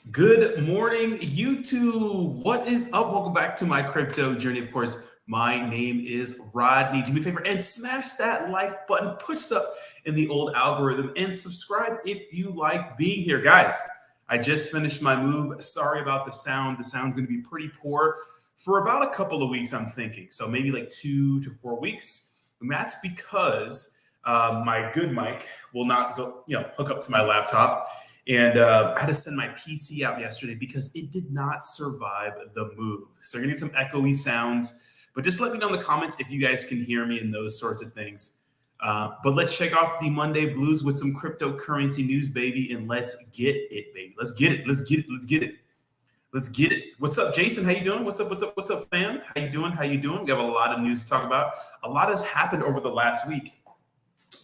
Good morning, YouTube. What is up? Welcome back to my crypto journey. Of course, my name is Rodney. Do me a favor and smash that like button, push us up in the old algorithm, and subscribe if you like being here. Guys, I just finished my move. Sorry about the sound. The sound's going to be pretty poor for about a couple of weeks, I'm thinking. So maybe like 2 to 4 weeks. And that's because my good mic will not go, hook up to my laptop. And I had to send my PC out yesterday because it did not survive the move. So you're gonna get some echoey sounds, but just let me know in the comments if you guys can hear me and those sorts of things. But let's shake off the Monday blues with some cryptocurrency news, baby, and let's get it, baby. Let's get it. Let's get it. Let's get it. Let's get it. What's up, Jason? How you doing? What's up? What's up? What's up, fam? How you doing? How you doing? We have a lot of news to talk about. A lot has happened over the last week.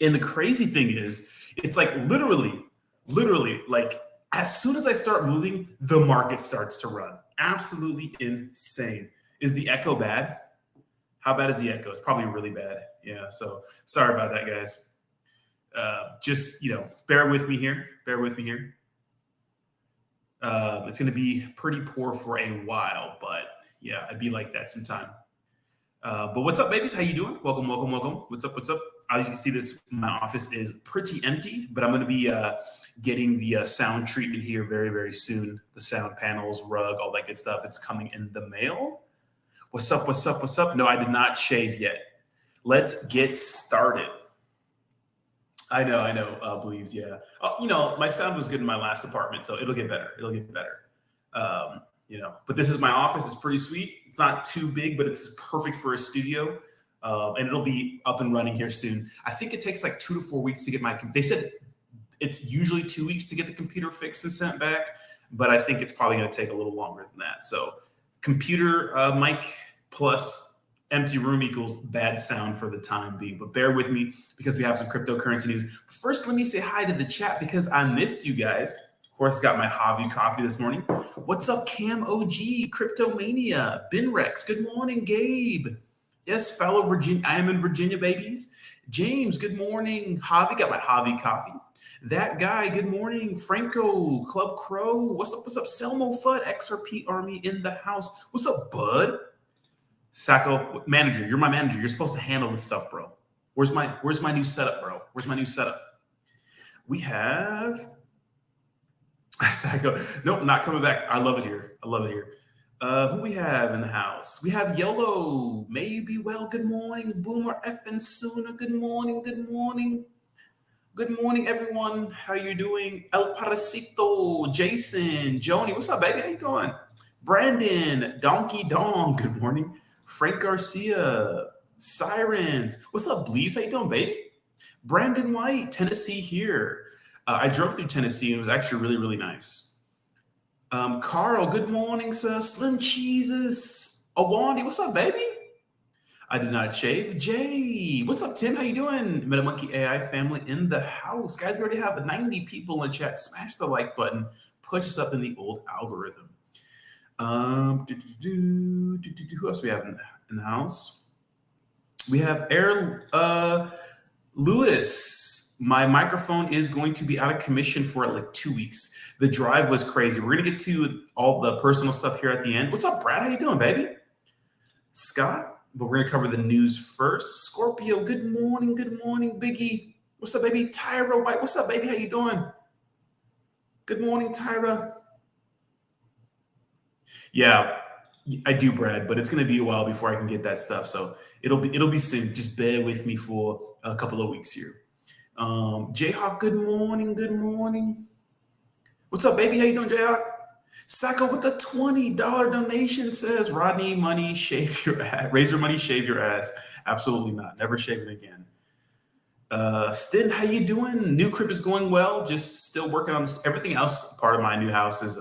And the crazy thing is, it's like literally, like as soon as I start moving, the market starts to run. Absolutely insane. Is the echo bad? How bad is the echo? It's probably really bad. Yeah, so sorry about that, guys. Just, bear with me here. Bear with me here. It's going to be pretty poor for a while, but yeah, I'd be like that sometime. But what's up, babies? How you doing? Welcome, welcome, welcome. What's up? What's up? As you can see, my office is pretty empty, but I'm going to be getting the sound treatment here very, very soon. The sound panels, rug, all that good stuff. It's coming in the mail. What's up? What's up? What's up? No, I did not shave yet. Let's get started. I know. Believes, yeah. My sound was good in my last apartment, so it'll get better. It'll get better. But this is my office. It's pretty sweet. It's not too big, but it's perfect for a studio. And it'll be up and running here soon. I think it takes like 2 to 4 weeks to get they said it's usually 2 weeks to get the computer fixed and sent back, but I think it's probably going to take a little longer than that. So computer mic plus empty room equals bad sound for the time being, but bear with me because we have some cryptocurrency news. First, let me say hi to the chat because I missed you guys. Of course, got my Javi coffee this morning. What's up, Cam OG, Cryptomania, Ben Rex, good morning, Gabe. Yes, fellow Virginia, I am in Virginia, babies. James, good morning. Javi, got my Javi coffee. That guy, good morning. Franco, Club Crow, what's up, what's up? Selmo Fudd, XRP Army in the house. What's up, bud? Sacco, manager, you're my manager. You're supposed to handle this stuff, bro. Where's my new setup, bro? Where's my new setup? We have... Sacco, nope, not coming back. I love it here. I love it here. Who we have in the house? We have Yellow. Maybe well. Good morning, Boomer effing Sooner. Good morning. Good morning. Good morning, everyone. How you doing? El Parasito, Jason, Joni. What's up, baby? How you doing? Brandon, Donkey Dong. Good morning. Frank Garcia, Sirens. What's up, Bleeves? How you doing, baby? Brandon White, Tennessee here. I drove through Tennessee. And it was actually really, really nice. Carl, good morning, sir. Slim Cheeses. Awandi, what's up, baby? I did not shave. Jay, what's up, Tim? How you doing? MetaMonkey AI family in the house. Guys, we already have 90 people in chat. Smash the like button. Push us up in the old algorithm. Who else do we have in the house? We have Lewis. My microphone is going to be out of commission for like 2 weeks. The drive was crazy. We're going to get to all the personal stuff here at the end. What's up, Brad? How you doing, baby? Scott, but we're going to cover the news first. Scorpio, good morning, Biggie. What's up, baby? Tyra White, what's up, baby? How you doing? Good morning, Tyra. Yeah, I do, Brad, but it's going to be a while before I can get that stuff. So it'll be soon. Just bear with me for a couple of weeks here. Jayhawk, good morning. What's up, baby? How you doing, Jayhawk? Sacco with the $20 donation says, Rodney, money, shave your ass. Razor money, shave your ass. Absolutely not. Never shave it again. Stin, how you doing? New crib is going well. Just still working on this. Everything else part of my new house is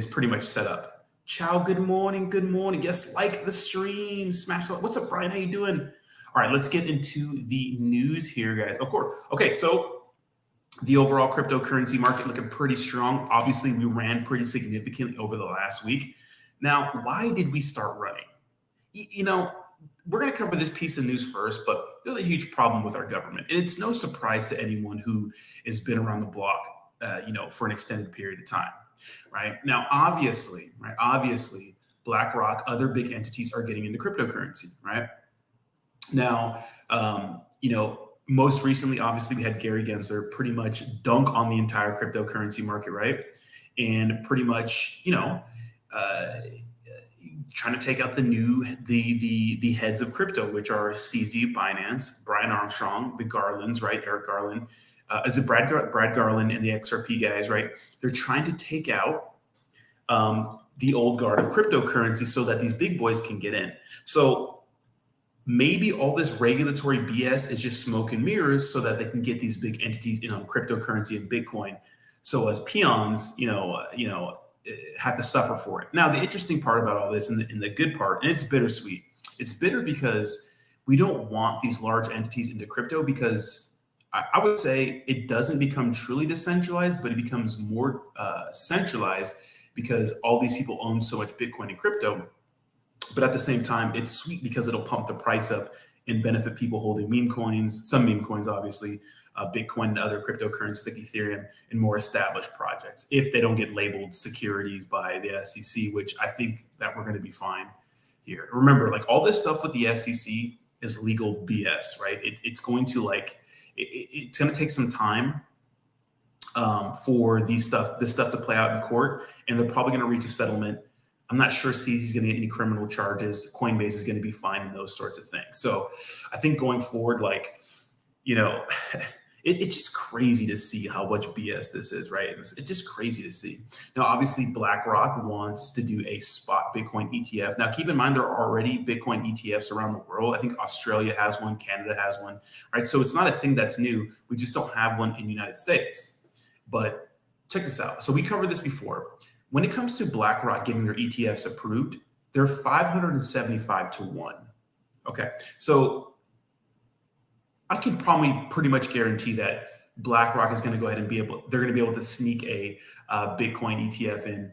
pretty much set up. Ciao, good morning. Yes, like the stream. Smash the like. What's up, Brian? How you doing? All right, let's get into the news here, guys. Of course. Okay, so the overall cryptocurrency market looking pretty strong. Obviously, we ran pretty significantly over the last week. Now, why did we start running? We're going to cover this piece of news first, but there's a huge problem with our government. And it's no surprise to anyone who has been around the block for an extended period of time, right? Now, obviously, BlackRock, other big entities are getting into cryptocurrency, right? Now, most recently, obviously, we had Gary Gensler pretty much dunk on the entire cryptocurrency market, right? And pretty much, uh, trying to take out the heads of crypto, which are CZ, Binance, Brian Armstrong, the Garlands, right? Eric Garland, is it Brad Garland and the XRP guys, right? They're trying to take out the old guard of cryptocurrency so that these big boys can get in. So maybe all this regulatory BS is just smoke and mirrors so that they can get these big entities in on cryptocurrency and Bitcoin. So as peons, have to suffer for it. Now, the interesting part about all this, and the good part, and it's bittersweet. It's bitter because we don't want these large entities into crypto because I would say it doesn't become truly decentralized, but it becomes more centralized because all these people own so much Bitcoin and crypto. But at the same time, it's sweet because it'll pump the price up and benefit people holding meme coins, some meme coins, obviously, Bitcoin and other cryptocurrencies like Ethereum and more established projects, if they don't get labeled securities by the SEC, which I think that we're going to be fine here. Remember, like all this stuff with the SEC is legal BS, right? It's going to it's going to take some time for this stuff to play out in court, and they're probably going to reach a settlement. I'm not sure CZ is going to get any criminal charges. Coinbase is going to be fine and those sorts of things. So I think going forward, it's just crazy to see how much BS this is, right? It's just crazy to see. Now, obviously, BlackRock wants to do a spot Bitcoin ETF. Now, keep in mind, there are already Bitcoin ETFs around the world. I think Australia has one, Canada has one, right? So it's not a thing that's new. We just don't have one in the United States. But check this out. So we covered this before. When it comes to BlackRock getting their ETFs approved, they're 575 to 1. Okay, so I can probably pretty much guarantee that BlackRock is going to go ahead and they're going to be able to sneak a Bitcoin ETF in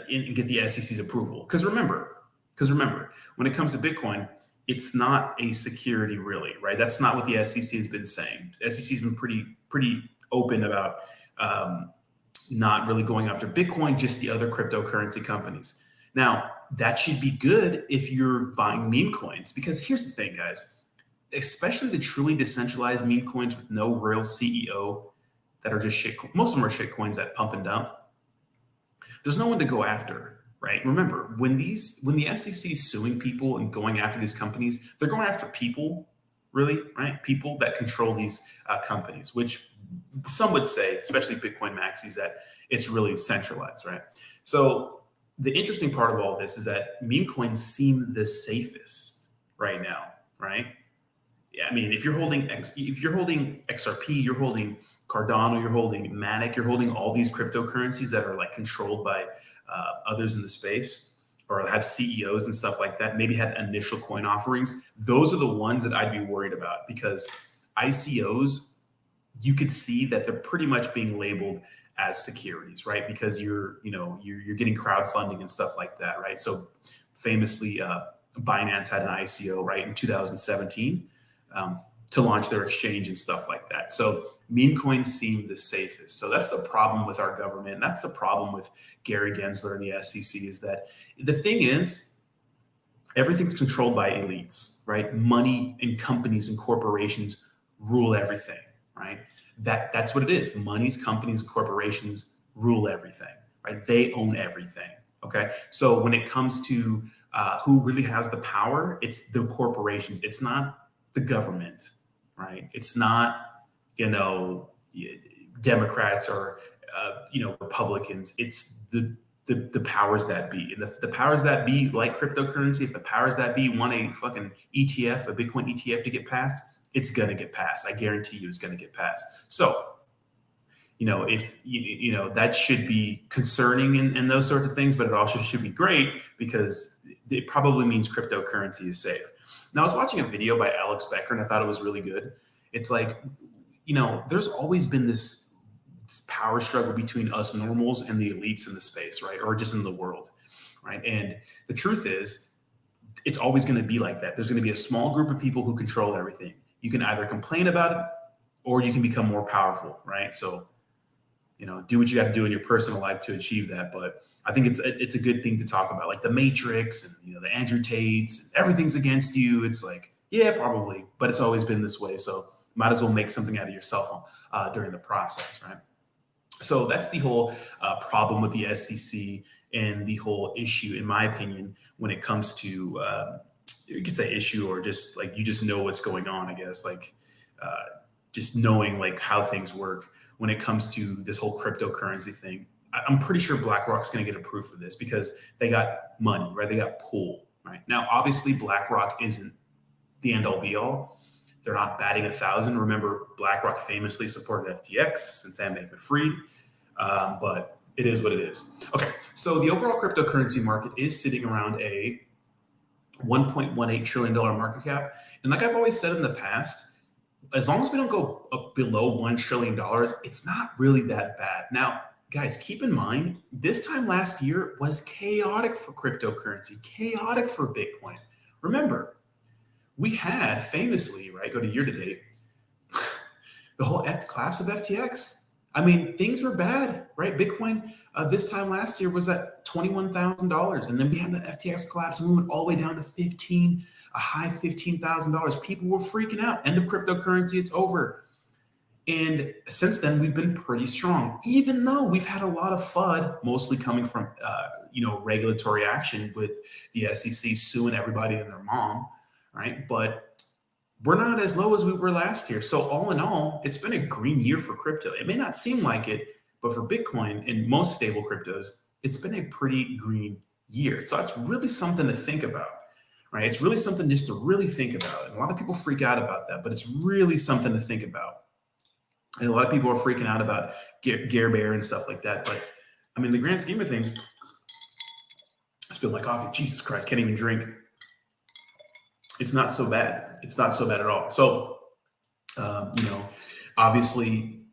and get the SEC's approval. Because remember, when it comes to Bitcoin, it's not a security really, right? That's not what the SEC has been saying. The SEC has been pretty open about not really going after Bitcoin, just the other cryptocurrency companies. Now, that should be good if you're buying meme coins, because here's the thing, guys. Especially the truly decentralized meme coins with no real CEO that are just shit. Most of them are shit coins that pump and dump. There's no one to go after, right? Remember, when the SEC is suing people and going after these companies, they're going after people, really, right? People that control these companies, which some would say, especially Bitcoin maxis, that it's really centralized, right? So the interesting part of all this is that meme coins seem the safest right now, right? I mean, if you're holding XRP, you're holding Cardano, you're holding Matic, you're holding all these cryptocurrencies that are like controlled by others in the space or have CEOs and stuff like that, maybe had initial coin offerings. Those are the ones that I'd be worried about, because ICOs, you could see that they're pretty much being labeled as securities, right? Because you're getting crowdfunding and stuff like that, right? So famously, Binance had an ICO, right, in 2017. To launch their exchange and stuff like that. So meme coins seem the safest. So that's the problem with our government. That's the problem with Gary Gensler and the SEC, is that the thing is, everything's controlled by elites, right? Money and companies and corporations rule everything, right? That's what it is. Money's, companies, and corporations rule everything, right? They own everything. Okay. So when it comes to who really has the power, it's the corporations. It's not the government, right? It's not, Democrats or, Republicans. It's the powers that be. And the powers that be like cryptocurrency, if the powers that be want a fucking ETF, a Bitcoin ETF to get passed, it's going to get passed. I guarantee you it's going to get passed. So, if that should be concerning and those sorts of things, but it also should be great because it probably means cryptocurrency is safe. Now, I was watching a video by Alex Becker, and I thought it was really good. It's like, there's always been this power struggle between us normals and the elites in the space, right? Or just in the world, right? And the truth is, it's always going to be like that. There's going to be a small group of people who control everything. You can either complain about it or you can become more powerful, right? So, do what you got to do in your personal life to achieve that. But I think it's a good thing to talk about, like the Matrix and the Andrew Tates. Everything's against you. It's like, yeah, probably, but it's always been this way. So might as well make something out of yourself during the process, right? So that's the whole problem with the SEC and the whole issue, in my opinion, when it comes to you could say issue, or just like you just know what's going on, I guess, like just knowing like how things work when it comes to this whole cryptocurrency thing. I'm pretty sure BlackRock's going to get approved for this because they got money, right? They got pull, right? Now, obviously, BlackRock isn't the end all be all. They're not batting 1,000. Remember, BlackRock famously supported FTX and Sam Bankman-Fried, but it is what it is. Okay, so the overall cryptocurrency market is sitting around a $1.18 trillion market cap. And like I've always said in the past, as long as we don't go up below $1 trillion, it's not really that bad. Now, guys, keep in mind, this time last year was chaotic for cryptocurrency, chaotic for Bitcoin. Remember, we had famously, right, go to year to date, the whole collapse of FTX. I mean, things were bad, right? Bitcoin this time last year was at $21,000. And then we had the FTX collapse moving all the way down to a high $15,000. People were freaking out. End of cryptocurrency, it's over. And since then, we've been pretty strong, even though we've had a lot of FUD, mostly coming from, regulatory action with the SEC suing everybody and their mom, right? But we're not as low as we were last year. So all in all, it's been a green year for crypto. It may not seem like it, but for Bitcoin and most stable cryptos, it's been a pretty green year. So that's really something to think about, right? It's really something just to really think about. And a lot of people freak out about that, but it's really something to think about. And a lot of people are freaking out about Gare Bear and stuff like that. But I mean, the grand scheme of things, I spilled my coffee. Jesus Christ, can't even drink. It's not so bad. It's not so bad at all. So, obviously,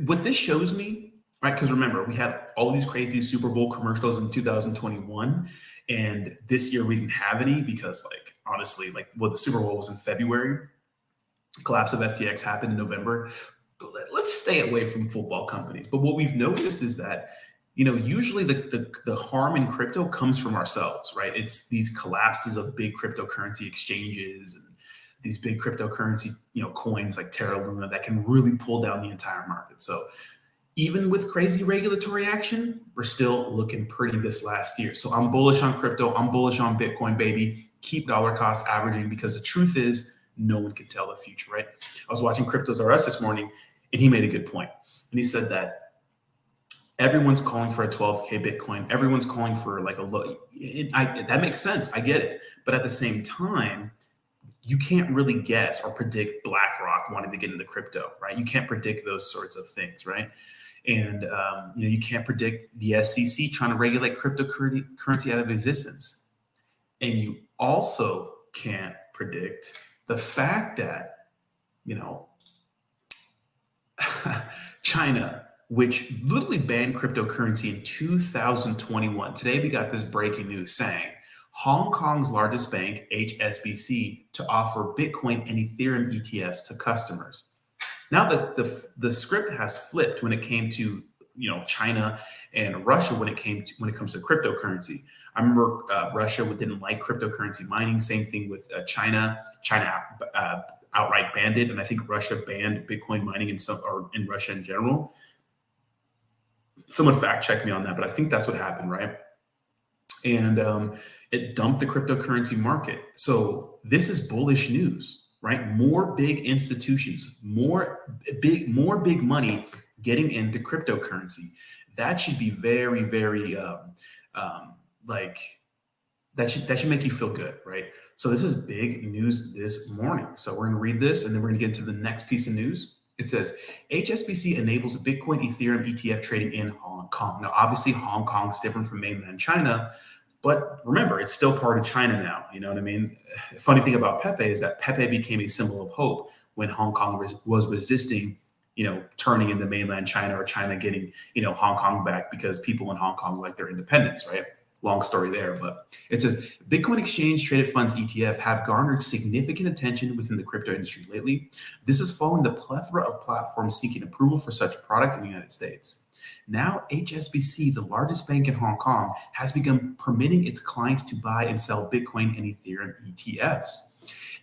what this shows me, right? Because remember, we had all these crazy Super Bowl commercials in 2021, and this year we didn't have any because, like, honestly, the Super Bowl was in February. Collapse of FTX happened in November. Let's stay away from football companies. But what we've noticed is that, usually the harm in crypto comes from ourselves, right? It's these collapses of big cryptocurrency exchanges and these big cryptocurrency, coins like Terra Luna that can really pull down the entire market. So even with crazy regulatory action, we're still looking pretty this last year. So I'm bullish on crypto. I'm bullish on Bitcoin, baby. Keep dollar cost averaging, because the truth is no one can tell the future, right? I was watching Cryptos R Us this morning, and he made a good point. And he said that everyone's calling for a 12K Bitcoin. Everyone's calling for like a low. That makes sense. I get it. But at the same time, you can't really guess or predict BlackRock wanting to get into crypto, right? You can't predict those sorts of things, right? And you can't predict the SEC trying to regulate cryptocurrency out of existence. And you also can't predict the fact that, China, which literally banned cryptocurrency in 2021. Today, we got this breaking news saying Hong Kong's largest bank, HSBC, to offer Bitcoin and Ethereum ETFs to customers. Now the script has flipped when it came to China and Russia when it comes to cryptocurrency. I remember Russia didn't like cryptocurrency mining. Same thing with China. China outright banned it, and I think Russia banned Bitcoin mining in Russia in general. Someone fact check me on that, but I think that's what happened, right? And it dumped the cryptocurrency market. So this is bullish news, right? More big institutions, more big money getting into cryptocurrency. That should be very, very that should make you feel good, right? So this is big news this morning. So we're going to read this, and then we're going to get into the next piece of news. It says HSBC enables Bitcoin Ethereum ETF trading in Hong Kong. Now, obviously, Hong Kong is different from mainland China, but remember, it's still part of China now. You know what I mean? The funny thing about PEPE is that PEPE became a symbol of hope when Hong Kong was resisting, turning into mainland China, or China getting, Hong Kong back, because people in Hong Kong like their independence, right? long story there, but it says Bitcoin exchange traded funds ETF have garnered significant attention within the crypto industry lately. This is following the plethora of platforms seeking approval for such products in the United States. Now, HSBC, the largest bank in Hong Kong, has begun permitting its clients to buy and sell Bitcoin and Ethereum ETFs.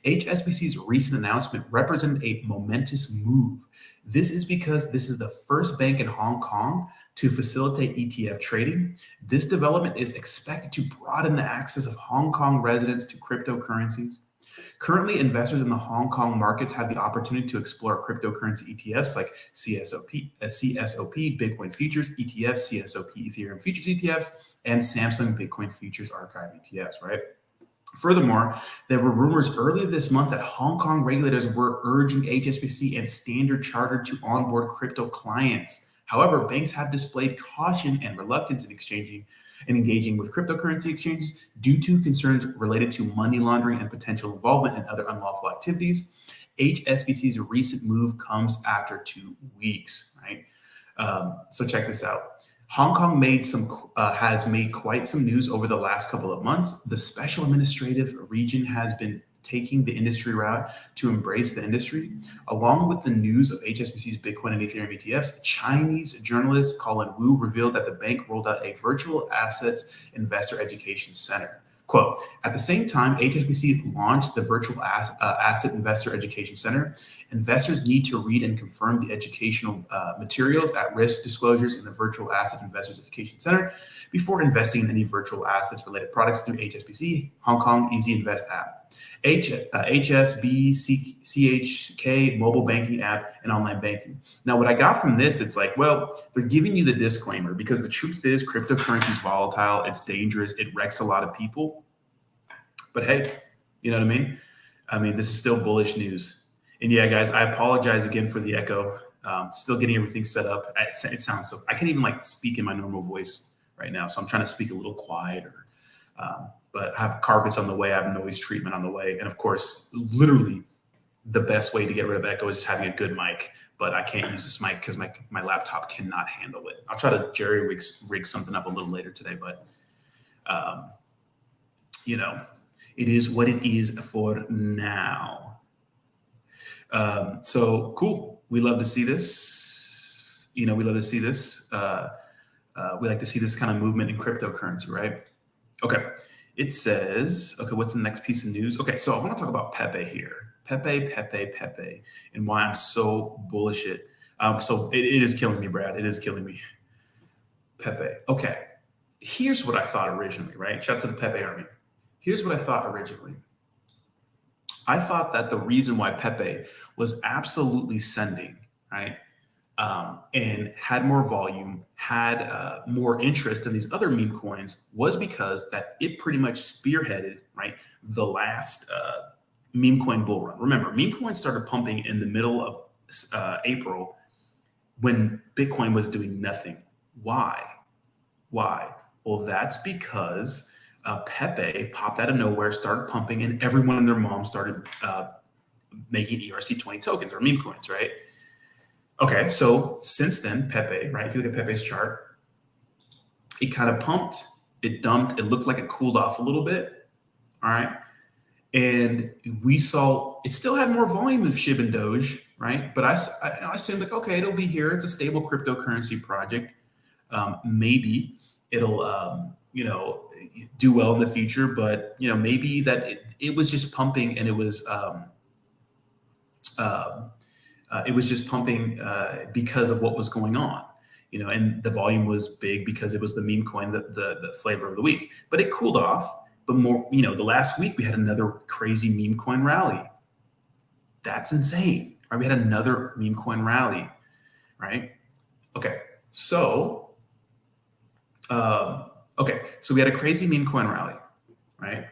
HSBC's recent announcement represented a momentous move. This is because this is the first bank in Hong Kong to facilitate ETF trading. This development is expected to broaden the access of Hong Kong residents to cryptocurrencies. Currently, investors in the Hong Kong markets have the opportunity to explore cryptocurrency ETFs like CSOP, Bitcoin Futures ETF, CSOP Ethereum Futures ETFs, and Samsung Bitcoin Futures Archive ETFs, right? Furthermore, there were rumors earlier this month that Hong Kong regulators were urging HSBC and Standard Chartered to onboard crypto clients. However, banks have displayed caution and reluctance in engaging with cryptocurrency exchanges due to concerns related to money laundering and potential involvement in other unlawful activities. HSBC's recent move comes after 2 weeks, right? So check this out. Hong Kong has made quite some news over the last couple of months. The special administrative region has been taking the industry route to embrace the industry. Along with the news of HSBC's Bitcoin and Ethereum ETFs, Chinese journalist Colin Wu revealed that the bank rolled out a virtual assets investor education center. Quote, at the same time, HSBC launched the virtual asset investor education center. Investors need to read and confirm the educational materials at risk disclosures in the virtual asset investors education center before investing in any virtual assets related products through HSBC Hong Kong Easy Invest app, HSBC mobile banking app, and online banking. Now, what I got from this, it's like, well, they're giving you the disclaimer because the truth is cryptocurrency is volatile, it's dangerous, it wrecks a lot of people. But hey, you know what I mean? I mean, this is still bullish news. And yeah, guys, I apologize again for the echo. Still getting everything set up. It sounds so, I can't even like speak in my normal voice right now. So I'm trying to speak a little quieter. But I have carpets on the way. I have noise treatment on the way. And of course, literally the best way to get rid of echo is just having a good mic. But I can't use this mic because my laptop cannot handle it. I'll try to jerry rig something up a little later today. But, you know, it is what it is for now. So cool. We love to see this. You know, we love to see this. We like to see this kind of movement in cryptocurrency, right? Okay. It says, okay, what's the next piece of news? Okay, so I want to talk about PEPE here. PEPE, and why I'm so bullish it. So it is killing me, Brad. It is killing me. PEPE. Okay. Here's what I thought originally, right? Shout out to the PEPE army. Here's what I thought originally. I thought that the reason why PEPE was absolutely sending, right, and had more volume, had more interest than these other meme coins was because that it pretty much spearheaded, right, the last meme coin bull run. Remember, meme coins started pumping in the middle of April when Bitcoin was doing nothing. Why? Well, that's because PEPE popped out of nowhere, started pumping, and everyone and their mom started making ERC20 tokens or meme coins, right? Okay, so since then, PEPE, right? If you look at PEPE's chart, it kind of pumped, it dumped, it looked like it cooled off a little bit, all right? And we saw it still had more volume of SHIB and Doge, right? But I assumed like, okay, it'll be here. It's a stable cryptocurrency project. Maybe it'll, you know, do well in the future, but you know, maybe that it was just pumping and it was just pumping because of what was going on, you know, and the volume was big because it was the meme coin, the flavor of the week, but it cooled off. But more, you know, the last week we had another crazy meme coin rally. That's insane, right? We had another meme coin rally, right? Okay, so so we had a crazy meme coin rally, right?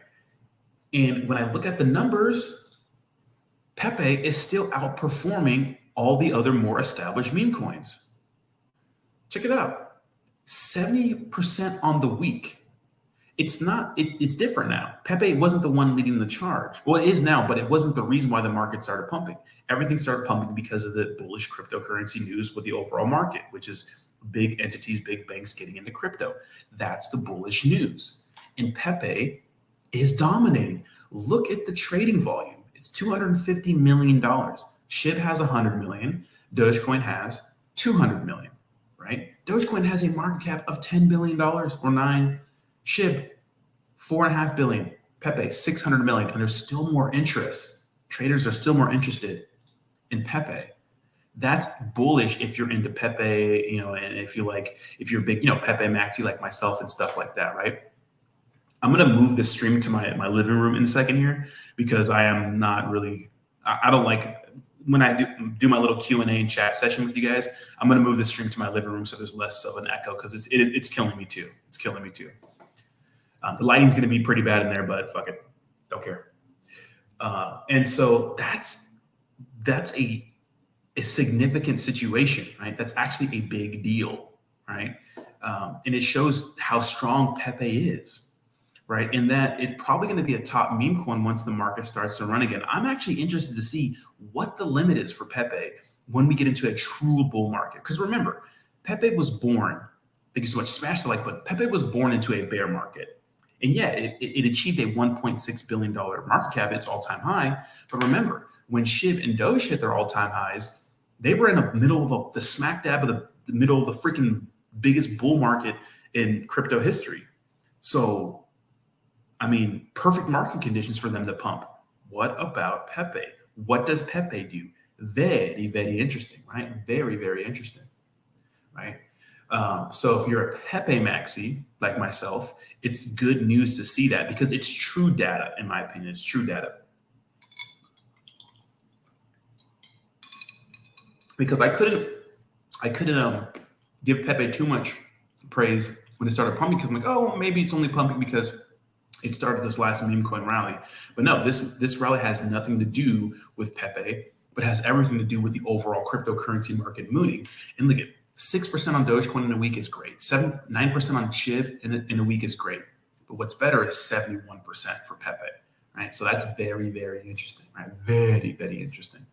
And when I look at the numbers, PEPE is still outperforming all the other more established meme coins. Check it out, 70% on the week. It's different now. PEPE wasn't the one leading the charge. Well, it is now, but it wasn't the reason why the market started pumping. Everything started pumping because of the bullish cryptocurrency news with the overall market, which is big entities, big banks getting into crypto. That's the bullish news. And Pepe is dominating. Look at the trading volume. It's $250 million. SHIB has 100 million. Dogecoin has 200 million, right? Dogecoin has a market cap of $10 billion or 9. SHIB, 4.5 billion. Pepe, 600 million. And there's still more interest. Traders are still more interested in Pepe. That's bullish if you're into Pepe, and if you're a big, Pepe maxi like myself and stuff like that, right? I'm going to move this stream to my living room in a second here, because I am not really, I don't like, when I do my little Q&A and chat session with you guys, I'm going to move the stream to my living room so there's less of an echo, because it's killing me too. It's killing me too. The lighting's going to be pretty bad in there, but fuck it. Don't care. And so that's a significant situation, right? That's actually a big deal, right? And it shows how strong Pepe is, right? And that it's probably going to be a top meme coin once the market starts to run again. I'm actually interested to see what the limit is for Pepe when we get into a true bull market. Because remember, Pepe was born, thank you so much, smash the like button. Pepe was born into a bear market. And yeah, it achieved a $1.6 billion market cap, its all-time high. But remember, when SHIB and Doge hit their all-time highs, they were in the middle of the smack dab of the middle of the freaking biggest bull market in crypto history. So, I mean, perfect market conditions for them to pump. What about Pepe? What does Pepe do? Very, very interesting, right? Very, very interesting, right? So if you're a Pepe maxi like myself, it's good news to see that, because it's true data, in my opinion. It's true data. Because I couldn't give Pepe too much praise when it started pumping, because I'm like, oh, well, maybe it's only pumping because it started this last meme coin rally. But no, this rally has nothing to do with Pepe, but has everything to do with the overall cryptocurrency market mooning. And look at 6% on Dogecoin in a week is great. 9% on SHIB in a week is great. But what's better is 71% for Pepe, right? So that's very, very interesting, right? Very, very interesting.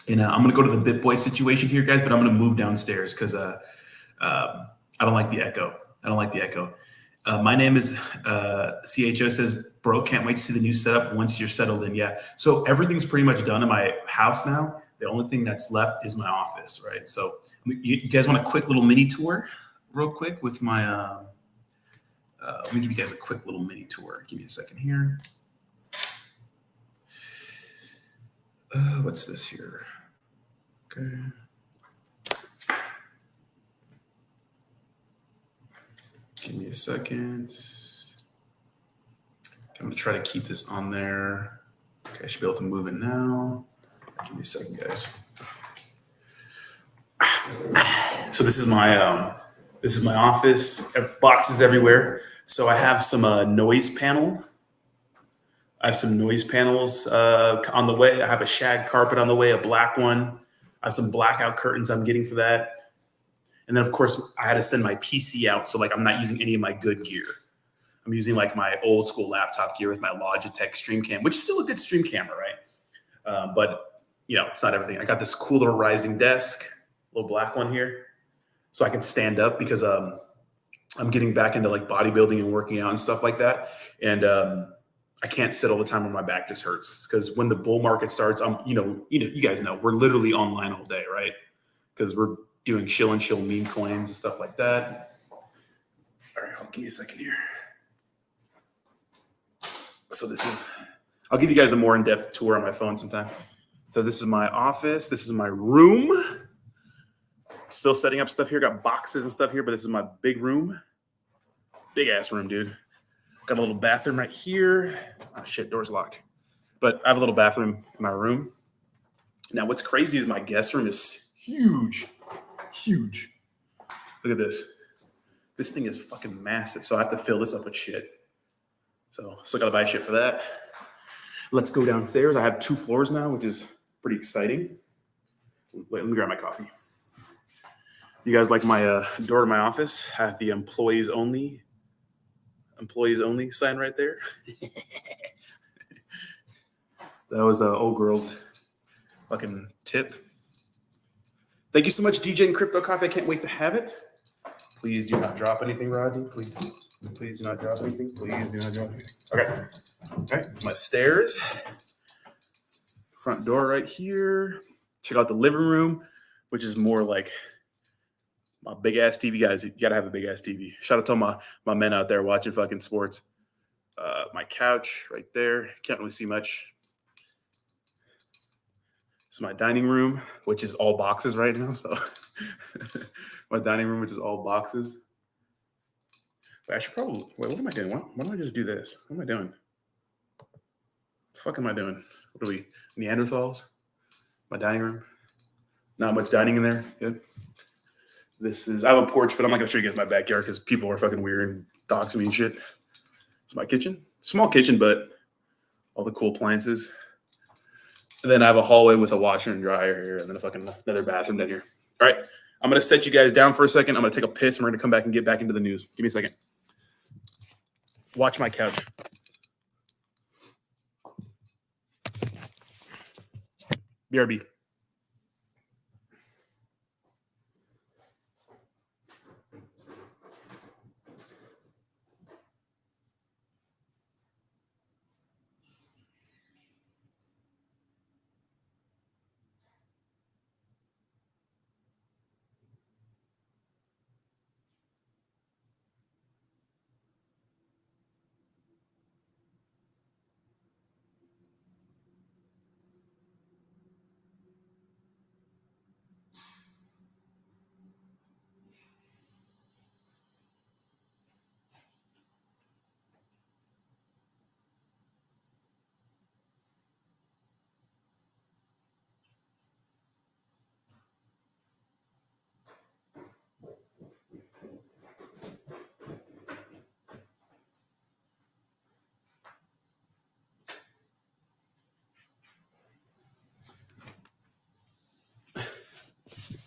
And I'm going to go to the BitBoy situation here, guys, but I'm going to move downstairs because I don't like the echo. My name is CHO says, bro, can't wait to see the new setup once you're settled in. Yeah. So everything's pretty much done in my house now. The only thing that's left is my office, right? So you guys want a quick little mini tour real quick with my, let me give you guys a quick little mini tour. Give me a second here. What's this here? Okay. Give me a second. I'm going to try to keep this on there. Okay, I should be able to move it now. Give me a second, guys. So this is my office. Boxes everywhere. So I have some noise panel. I have some noise panels on the way. I have a shag carpet on the way, a black one. I have some blackout curtains I'm getting for that. And then, of course, I had to send my PC out. So, like, I'm not using any of my good gear. I'm using, like, my old school laptop gear with my Logitech Stream Cam, which is still a good stream camera, right? But, you know, it's not everything. I got this cool little rising desk, little black one here, so I can stand up because I'm getting back into, like, bodybuilding and working out and stuff like that. And I can't sit all the time when my back just hurts, because when the bull market starts, you guys know, we're literally online all day, right? Because we're doing chill meme coins and stuff like that. All right, give me a second here. So I'll give you guys a more in-depth tour on my phone sometime. So this is my office. This is my room. Still setting up stuff here. Got boxes and stuff here, but this is my big room. Big ass room, dude. Got a little bathroom right here. Oh shit, door's locked. But I have a little bathroom in my room. Now what's crazy is my guest room is huge. Huge. Look at this. This thing is fucking massive. So I have to fill this up with shit. So still gotta buy shit for that. Let's go downstairs. I have 2 floors now, which is pretty exciting. Wait, let me grab my coffee. You guys like my door to my office? I have the employees only sign right there. That was old girl's fucking tip. Thank you so much, DJ and Crypto Coffee. I can't wait to have it. Please do not drop anything, Rodney. Please do not drop anything. Please do not drop anything. Okay. All right. My stairs. Front door right here. Check out the living room, which is more like my big ass TV. Guys, you gotta have a big ass TV. Shout out to my men out there watching fucking sports. My couch right there. Can't really see much. It's my dining room, which is all boxes right now. So my dining room, which is all boxes. Wait, I should probably wait. What am I doing? Why don't I just do this? What am I doing? What the fuck am I doing? What are we, Neanderthals? My dining room. Not much dining in there. Good. This is, I have a porch, but I'm not gonna show you guys my backyard because people are fucking weird and doxing me and shit. It's my kitchen. Small kitchen, but all the cool appliances. And then I have a hallway with a washer and dryer here, and then a fucking another bathroom down here. All right, I'm gonna set you guys down for a second. I'm gonna take a piss, and we're gonna come back and get back into the news. Give me a second. Watch my couch. BRB.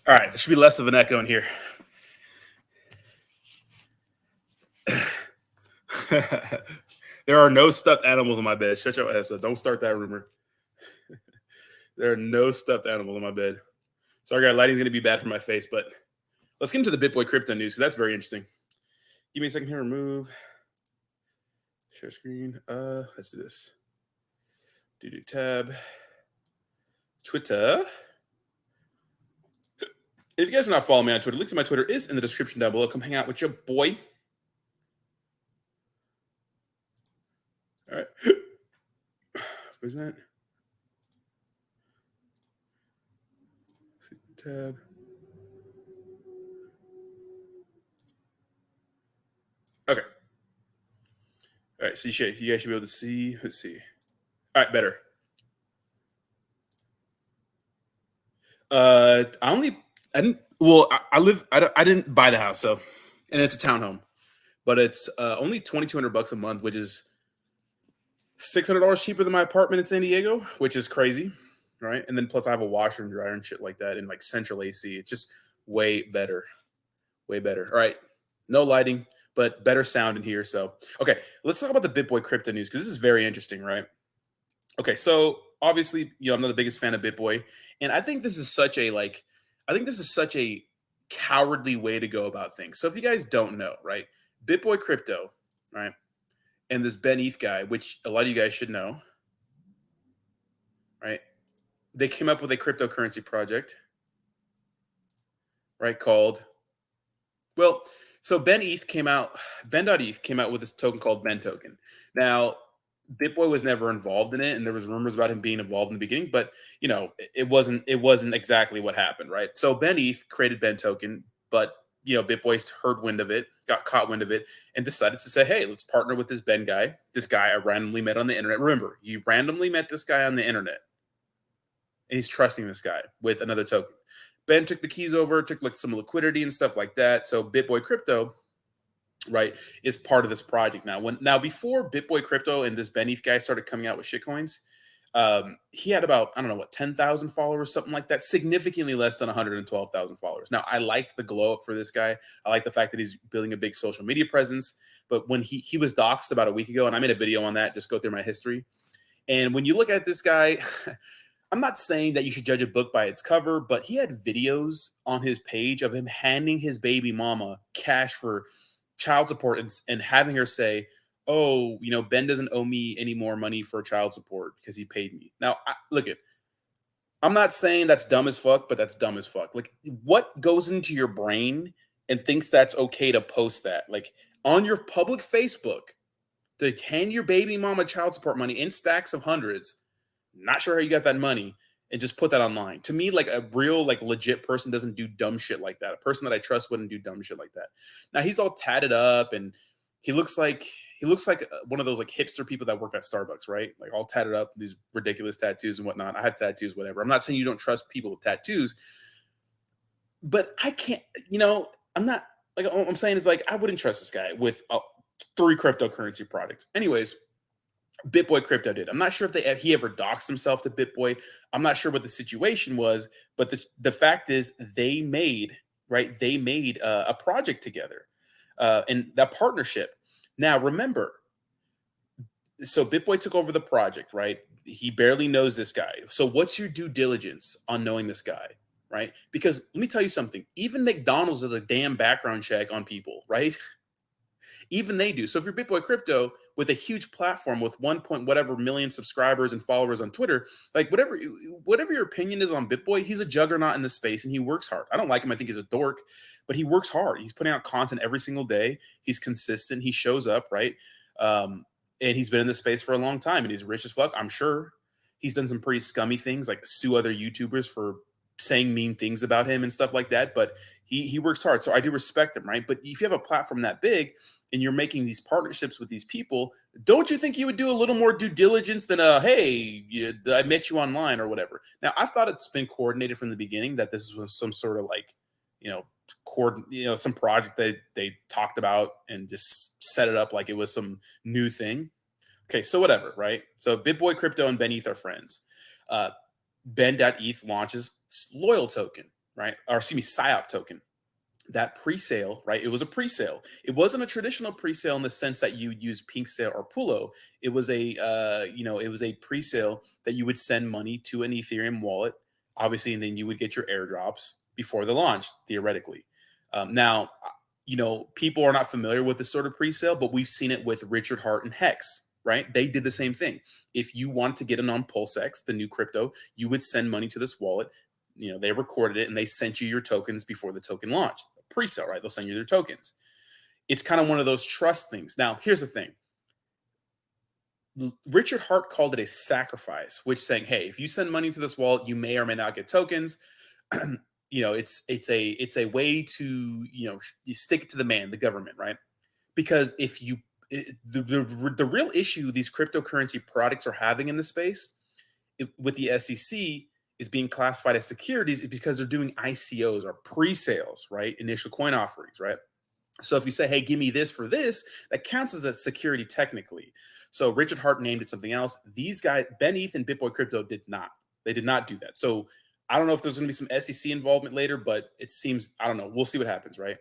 All right, there should be less of an echo in here. There are no stuffed animals on my bed. Shut your ass up. Don't start that rumor. There are no stuffed animals on my bed. Sorry, guys, lighting's going to be bad for my face, but let's get into the BitBoy crypto news because that's very interesting. Give me a second here. Remove. Share screen. Let's do this. Do tab. Twitter. If you guys are not following me on Twitter, links to my Twitter is in the description down below. Come hang out with your boy. All right. Where's that? Tab. Okay. All right. So you guys should be able to see. Let's see. All right. Better. I didn't buy the house, so, and it's a townhome, but it's only $2,200 a month, which is $600 cheaper than my apartment in San Diego, which is crazy, right? And then plus I have a washer and dryer and shit like that, and like central AC. It's just way better, way better. All right, no lighting, but better sound in here. So, okay, let's talk about the BitBoy crypto news because this is very interesting, right? Okay, so obviously, I'm not the biggest fan of BitBoy, and I think this is such a cowardly way to go about things. So if you guys don't know, right, BitBoy crypto, right, and this Ben ETH guy, which a lot of you guys should know, right, they came up with a cryptocurrency project, right, called, so Ben.ETH came out with this token called Ben token. Now, BitBoy was never involved in it, and there was rumors about him being involved in the beginning, but it wasn't exactly what happened, right? So Ben.ETH created Ben token, but BitBoy heard wind of it, got caught wind of it, and decided to say, hey, let's partner with this Ben guy. This guy I randomly met on the internet. Remember, you randomly met this guy on the internet, and he's trusting this guy with another token. Ben took the keys over, took like some liquidity and stuff like that. So BitBoy crypto, right, is part of this project now. Before BitBoy crypto and this Ben ETH guy started coming out with shitcoins, he had about, I don't know, 10,000 followers, something like that, significantly less than 112,000 followers. Now, I like the glow up for this guy. I like the fact that he's building a big social media presence. But when he was doxxed about a week ago, and I made a video on that, just go through my history. And when you look at this guy, I'm not saying that you should judge a book by its cover, but he had videos on his page of him handing his baby mama cash for child support and having her say, "Oh, Ben doesn't owe me any more money for child support because he paid me." Now, look at. I'm not saying that's dumb as fuck, but that's dumb as fuck. Like, what goes into your brain and thinks that's okay to post that? Like, on your public Facebook, to hand your baby mama child support money in stacks of hundreds. Not sure how you got that money, and just put that online. To me, like a real, like legit person doesn't do dumb shit like that. A person that I trust wouldn't do dumb shit like that. Now he's all tatted up, and he looks like one of those like hipster people that work at Starbucks, right? Like all tatted up, these ridiculous tattoos and whatnot. I have tattoos, whatever. I'm not saying you don't trust people with tattoos, but I can't. I'm not like all I'm saying is like I wouldn't trust this guy with 3 cryptocurrency products. Anyways, BitBoy Crypto did. I'm not sure if he ever doxed himself to BitBoy. I'm not sure what the situation was, but the fact is they made a project together, and that partnership. Now remember, so BitBoy took over the project, right? He barely knows this guy. So what's your due diligence on knowing this guy, right? Because let me tell you something. Even McDonald's does a damn background check on people, right? Even they do. So if you're BitBoy Crypto with a huge platform with 1 point whatever million subscribers and followers on Twitter, like whatever your opinion is on BitBoy, he's a juggernaut in the space and he works hard. I don't like him. I think he's a dork, but he works hard. He's putting out content every single day. He's consistent. He shows up, right? And he's been in this space for a long time and he's rich as fuck. I'm sure he's done some pretty scummy things like sue other YouTubers for saying mean things about him and stuff like that. But he works hard. So I do respect him, right? But if you have a platform that big and you're making these partnerships with these people, don't you think you would do a little more due diligence than hey, I met you online or whatever? Now, I thought it's been coordinated from the beginning that this was some sort of like, some project that they talked about and just set it up like it was some new thing. Okay, so whatever, right? So BitBoy Crypto and Ben ETH are friends. Ben.eth launches Loyal token, right? Or excuse me, PSYOP token. That pre-sale, right? It was a pre-sale. It wasn't a traditional pre-sale in the sense that you would use Pink Sale or Pulo. It was a pre-sale that you would send money to an Ethereum wallet, obviously, and then you would get your airdrops before the launch, theoretically. Now, people are not familiar with this sort of pre-sale, but we've seen it with Richard Hart and Hex, right? They did the same thing. If you wanted to get in on PulseX, the new crypto, you would send money to this wallet. They recorded it and they sent you your tokens before the token launched. Pre-sale, right? They'll send you their tokens. It's kind of one of those trust things. Now, here's the thing. Richard Hart called it a sacrifice, which saying, hey, if you send money to this wallet, you may or may not get tokens. It's a way to, you stick it to the man, the government, right? Because if you the real issue these cryptocurrency products are having in the space with the SEC is being classified as securities because they're doing ICOs or pre-sales, right? Initial coin offerings, right? So if you say, hey, give me this for this, that counts as a security technically. So Richard Hart named it something else. These guys, Ben ETH and BitBoy Crypto did not. They did not do that. So I don't know if there's going to be some SEC involvement later, but it seems, I don't know. We'll see what happens, right?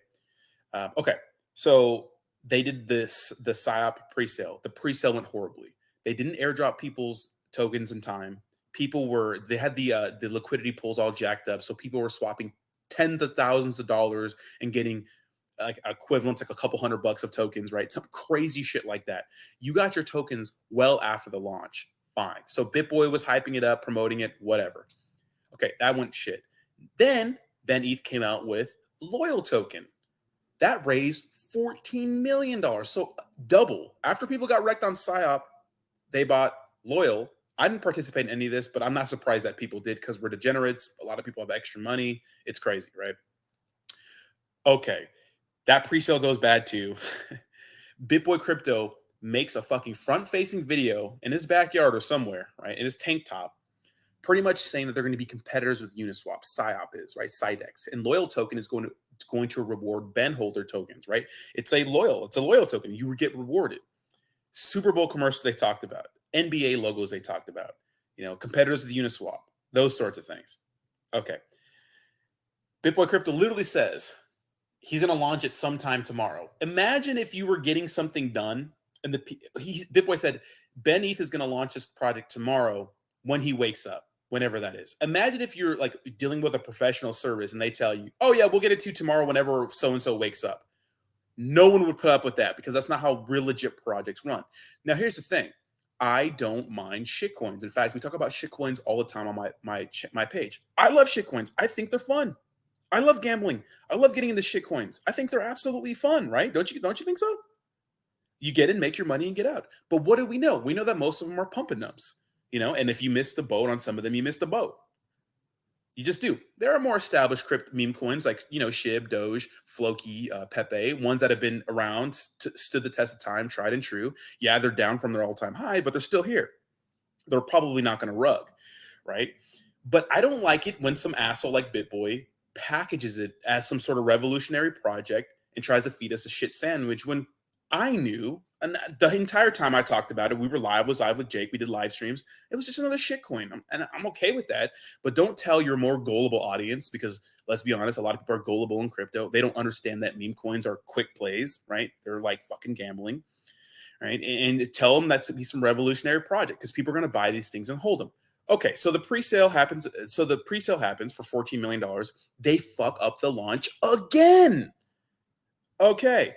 Okay. So they did the PSYOP pre-sale. The pre-sale went horribly. They didn't airdrop people's tokens in time. They had the liquidity pools all jacked up. So people were swapping tens of thousands of dollars and getting like equivalent to like a couple $100 of tokens, right? Some crazy shit like that. You got your tokens well after the launch. Fine. So BitBoy was hyping it up, promoting it, whatever. Okay, that went shit. Then Ben ETH came out with Loyal token. That raised $14 million. So double. After people got wrecked on PSYOP, they bought Loyal. I didn't participate in any of this, but I'm not surprised that people did because we're degenerates. A lot of people have extra money. It's crazy, right? Okay. That pre-sale goes bad too. BitBoy Crypto makes a fucking front-facing video in his backyard or somewhere, right? In his tank top, pretty much saying that they're going to be competitors with Uniswap. PSYOP is, right? Cydex. And Loyal token is going to reward Ben holder tokens, right? It's a loyal token. You would get rewarded. Super Bowl commercials they talked about. NBA logos they talked about. Competitors with Uniswap. Those sorts of things. Okay. BitBoy Crypto literally says he's going to launch it sometime tomorrow. Imagine if you were getting something done and BitBoy said Ben ETH is going to launch this project tomorrow when he wakes up. whenever that is. Imagine if you're like dealing with a professional service and they tell you, oh, yeah, we'll get it to you tomorrow whenever so and so wakes up. No one would put up with that because that's not how real legit projects run. Now, here's the thing. I don't mind shitcoins. In fact, we talk about shitcoins all the time on my page. I love shitcoins. I think they're fun. I love gambling. I love getting into shitcoins. I think they're absolutely fun, right? Don't you think so? You get in, make your money, and get out. But what do we know? We know that most of them are pumping numbs, and if you miss the boat on some of them, you miss the boat. You just do. There are more established crypto meme coins like, SHIB, Doge, Floki, Pepe, ones that have been around, stood the test of time, tried and true. Yeah, they're down from their all-time high, but they're still here. They're probably not going to rug, right? But I don't like it when some asshole like BitBoy packages it as some sort of revolutionary project and tries to feed us a shit sandwich when I knew, and the entire time I talked about it, was live with Jake. We did live streams. It was just another shit coin. And I'm okay with that. But don't tell your more gullible audience, because let's be honest, a lot of people are gullible in crypto. They don't understand that meme coins are quick plays, right? They're like fucking gambling, right? And tell them that's to be some revolutionary project because people are going to buy these things and hold them. Okay, so the pre-sale happens. So the pre-sale happens for $14 million. They fuck up the launch again. Okay.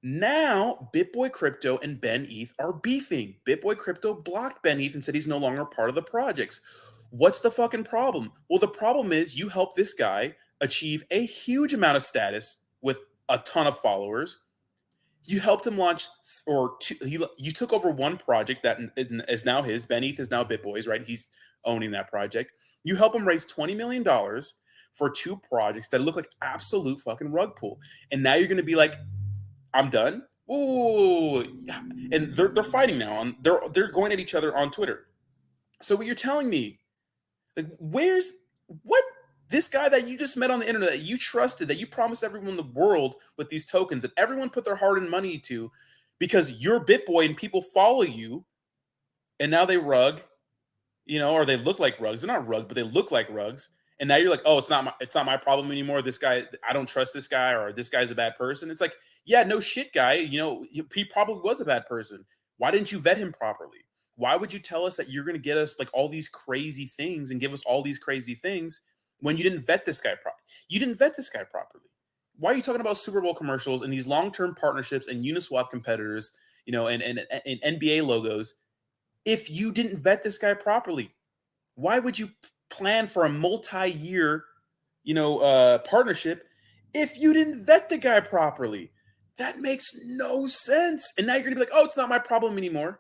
Now, BitBoy Crypto and Ben ETH are beefing. BitBoy Crypto blocked Ben ETH and said he's no longer part of the projects. What's the fucking problem? Well, the problem is you helped this guy achieve a huge amount of status with a ton of followers. You helped him launch, you took over one project that is now his. Ben ETH is now BitBoy's, right? He's owning that project. You help him raise $20 million for two projects that look like absolute fucking rug pull. And now you're going to be like, I'm done. Ooh, yeah. And they're fighting now. They're going at each other on Twitter. So what you're telling me, like, what this guy that you just met on the internet, that you trusted, that you promised everyone in the world with these tokens, that everyone put their hard-earned money to, because you're BitBoy and people follow you, and now they rug, or they look like rugs. They're not rugs, but they look like rugs. And now you're like, oh, it's not my problem anymore. This guy, I don't trust this guy, or this guy's a bad person. It's like, yeah, no shit, guy. He probably was a bad person. Why didn't you vet him properly? Why would you tell us that you're going to get us like all these crazy things and give us all these crazy things when you didn't vet this guy properly? You didn't vet this guy properly. Why are you talking about Super Bowl commercials and these long-term partnerships and Uniswap competitors, and NBA logos if you didn't vet this guy properly? Why would you plan for a multi-year, partnership if you didn't vet the guy properly? That makes no sense. And now you're gonna be like, oh, it's not my problem anymore.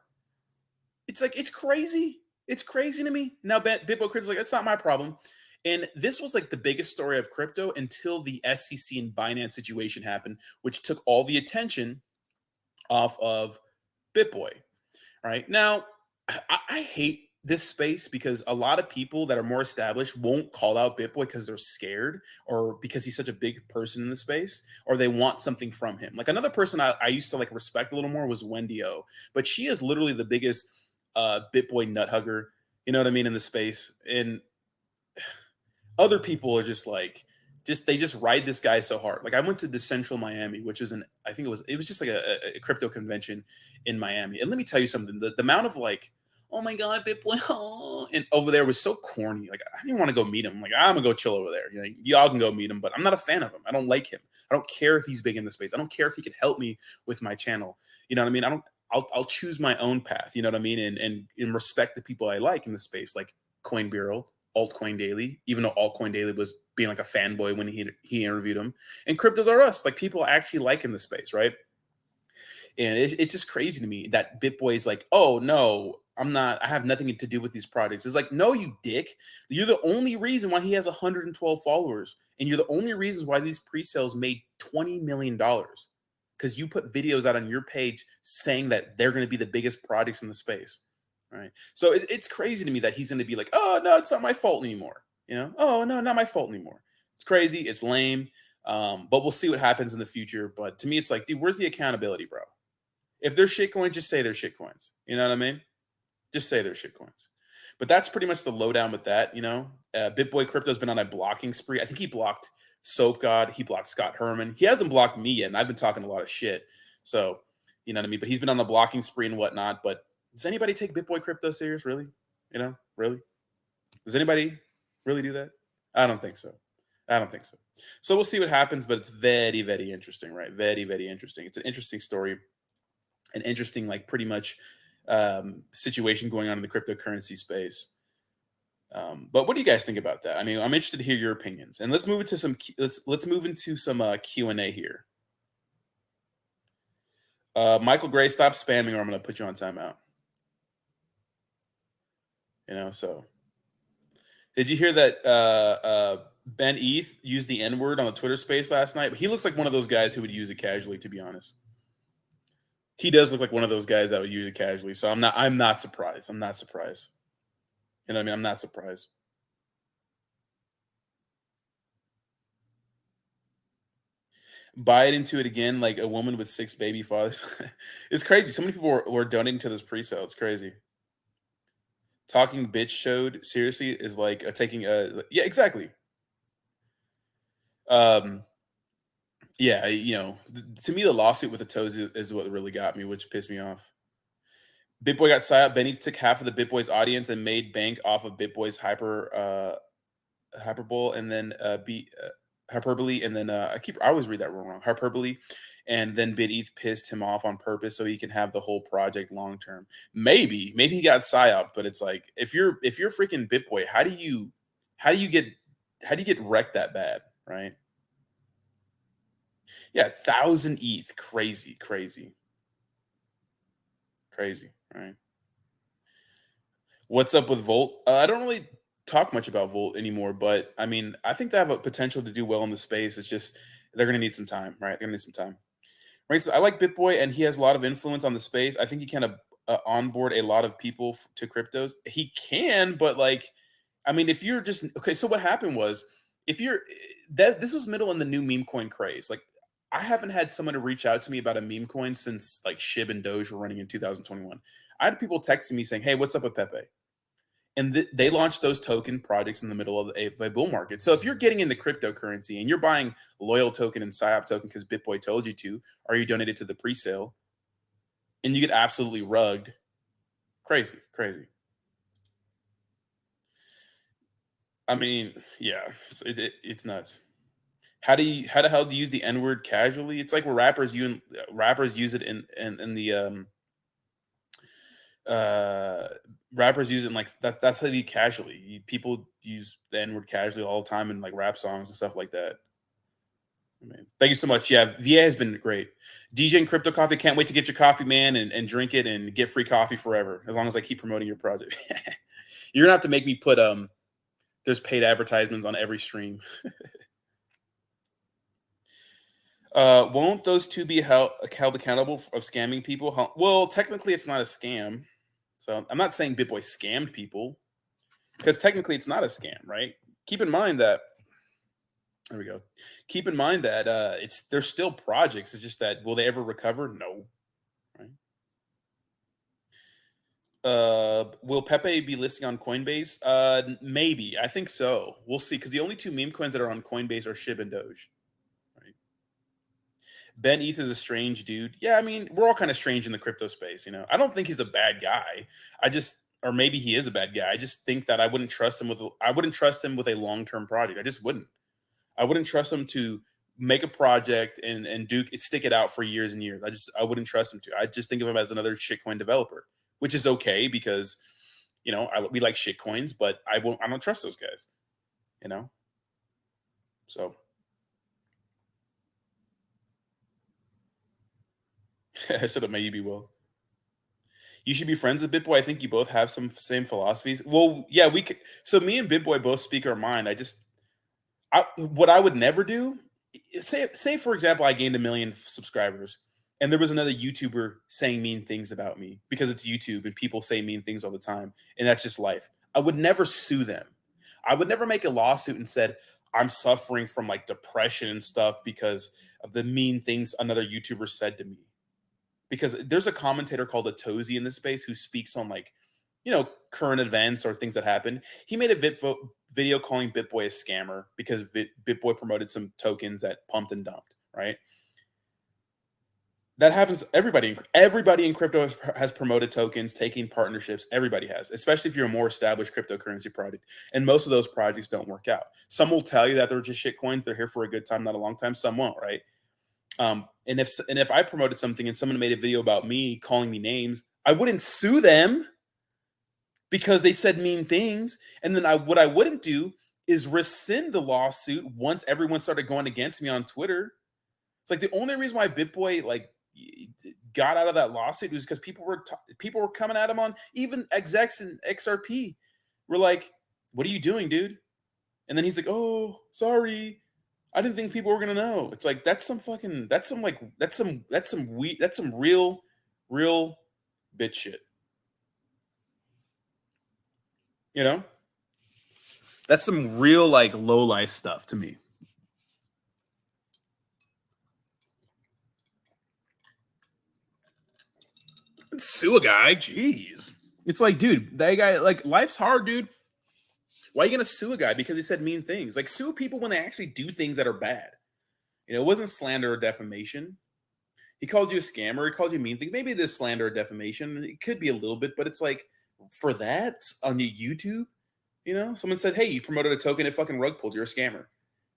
It's like, it's crazy. It's crazy to me. Now BitBoy Crypto's like, it's not my problem. And this was like the biggest story of crypto until the SEC and Binance situation happened, which took all the attention off of BitBoy. Right now, I hate this space because a lot of people that are more established won't call out BitBoy because they're scared, or because he's such a big person in the space, or they want something from him. Like, another person I used to like respect a little more was Wendy O, but she is literally the biggest BitBoy nut hugger, in the space. And other people are just like, they just ride this guy so hard. Like, I went to Decentral Miami, which was I think it was just like a crypto convention in Miami. And let me tell you something, the amount of like, oh my God, BitBoy, oh, and over there was so corny. Like, I didn't want to go meet him. Like, I'm gonna go chill over there. Y'all can go meet him, but I'm not a fan of him. I don't like him. I don't care if he's big in the space. I don't care if he can help me with my channel. You know what I mean? I'll choose my own path. You know what I mean? And respect the people I like in the space, like Coin Bureau, Altcoin Daily, even though Altcoin Daily was being like a fanboy when he interviewed him, and Cryptos R Us, like, people actually like in the space, right? And it's just crazy to me that BitBoy is like, oh no, I have nothing to do with these projects. It's like, no, you dick. You're the only reason why he has 112 followers. And you're the only reasons why these pre-sales made $20 million. Because you put videos out on your page saying that they're going to be the biggest projects in the space. Right. So it's crazy to me that he's going to be like, oh no, it's not my fault anymore. Oh no, not my fault anymore. It's crazy. It's lame. But we'll see what happens in the future. But to me, it's like, dude, where's the accountability, bro? If they're shitcoins, just say they're shitcoins. You know what I mean? Just say they're shitcoins. But that's pretty much the lowdown with that. BitBoy Crypto's been on a blocking spree. I think he blocked Soap God. He blocked Scott Herman. He hasn't blocked me yet, and I've been talking a lot of shit. So, you know what I mean? But he's been on the blocking spree and whatnot. But does anybody take BitBoy Crypto serious, really? Really? Does anybody really do that? I don't think so. I don't think so. So we'll see what happens, but it's very, very interesting, right? Very, very interesting. It's an interesting story, an interesting, like pretty much situation going on in the cryptocurrency space. But what do you guys think about that? I mean, I'm interested to hear your opinions, and let's move into some. Let's move into some Q&A here. Michael Gray, stop spamming, or I'm going to put you on timeout. You know, so did you hear that Ben Eth used the N word on a Twitter space last night? He looks like one of those guys who would use it casually, to be honest. He does look like one of those guys that would use it casually. So I'm not surprised. I'm not surprised. You know what I mean? I'm not surprised. Buy it into it again, like a woman with 6 baby fathers. It's crazy. So many people were donating to this pre-sale. It's crazy. Talking bitch showed seriously is like taking a yeah, exactly. Um, yeah, you know, to me, the lawsuit with the toes is what really got me, which pissed me off. BitBoy got psyoped. Benny took half of the BitBoy's audience and made bank off of BitBoy's hyperbole, and then hyperbole, and then I always read that wrong. Hyperbole, and then BitEth pissed him off on purpose so he can have the whole project long term. Maybe he got psyoped, but it's like if you're freaking BitBoy, how do you get wrecked that bad, right? Yeah, 1,000 ETH, crazy, right? What's up with Volt? I don't really talk much about Volt anymore, but I mean, I think they have a potential to do well in the space. It's just they're going to need some time, right? They're going to need some time, right? So I like BitBoy, and he has a lot of influence on the space. I think he kind of onboard a lot of people to cryptos. He can, but like, I mean, if you're just okay, so what happened was if you're that this was middle in the new meme coin craze. Like, I haven't had someone to reach out to me about a meme coin since like Shib and Doge were running in 2021. I had people texting me saying, "Hey, what's up with Pepe?" And they launched those token projects in the middle of a bull market. So if you're getting into cryptocurrency and you're buying loyal token and psyop token because BitBoy told you to, or you donated to the pre-sale, and you get absolutely rugged, crazy. I mean, yeah, it's nuts. How the hell do you use the N word casually? It's like where rappers use it in the uh rappers use it in like that's how you casually. People use the N word casually all the time in like rap songs and stuff like that. Man, thank you so much. Yeah, VA has been great. DJ and Crypto Coffee, can't wait to get your coffee, man, and drink it and get free coffee forever as long as I keep promoting your project. You're gonna have to make me put there's paid advertisements on every stream. Won't those two be held accountable of scamming people? Well, technically, it's not a scam. So I'm not saying BitBoy scammed people because technically it's not a scam, right? Keep in mind that there we go. Keep in mind that it's they're still projects. It's just that will they ever recover? No. Right? Will Pepe be listing on Coinbase? Maybe. I think so. We'll see. Because the only two meme coins that are on Coinbase are Shib and Doge. Right? Ben Eth is a strange dude. Yeah, I mean, we're all kind of strange in the crypto space, you know. I don't think he's a bad guy. I just or maybe he is a bad guy. I just think that I wouldn't trust him with a long-term project. I just wouldn't. I wouldn't trust him to make a project and do stick it out for years and years. I wouldn't trust him to. I just think of him as another shitcoin developer, which is okay because you know we like shitcoins, but I don't trust those guys. You know, so I should have maybe will. You should be friends with BitBoy. I think you both have some same philosophies. Well, yeah, we could. So me and BitBoy both speak our mind. What I would never do, say for example, I gained 1 million subscribers, and there was another YouTuber saying mean things about me because it's YouTube and people say mean things all the time, and that's just life. I would never sue them. I would never make a lawsuit and said I'm suffering from like depression and stuff because of the mean things another YouTuber said to me. Because there's a commentator called a Tozy in this space who speaks on like current events or things that happen. He made a video calling BitBoy a scammer because BitBoy promoted some tokens that pumped and dumped, right? That happens. Everybody in crypto has promoted tokens, taking partnerships. Everybody has, especially if you're a more established cryptocurrency project. And most of those projects don't work out. Some will tell you that they're just shit coins. They're here for a good time, not a long time. Some won't, right? And if I promoted something and someone made a video about me calling me names, I wouldn't sue them because they said mean things. And then what I wouldn't do is rescind the lawsuit once everyone started going against me on Twitter. It's like the only reason why BitBoy got out of that lawsuit was because people were coming at him on, even execs and XRP were like, "What are you doing, dude?" And then he's like, "Oh, sorry, I didn't think people were gonna know." It's like that's some real bitch shit. You know, that's some real low life stuff to me. Sue a guy, jeez. It's like, dude, that guy, life's hard, dude. Why are you gonna sue a guy because he said mean things? Like, sue people when they actually do things that are bad. It wasn't slander or defamation. He called you a scammer. He called you mean things. Maybe this slander or defamation. It could be a little bit, but it's like, for that on your YouTube, someone said, "Hey, you promoted a token and fucking rug pulled. You're a scammer."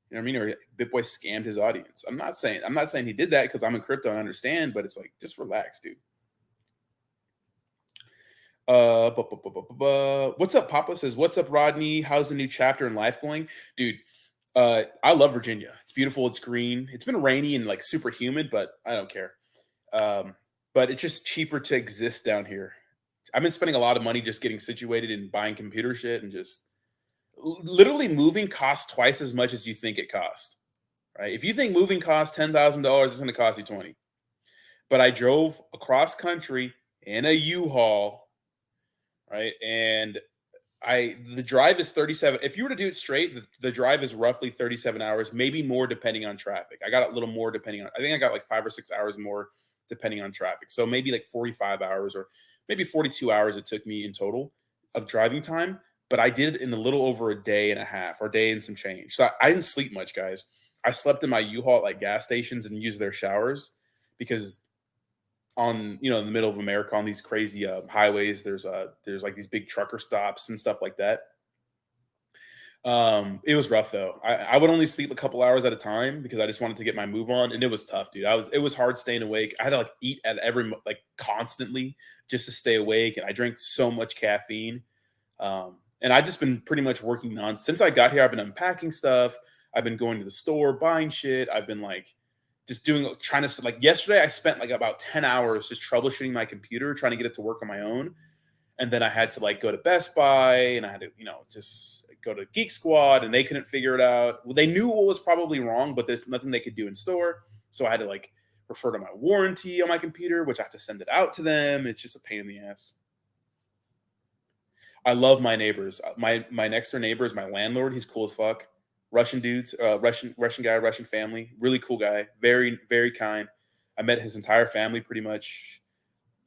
You know what I mean? Or BitBoy scammed his audience. I'm not saying he did that because I'm in crypto and understand, but it's like, just relax, dude. What's up, Papa says, "What's up, Rodney? How's the new chapter in life going?" Dude, I love Virginia. It's beautiful. It's green. It's been rainy and super humid, but I don't care. But it's just cheaper to exist down here. I've been spending a lot of money just getting situated and buying computer shit, and just literally moving costs twice as much as you think it costs. Right? If you think moving costs $10,000, it's going to cost you 20. But I drove across country in a U-Haul, right? And the drive is 37. If you were to do it straight, the drive is roughly 37 hours, maybe more depending on traffic. I got a little more depending on, I think I got 5 or 6 hours more depending on traffic. So maybe 45 hours or maybe 42 hours it took me in total of driving time. But I did it in a little over a day and a half, or a day and some change. So I didn't sleep much, guys. I slept in my U-Haul at gas stations and used their showers because on in the middle of America on these crazy highways, there's these big trucker stops and stuff like that. It was rough though. I would only sleep a couple hours at a time because I just wanted to get my move on, and it was tough, dude. It was hard staying awake. I had to eat at constantly just to stay awake, and I drank so much caffeine. And I just been pretty much working on since I got here. I've been unpacking stuff. I've been going to the store, buying shit. I've been just trying to yesterday I spent about 10 hours just troubleshooting my computer, trying to get it to work on my own. And then I had to go to Best Buy, and I had to, just go to Geek Squad, and they couldn't figure it out. Well, they knew what was probably wrong, but there's nothing they could do in store. So I had to refer to my warranty on my computer, which I have to send it out to them. It's just a pain in the ass. I love my neighbors. My next door neighbor is my landlord. He's cool as fuck. Russian dudes, Russian guy, Russian family, really cool guy, very, very kind. I met his entire family pretty much.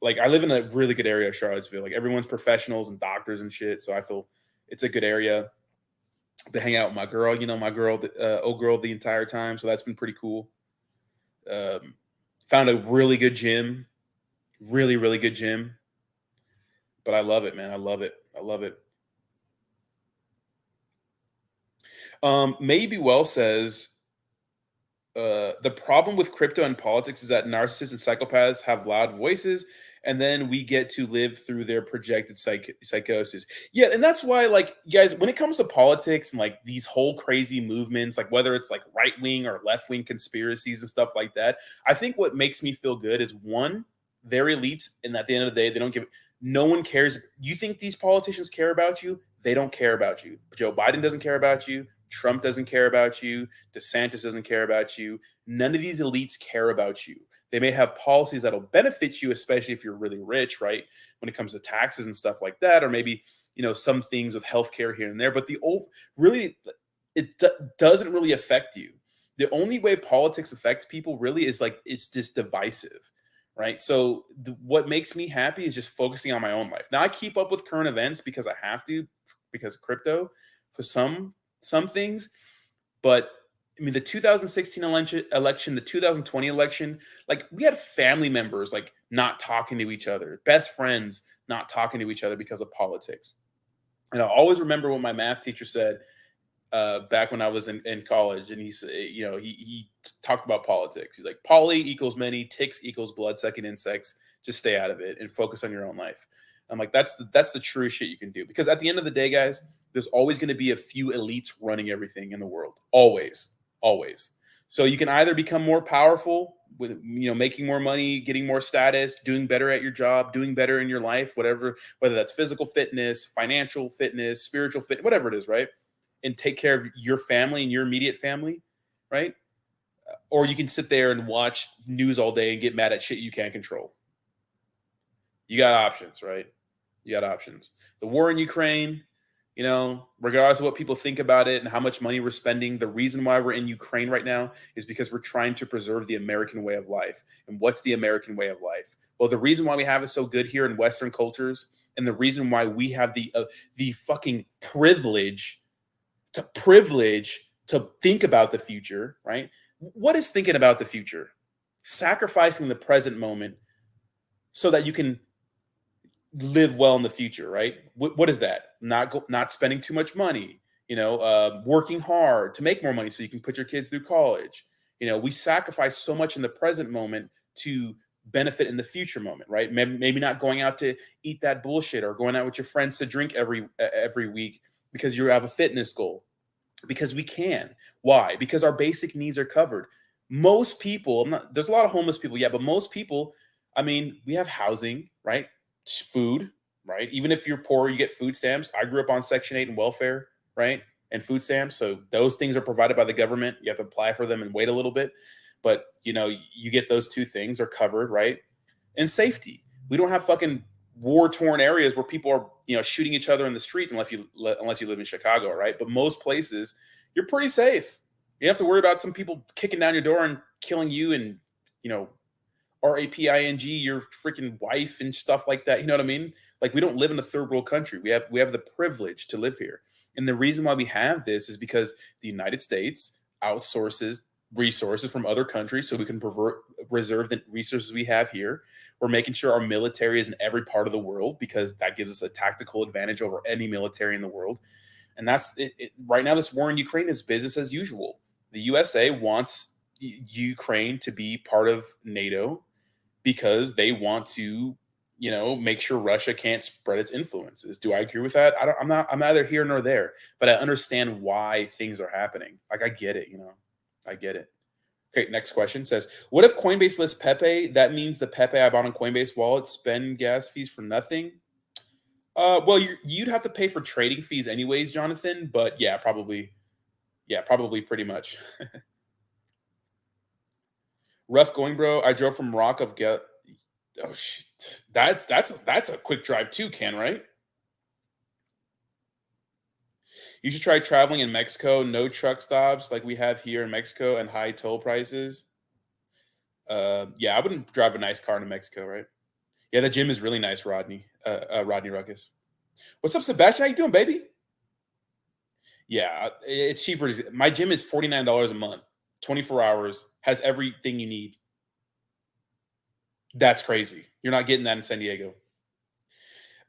I live in a really good area of Charlottesville. Everyone's professionals and doctors and shit, so I feel it's a good area to hang out with my girl. My girl, old girl, the entire time, so that's been pretty cool. Found a really good gym, really, really good gym. But I love it, man. I love it. I love it. Maybe Well says, the problem with crypto and politics is that narcissists and psychopaths have loud voices, and then we get to live through their projected psychosis. Yeah, and that's why, guys, when it comes to politics and these whole crazy movements, whether it's right wing or left wing conspiracies and stuff like that, I think what makes me feel good is, one, they're elite, and at the end of the day, they don't give. No one cares. You think these politicians care about you? They don't care about you. Joe Biden doesn't care about you. Trump doesn't care about you. DeSantis doesn't care about you. None of these elites care about you. They may have policies that'll benefit you, especially if you're really rich, right? When it comes to taxes and stuff like that, or maybe, some things with healthcare here and there. But doesn't really affect you. The only way politics affects people really is it's just divisive, right? So what makes me happy is just focusing on my own life. Now I keep up with current events because I have to, because of crypto for some things, but I mean, the 2016 election, the 2020 election, like we had family members like not talking to each other, best friends not talking to each other because of politics. And I always remember what my math teacher said back when I was in college, and he said, he talked about politics. He's like, poly equals many, ticks equals blood-sucking insects. Just stay out of it and focus on your own life. I'm like, that's the true shit you can do, because at the end of the day, guys, there's always going to be a few elites running everything in the world. Always, always. So you can either become more powerful with making more money, getting more status, doing better at your job, doing better in your life, whatever, whether that's physical fitness, financial fitness, spiritual fit, whatever it is, right? And take care of your family and your immediate family, right? Or you can sit there and watch news all day and get mad at shit you can't control. You got options, right? You got options. The war in Ukraine, regardless of what people think about it and how much money we're spending, the reason why we're in Ukraine right now is because we're trying to preserve the American way of life. And what's the American way of life? Well, the reason why we have it so good here in Western cultures, and the reason why we have the fucking privilege to think about the future, right? What is thinking about the future? Sacrificing the present moment so that you can live well in the future, right? What is that? Not spending too much money, working hard to make more money so you can put your kids through college. We sacrifice so much in the present moment to benefit in the future moment, right? Maybe not going out to eat that bullshit or going out with your friends to drink every week because you have a fitness goal. Because we can. Why? Because our basic needs are covered. Most people, there's a lot of homeless people, yeah, but most people, I mean, we have housing, right? Food, right? Even if you're poor, you get food stamps. I grew up on Section 8 and welfare, right? And food stamps. So those things are provided by the government. You have to apply for them and wait a little bit. But, you get those two things are covered, right? And safety. We don't have fucking war-torn areas where people are, shooting each other in the streets unless you live in Chicago, right? But most places, you're pretty safe. You don't have to worry about some people kicking down your door and killing you and, raping your freaking wife and stuff like that. You know what I mean? Like, we don't live in a third world country. We have the privilege to live here. And the reason why we have this is because the United States outsources resources from other countries so we can reserve the resources we have here. We're making sure our military is in every part of the world because that gives us a tactical advantage over any military in the world. And that's it. Right now, this war in Ukraine is business as usual. The USA wants Ukraine to be part of NATO because they want to, make sure Russia can't spread its influences. Do I agree with that? I'm neither here nor there, but I understand why things are happening. Like, I get it, I get it. Okay, next question says, what if Coinbase lists Pepe? That means the Pepe I bought on Coinbase wallet spend gas fees for nothing? Well, you'd have to pay for trading fees anyways, Jonathan, but yeah, probably pretty much. Rough going, bro. I drove from Rock of oh shit. That's a quick drive too, Ken, right? You should try traveling in Mexico. No truck stops like we have here in Mexico and high toll prices. Yeah, I wouldn't drive a nice car to Mexico, right? Yeah, the gym is really nice, Rodney. Rodney Ruckus. What's up, Sebastian? How you doing, baby? Yeah, it's cheaper. My gym is $49 a month, 24 hours, has everything you need. That's crazy. You're not getting that in San Diego.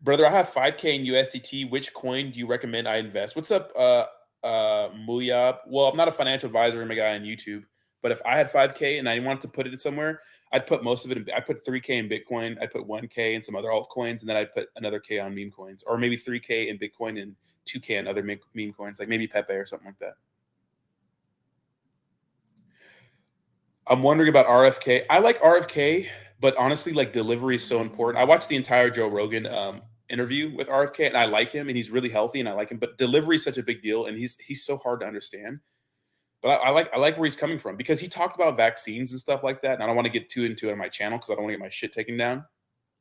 Brother, I have 5K in USDT. Which coin do you recommend I invest? What's up, Muyab? Well, I'm not a financial advisor. I'm a guy on YouTube. But if I had 5K and I wanted to put it somewhere, I'd put most of it I put 3K in Bitcoin. I'd put 1K in some other altcoins. And then I'd put another K on meme coins. Or maybe 3K in Bitcoin and 2K on other meme coins. Like maybe Pepe or something like that. I'm wondering about RFK. I like RFK, but honestly, like delivery is so important. I watched the entire Joe Rogan interview with RFK, and I like him, and he's really healthy, and I like him. But delivery is such a big deal, and he's so hard to understand. But I like where he's coming from because he talked about vaccines and stuff like that. And I don't want to get too into it on my channel because I don't want to get my shit taken down.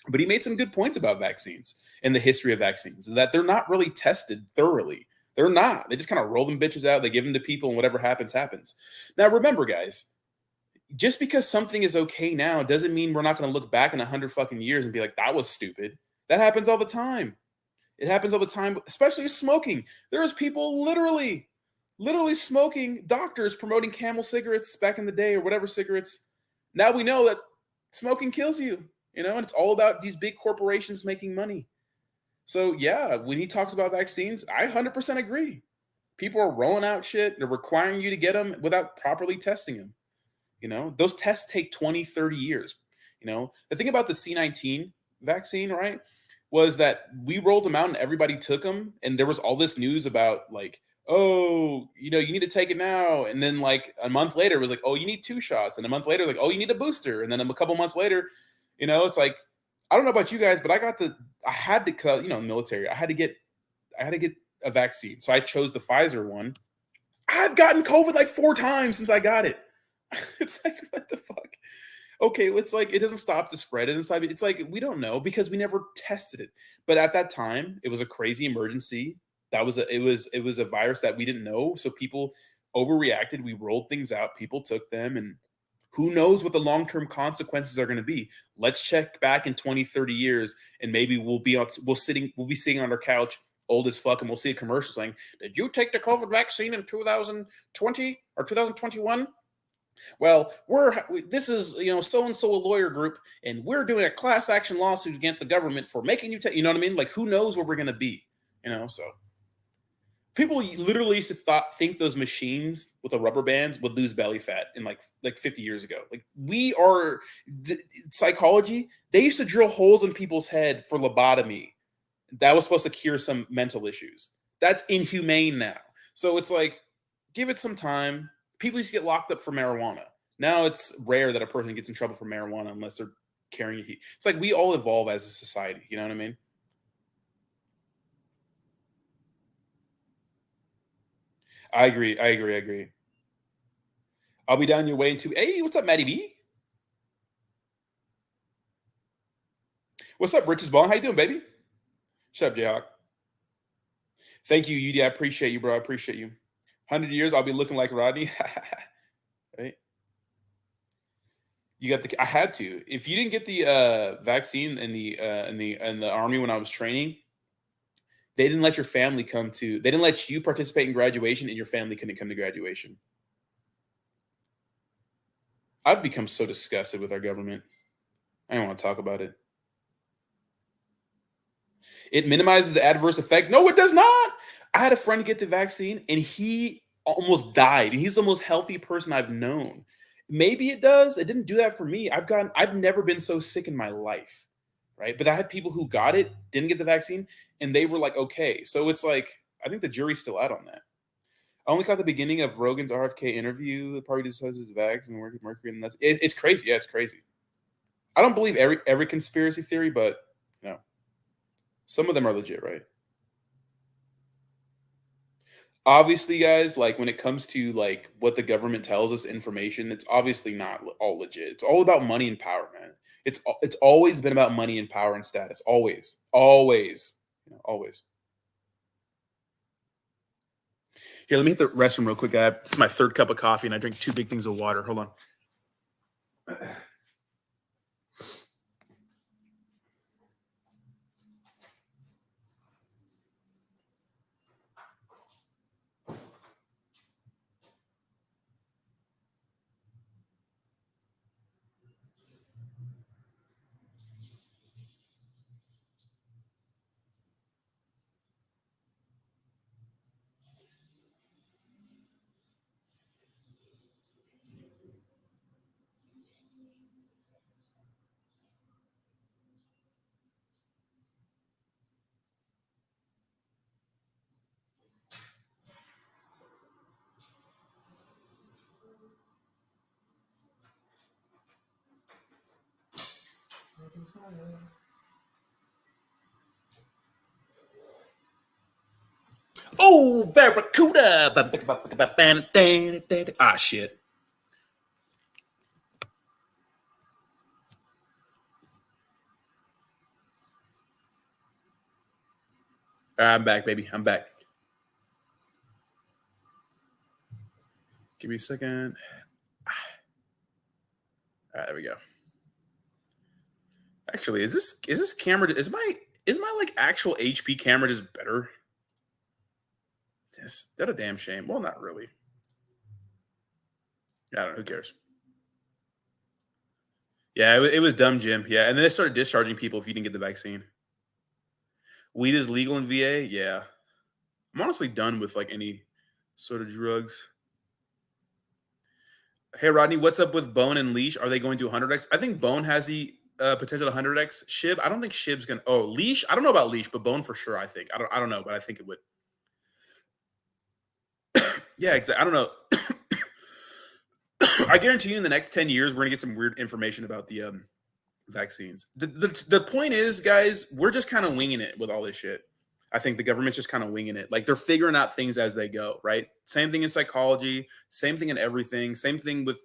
But he made some good points about vaccines and the history of vaccines, and that they're not really tested thoroughly. They're not. They just kind of roll them bitches out. They give them to people, and whatever happens, happens. Now, remember, guys, just because something is okay now doesn't mean we're not going to look back in 100 fucking years and be like, that was stupid. That happens all the time. It happens all the time, especially with smoking. There is people literally Literally smoking, doctors promoting Camel cigarettes back in the day or whatever cigarettes. Now we know that smoking kills you, and it's all about these big corporations making money. So yeah, when he talks about vaccines, I 100% agree. People are rolling out shit. They're requiring you to get them without properly testing them. Those tests take 20, 30 years. The thing about the C-19 vaccine, right, was that we rolled them out and everybody took them. And there was all this news about like, oh, you need to take it now. And then like a month later, it was like, oh, you need 2 shots. And a month later, like, oh, you need a booster. And then a couple months later, it's like, I don't know about you guys, but I had to, military. I had to get a vaccine. So I chose the Pfizer one. I've gotten COVID like 4 times since I got it. It's like, what the fuck? Okay, it's like it doesn't stop the spread. It's like we don't know because we never tested it. But at that time, it was a crazy emergency. It was a virus that we didn't know. So people overreacted. We rolled things out. People took them, and who knows what the long-term consequences are going to be. Let's check back in 20, 30 years, and maybe we'll be sitting on our couch old as fuck, and we'll see a commercial saying, "Did you take the COVID vaccine in 2020 or 2021? Well, this is so and so a lawyer group, and we're doing a class action lawsuit against the government for making you take." You know what I mean? Like, who knows where we're gonna be? So people literally used to think those machines with the rubber bands would lose belly fat in like 50 years ago. Like psychology. They used to drill holes in people's head for lobotomy. That was supposed to cure some mental issues. That's inhumane now. So it's like, give it some time. People used to get locked up for marijuana. Now it's rare that a person gets in trouble for marijuana unless they're carrying a heat. It's like we all evolve as a society. You know what I mean? I agree. I'll be down your way in two. Hey, what's up, Matty B? What's up, Rich's Ball? How you doing, baby? Shut up, Jayhawk. Thank you, UD. I appreciate you, bro. I appreciate you. 100 years, I'll be looking like Rodney. Right? You got the. I had to. If you didn't get the vaccine in the army when I was training, they didn't let your family come to. They didn't let you participate in graduation, and your family couldn't come to graduation. I've become so disgusted with our government. I don't want to talk about it. It minimizes the adverse effect. No, it does not. I had a friend get the vaccine and he almost died. And he's the most healthy person I've known. Maybe it does. It didn't do that for me. I've never been so sick in my life. Right. But I had people who got it, didn't get the vaccine, and they were like, okay. So it's like, I think the jury's still out on that. I only caught the beginning of Rogan's RFK interview. The party discusses vaccine and Mercury, and it's crazy. Yeah, it's crazy. I don't believe every conspiracy theory, but some of them are legit, right? Obviously, guys, like when it comes to like what the government tells us information, it's obviously not all legit. It's all about money and power, man. It's always been about money and power and status. Always, always, always. Here, let me hit the restroom real quick. This is my 3rd cup of coffee, and I drink 2 big things of water. Hold on. Oh, Barracuda! Ah, shit. I'm back, baby. I'm back. Give me a second. All right, there we go. Actually, is this camera? Is my like actual HP camera just better? That's a damn shame. Well, not really. I don't know. Who cares? Yeah, it was dumb, Jim. Yeah, and then they started discharging people if you didn't get the vaccine. Weed is legal in VA. Yeah, I'm honestly done with like any sort of drugs. Hey Rodney, what's up with Bone and Leash? Are they going to 100x? I think Bone has the potential to 100x. Shib, I don't think Shib's gonna. Oh, Leash, I don't know about Leash, but Bone for sure. I think. I don't know, but I think it would. Yeah, exactly. I don't know. I guarantee you, in the next 10 years, we're gonna get some weird information about the vaccines. The point is, guys, we're just kind of winging it with all this shit. I think the government's just kind of winging it. Like they're figuring out things as they go, right? Same thing in psychology, same thing in everything, same thing with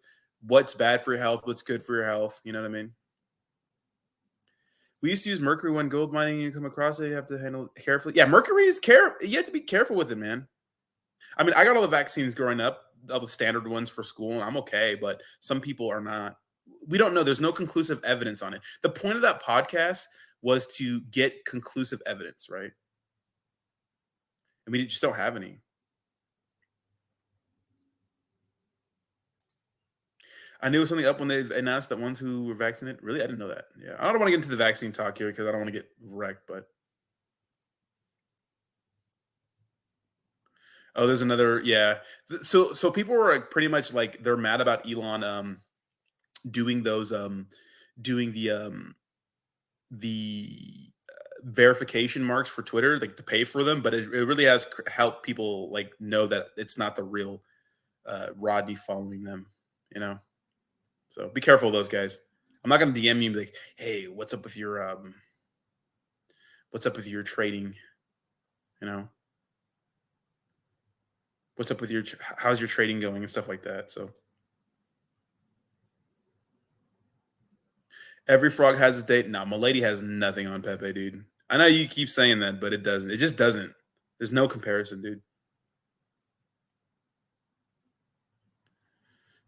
what's bad for your health, what's good for your health. You know what I mean? We used to use mercury when gold mining. You come across it, you have to handle it carefully. Yeah, mercury is you have to be careful with it, man. I mean, I got all the vaccines growing up, all the standard ones for school, and I'm okay, but some people are not. We don't know. There's no conclusive evidence on it. The point of that podcast was to get conclusive evidence, right? And we just don't have any. I knew something up when they announced that ones who were vaccinated. Really, I didn't know that. Yeah, I don't want to get into the vaccine talk here because I don't want to get wrecked. But oh, there's another. Yeah, so people were like pretty much like they're mad about Elon doing those doing the verification marks for Twitter, like to pay for them, but it really has helped people like know that it's not the real Rodney following them, you know. So be careful of those guys. I'm not gonna DM you and be like, hey, what's up with your trading? You know, what's up with how's your trading going and stuff like that. So every frog has its date. No, Milady has nothing on Pepe, dude. I know you keep saying that, but it doesn't. It just doesn't. There's no comparison, dude.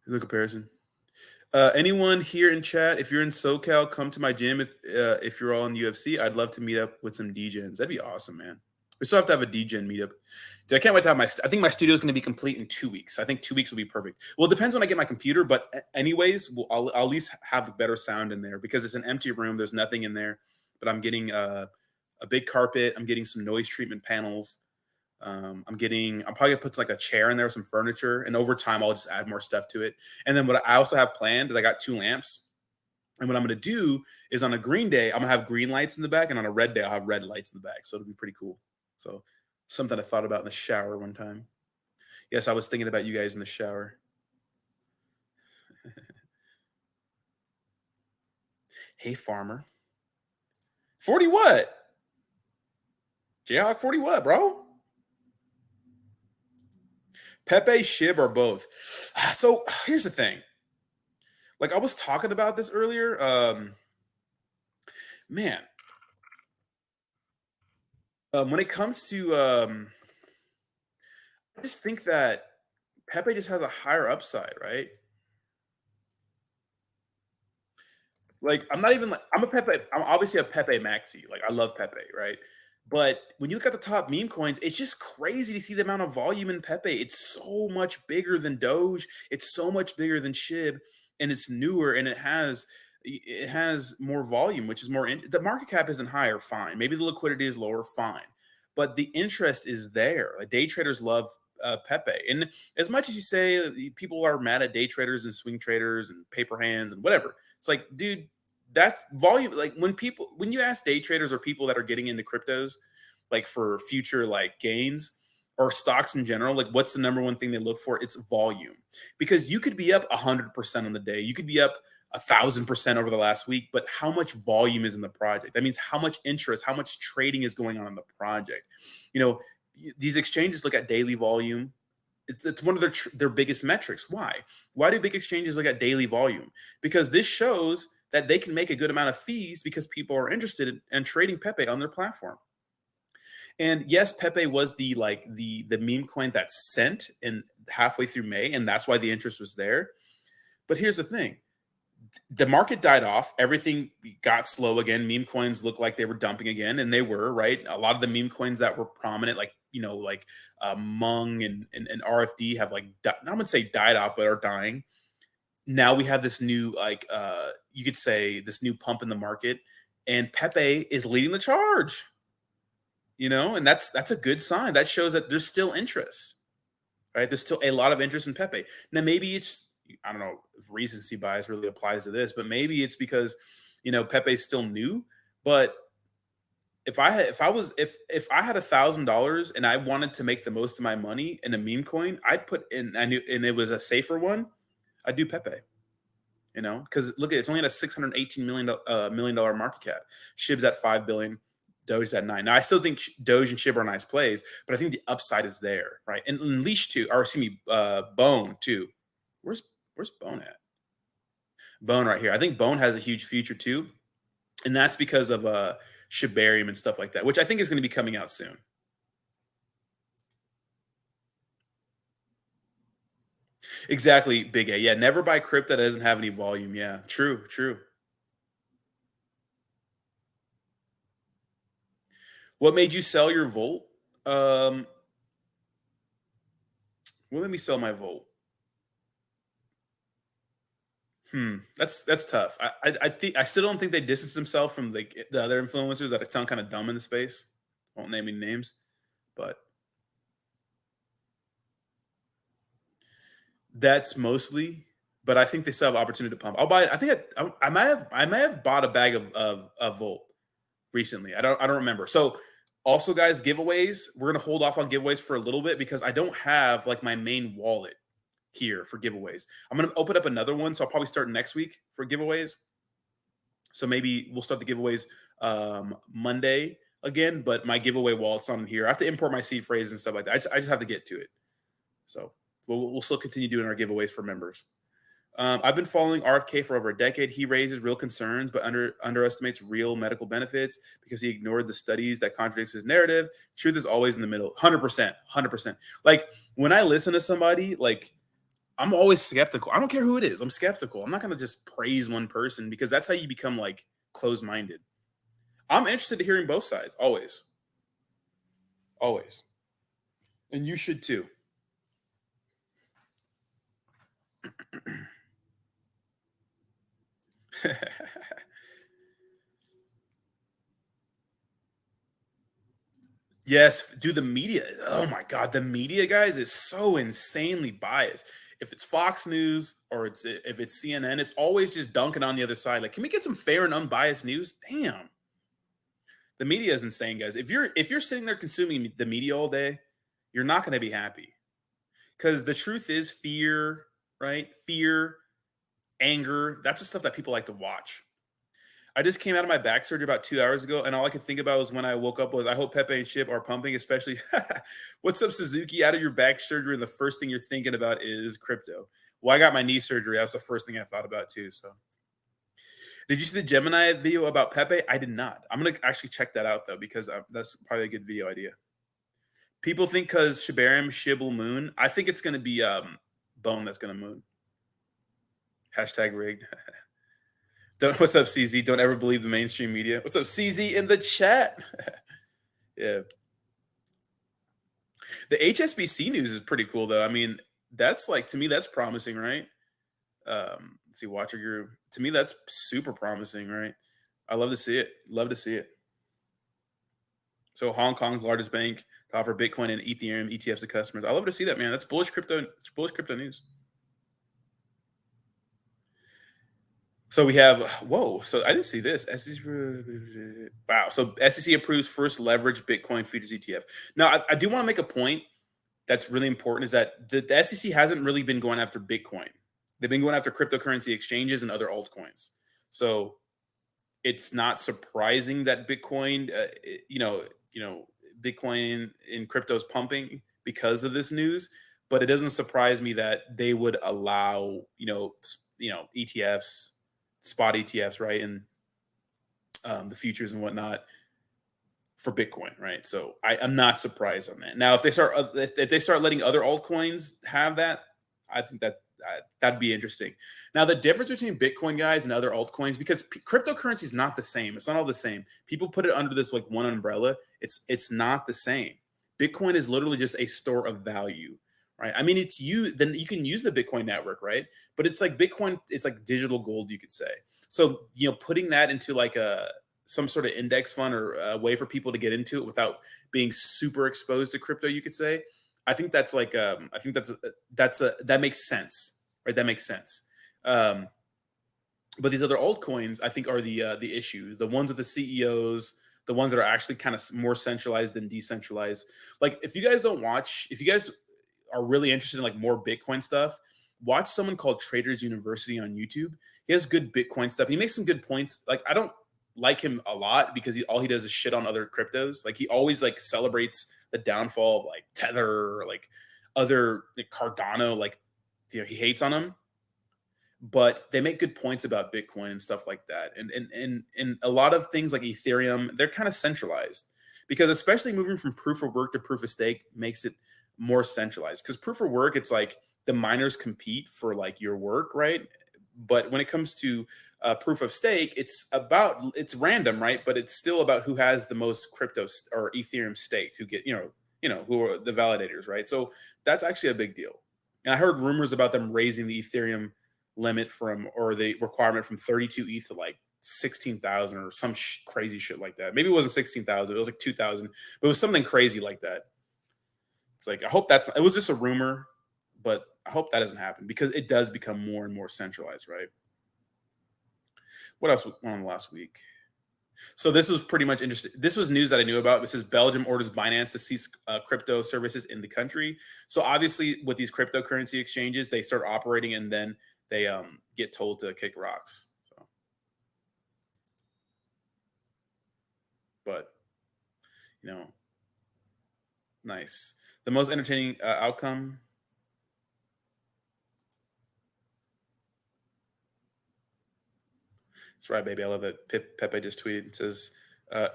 There's no comparison. Anyone here in chat, if you're in SoCal, come to my gym. If you're all in UFC, I'd love to meet up with some DJs. That'd be awesome, man. We still have to have a DJ meetup. Dude, I can't wait to have I think my studio is going to be complete in 2 weeks. I think 2 weeks will be perfect. Well, it depends when I get my computer, but anyways, I'll at least have better sound in there because it's an empty room. There's nothing in there, but I'm getting a big carpet. I'm getting some noise treatment panels. I'm probably gonna put like a chair in there, some furniture, and over time I'll just add more stuff to it. And then what I also have planned is I got 2 lamps. And what I'm gonna do is on a green day, I'm gonna have green lights in the back, and on a red day, I'll have red lights in the back. So it'll be pretty cool. So something I thought about in the shower one time. Yes, I was thinking about you guys in the shower. Hey, farmer. 40 what? Jayhawk 40 what, bro? Pepe, Shib, or both? So here's the thing. Like I was talking about this earlier. Man, when it comes to, I just think that Pepe just has a higher upside, right? Like I'm not even like I'm a Pepe. I'm obviously a Pepe maxi. Like I love Pepe, right? But when you look at the top meme coins, it's just crazy to see the amount of volume in Pepe. It's so much bigger than Doge. It's so much bigger than Shib, and it's newer, and it has more volume, which is more. The market cap isn't higher, fine. Maybe the liquidity is lower, fine. But the interest is there. Like day traders love Pepe, and as much as you say people are mad at day traders and swing traders and paper hands and whatever, it's like, dude, that's volume. Like when you ask day traders or people that are getting into cryptos, like for future like gains or stocks in general, like what's the number one thing they look for? It's volume, because you could be up 100% on the day, you could be up 1,000% over the last week, but how much volume is in the project? That means how much interest, how much trading is going on in the project. You know, these exchanges look at daily volume. It's one of their biggest metrics. Why? Why do big exchanges look at daily volume? Because this shows that they can make a good amount of fees because people are interested in trading Pepe on their platform. And yes, Pepe was the meme coin that sent in halfway through May, and that's why the interest was there. But here's the thing. The market died off. Everything got slow again. Meme coins looked like they were dumping again, and they were, right? A lot of the meme coins that were prominent, like like Mung and RFD have like I wouldn't say died out, but are dying. Now we have this new you could say this new pump in the market, and Pepe is leading the charge. And that's a good sign. That shows that there's still interest, right? There's still a lot of interest in Pepe. Now maybe it's, I don't know if recency bias really applies to this, but maybe it's because Pepe's still new. But if I had $1,000 and I wanted to make the most of my money in a meme coin, I'd put in, and it was a safer one, I'd do Pepe. Because look at it, it's only at a $618 million market cap. Shib's at 5 billion. Doge's at 9. Now I still think Doge and Shib are nice plays, but I think the upside is there, right? And Leash too, or excuse me, Bone too. Where's Bone at? Bone right here. I think Bone has a huge future too, and that's because of Shibarium and stuff like that, which I think is going to be coming out soon. Exactly, Big A. Yeah, never buy crypto that doesn't have any volume. Yeah, true. What made you sell your Volt? What made me sell my Volt? That's tough. I still don't think they distance themselves from the other influencers that sound kind of dumb in the space. Won't name any names, but that's mostly. But I think they still have opportunity to pump. I'll buy it. I think I might have bought a bag of Volt recently. I don't remember. So also, guys, giveaways. We're gonna hold off on giveaways for a little bit because I don't have like my main wallet here for giveaways. I'm gonna open up another one, so I'll probably start next week for giveaways. So maybe we'll start the giveaways Monday again. But my giveaway wallet's on here. I have to import my seed phrase and stuff like that. I just have to get to it. So we'll still continue doing our giveaways for members. I've been following RFK for over a decade. He raises real concerns, but underestimates real medical benefits because he ignored the studies that contradicts his narrative. Truth is always in the middle. 100%. Like when I listen to somebody, like I'm always skeptical. I don't care who it is. I'm skeptical. I'm not going to just praise one person because that's how you become like closed-minded. I'm interested in hearing both sides. Always. And you should too. Yes, do the media. Oh my God, the media, guys, is so insanely biased. If it's Fox News or if it's CNN, it's always just dunking on the other side. Like, can we get some fair and unbiased news? Damn, the media is insane, guys. If you're sitting there consuming the media all day, you're not going to be happy because the truth is fear, right? Fear, anger. That's the stuff that people like to watch. I just came out of my back surgery about 2 hours ago, and all I could think about was when I woke up was I hope Pepe and Chip are pumping, especially what's up, Suzuki, out of your back surgery, and the first thing you're thinking about is crypto. Well, I got my knee surgery. That was the first thing I thought about too. So did you see the Gemini video about Pepe? I did not. I'm going to actually check that out though, because that's probably a good video idea. People think because Shibarium Shib will moon. I think it's going to be Bone that's going to moon. Hashtag rigged. What's up, CZ? Don't ever believe the mainstream media. What's up, CZ in the chat? Yeah. The HSBC news is pretty cool, though. I mean, that's like, to me, that's promising, right? Let's see, Watcher Guru. To me, that's super promising, right? I love to see it. So Hong Kong's largest bank to offer Bitcoin and Ethereum ETFs to customers. I love to see that, man. That's bullish crypto. It's bullish crypto news. So we have, whoa, so I didn't see this. SEC, wow. So SEC approves first leverage Bitcoin futures ETF. Now, I do want to make a point that's really important is that the SEC hasn't really been going after Bitcoin. They've been going after cryptocurrency exchanges and other altcoins. So it's not surprising that Bitcoin, Bitcoin in crypto is pumping because of this news. But it doesn't surprise me that they would allow, ETFs, spot ETFs, right, and the futures and whatnot for Bitcoin, right? So I'm not surprised on that. Now, if they start letting other altcoins have that, I think that'd be interesting. Now, the difference between Bitcoin, guys, and other altcoins, because cryptocurrency is not the same. It's not all the same. People put it under this like one umbrella. It's not the same. Bitcoin is literally just a store of value, right? I mean, it's you. Then you can use the Bitcoin network, right? But it's like Bitcoin. It's like digital gold, you could say. So putting that into like a some sort of index fund or a way for people to get into it without being super exposed to crypto, you could say. I think that's like I think that makes sense, right? That makes sense. Um, but these other altcoins, I think, are the issue. The ones with the CEOs, the ones that are actually kind of more centralized than decentralized. Like, if you guys if you guys are really interested in like more Bitcoin stuff, watch someone called Traders University on YouTube. He has good Bitcoin stuff. He makes some good points. Like, I don't like him a lot because all he does is shit on other cryptos. Like, he always like celebrates the downfall of like Tether or like other like Cardano. Like, he hates on them, but they make good points about Bitcoin and stuff like that. And a lot of things like Ethereum, they're kind of centralized because especially moving from proof of work to proof of stake makes it more centralized. Because proof of work, it's like the miners compete for like your work, right? But when it comes to proof of stake, it's random, right? But it's still about who has the most crypto or Ethereum staked, who get who are the validators, right? So that's actually a big deal. And I heard rumors about them raising the Ethereum limit or the requirement from 32 ETH to like 16,000 or some crazy shit like that. Maybe it wasn't 16,000, it was like 2,000, but it was something crazy like that. It's like, I hope it was just a rumor, but I hope that doesn't happen because it does become more and more centralized, right? What else went on last week? So this was pretty much interesting. This was news that I knew about. It says Belgium orders Binance to cease crypto services in the country. So obviously, with these cryptocurrency exchanges, they start operating and then they get told to kick rocks. So, but nice. The most entertaining outcome. That's right, baby. I love that. Pepe just tweeted. It says,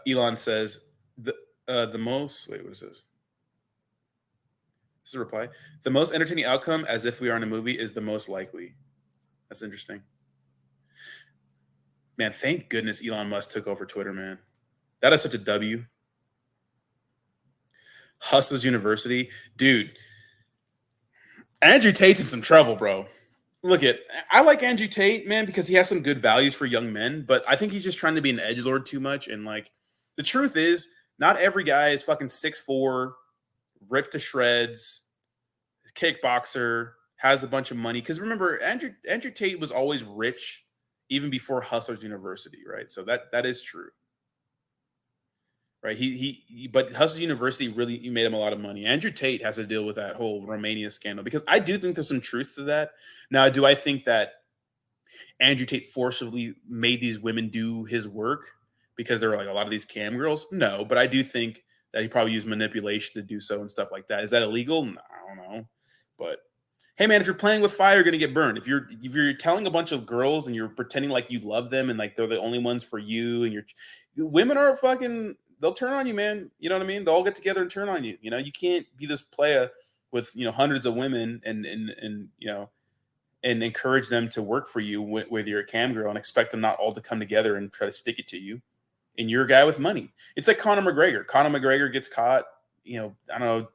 Elon says the most. Wait, what is this? This is a reply. The most entertaining outcome, as if we are in a movie, is the most likely. That's interesting. Man, thank goodness Elon Musk took over Twitter, man. That is such a W. Hustlers University. Dude, Andrew Tate's in some trouble, bro. I like Andrew Tate, man, because he has some good values for young men, but I think he's just trying to be an edgelord too much. And like, the truth is, not every guy is fucking 6'4", ripped to shreds, kickboxer, has a bunch of money. Because remember, Andrew Tate was always rich, even before Hustlers University, right? So that is true, right? But Hustlers University really made him a lot of money. Andrew Tate has to deal with that whole Romania scandal because I do think there's some truth to that. Now, do I think that Andrew Tate forcibly made these women do his work because there were like a lot of these cam girls? No, but I do think that he probably used manipulation to do so and stuff like that. Is that illegal? No, I don't know. But hey, man, if you're playing with fire, you're gonna get burned. If you're telling a bunch of girls and you're pretending like you love them and like they're the only ones for you, and women are fucking, they'll turn on you, man. You know what I mean? They'll all get together and turn on you. You can't be this playa with hundreds of women and and encourage them to work for you with your cam girl and expect them not all to come together and try to stick it to you. And you're a guy with money. It's like Conor McGregor. Conor McGregor gets caught, I don't know,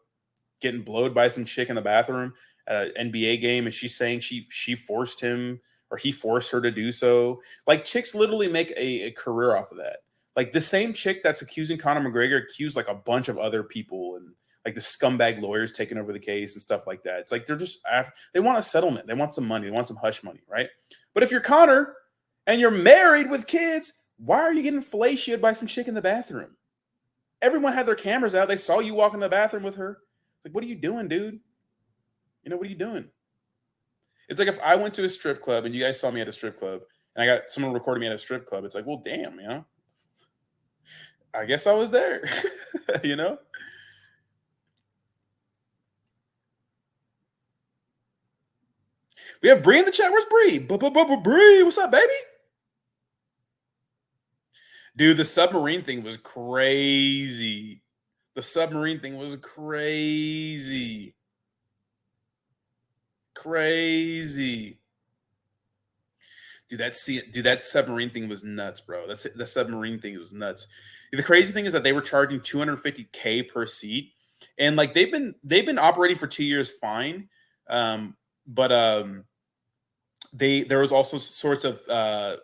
getting blowed by some chick in the bathroom at an NBA game, and she's saying she forced him or he forced her to do so. Like, chicks literally make a career off of that. Like, the same chick that's accusing Conor McGregor accused like a bunch of other people, and like the scumbag lawyers taking over the case and stuff like that. It's like they want a settlement. They want some money. They want some hush money, right? But if you're Conor and you're married with kids, why are you getting fellatiated by some chick in the bathroom? Everyone had their cameras out. They saw you walk in the bathroom with her. Like, what are you doing, dude? What are you doing? It's like if I went to a strip club and you guys saw me at a strip club and I got someone recording me at a strip club. It's like, well, damn, I guess I was there, We have Bree in the chat. Where's Bree? Bree, what's up, baby? Dude, the submarine thing was crazy. The submarine thing was crazy. Crazy. Dude, that submarine thing was nuts, bro. The submarine thing was nuts. The crazy thing is that they were charging $250K per seat. and like they've been operating for 2 years fine, but there was also sorts of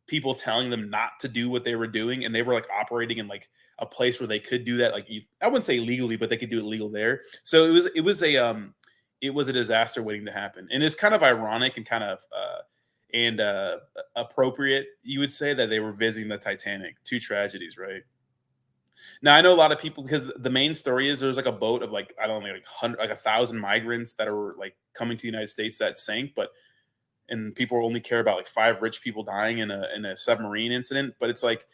people telling them not to do what they were doing, and they were like operating in like a place where they could do that, like I wouldn't say legally, but they could do it legal there. So it was a disaster waiting to happen, and it's kind of ironic and kind of and appropriate, you would say, that they were visiting the Titanic. Two tragedies, right? Now I know a lot of people, because the main story is there's like a boat of like, I don't know, like 1,000 migrants that are like coming to the United States that sank, but and people only care about like 5 rich people dying in a submarine incident. But it's like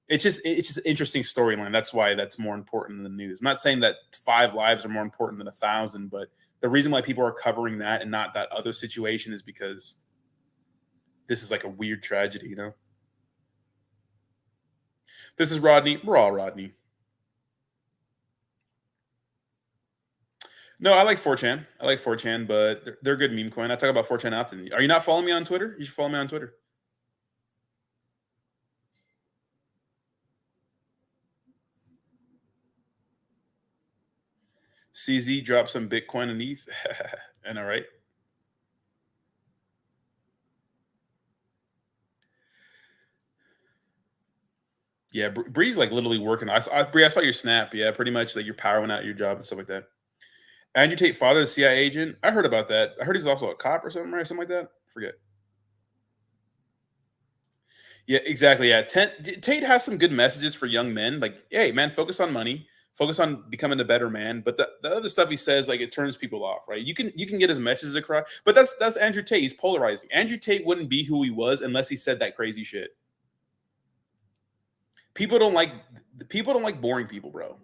it's just an interesting storyline. That's why that's more important than the news. I'm not saying that 5 lives are more important than 1,000, but the reason why people are covering that and not that other situation is because this is like a weird tragedy, you know. This is Rodney. We're all Rodney. No, I like 4chan. I like 4chan, but they're a good meme coin. I talk about 4chan often. Are you not following me on Twitter? You should follow me on Twitter. CZ dropped some Bitcoin and ETH. I know, right? Yeah, Bree's like literally working. Bree, I saw your snap. Yeah, pretty much like you're powering out your job and stuff like that. Andrew Tate, father, is CIA agent. I heard about that. I heard he's also a cop or something, right? Something like that. I forget. Yeah, exactly. Yeah, Tate has some good messages for young men. Like, hey, man, focus on money, focus on becoming a better man. But the other stuff he says, like, it turns people off, right? You can get his messages across, but that's Andrew Tate. He's polarizing. Andrew Tate wouldn't be who he was unless he said that crazy shit. People don't like people don't like boring people, bro.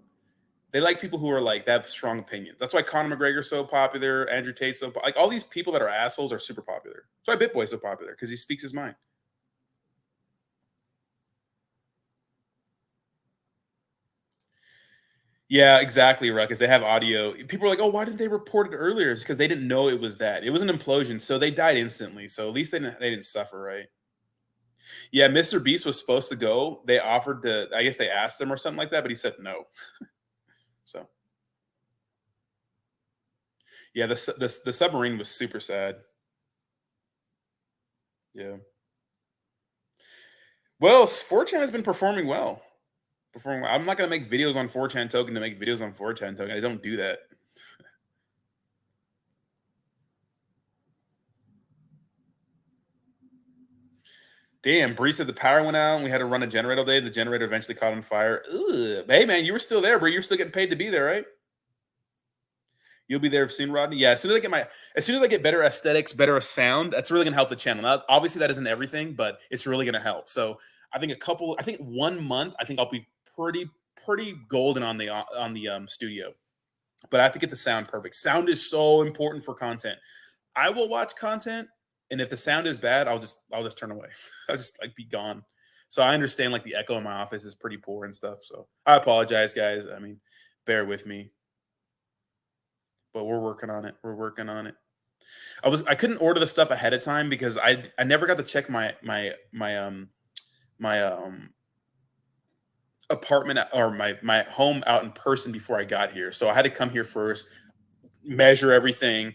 They like people who are like, they have strong opinions. That's why Conor McGregor's so popular. Andrew Tate's like, all these people that are assholes are super popular. That's why BitBoy's so popular, because he speaks his mind. Yeah, exactly, Ruckus. They have audio. People are like, "Oh, why didn't they report it earlier?" It's because they didn't know it was that. It was an implosion, so they died instantly. So at least they didn't suffer, right? Yeah, Mr. Beast was supposed to go. They offered to, I guess they asked him or something like that, but he said no. So yeah, the submarine was super sad. Yeah. Well, 4chan has been performing well. Performing well. I'm not gonna make videos on 4chan token to make videos on 4chan token. I don't do that. Damn, Bree said the power went out and we had to run a generator all day. The generator eventually caught on fire. Ugh. Hey man, you were still there, Bree. You're still getting paid to be there, right? You'll be there soon, Rodney. Yeah, as soon as I get better aesthetics, better sound, that's really gonna help the channel. Now, obviously, that isn't everything, but it's really gonna help. So I think 1 month, I think I'll be pretty golden on the studio. But I have to get the sound perfect. Sound is so important for content. I will watch content, and if the sound is bad, I'll just turn away. I'll just like be gone. So I understand like the echo in my office is pretty poor and stuff. So I apologize, guys. I mean, bear with me, but we're working on it. We're working on it. I couldn't order the stuff ahead of time because I never got to check my apartment or my home out in person before I got here. So I had to come here first, measure everything,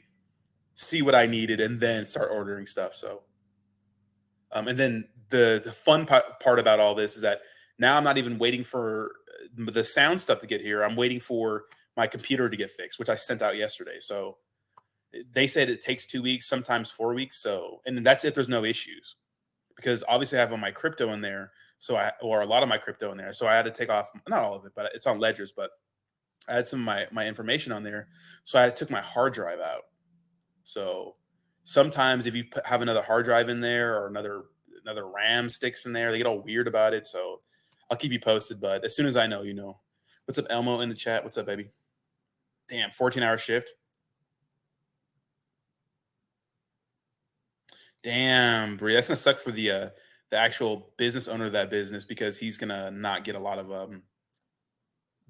see what I needed, and then start ordering stuff. So and then the fun part about all this is that now I'm not even waiting for the sound stuff to get here. I'm waiting for my computer to get fixed, which I sent out yesterday. So they said it takes 2 weeks, sometimes 4 weeks. So, and that's if there's no issues, because obviously I have all my crypto in there. Or a lot of my crypto in there. So I had to take off, not all of it, but it's on ledgers, but I had some of my information on there. So I took my hard drive out. So sometimes if you have another hard drive in there or another RAM sticks in there, they get all weird about it. So I'll keep you posted. But as soon as I know, you know. What's up, Elmo in the chat? What's up, baby? Damn, 14-hour shift. Damn, Brie, that's gonna suck for the actual business owner of that business, because he's gonna not get a lot of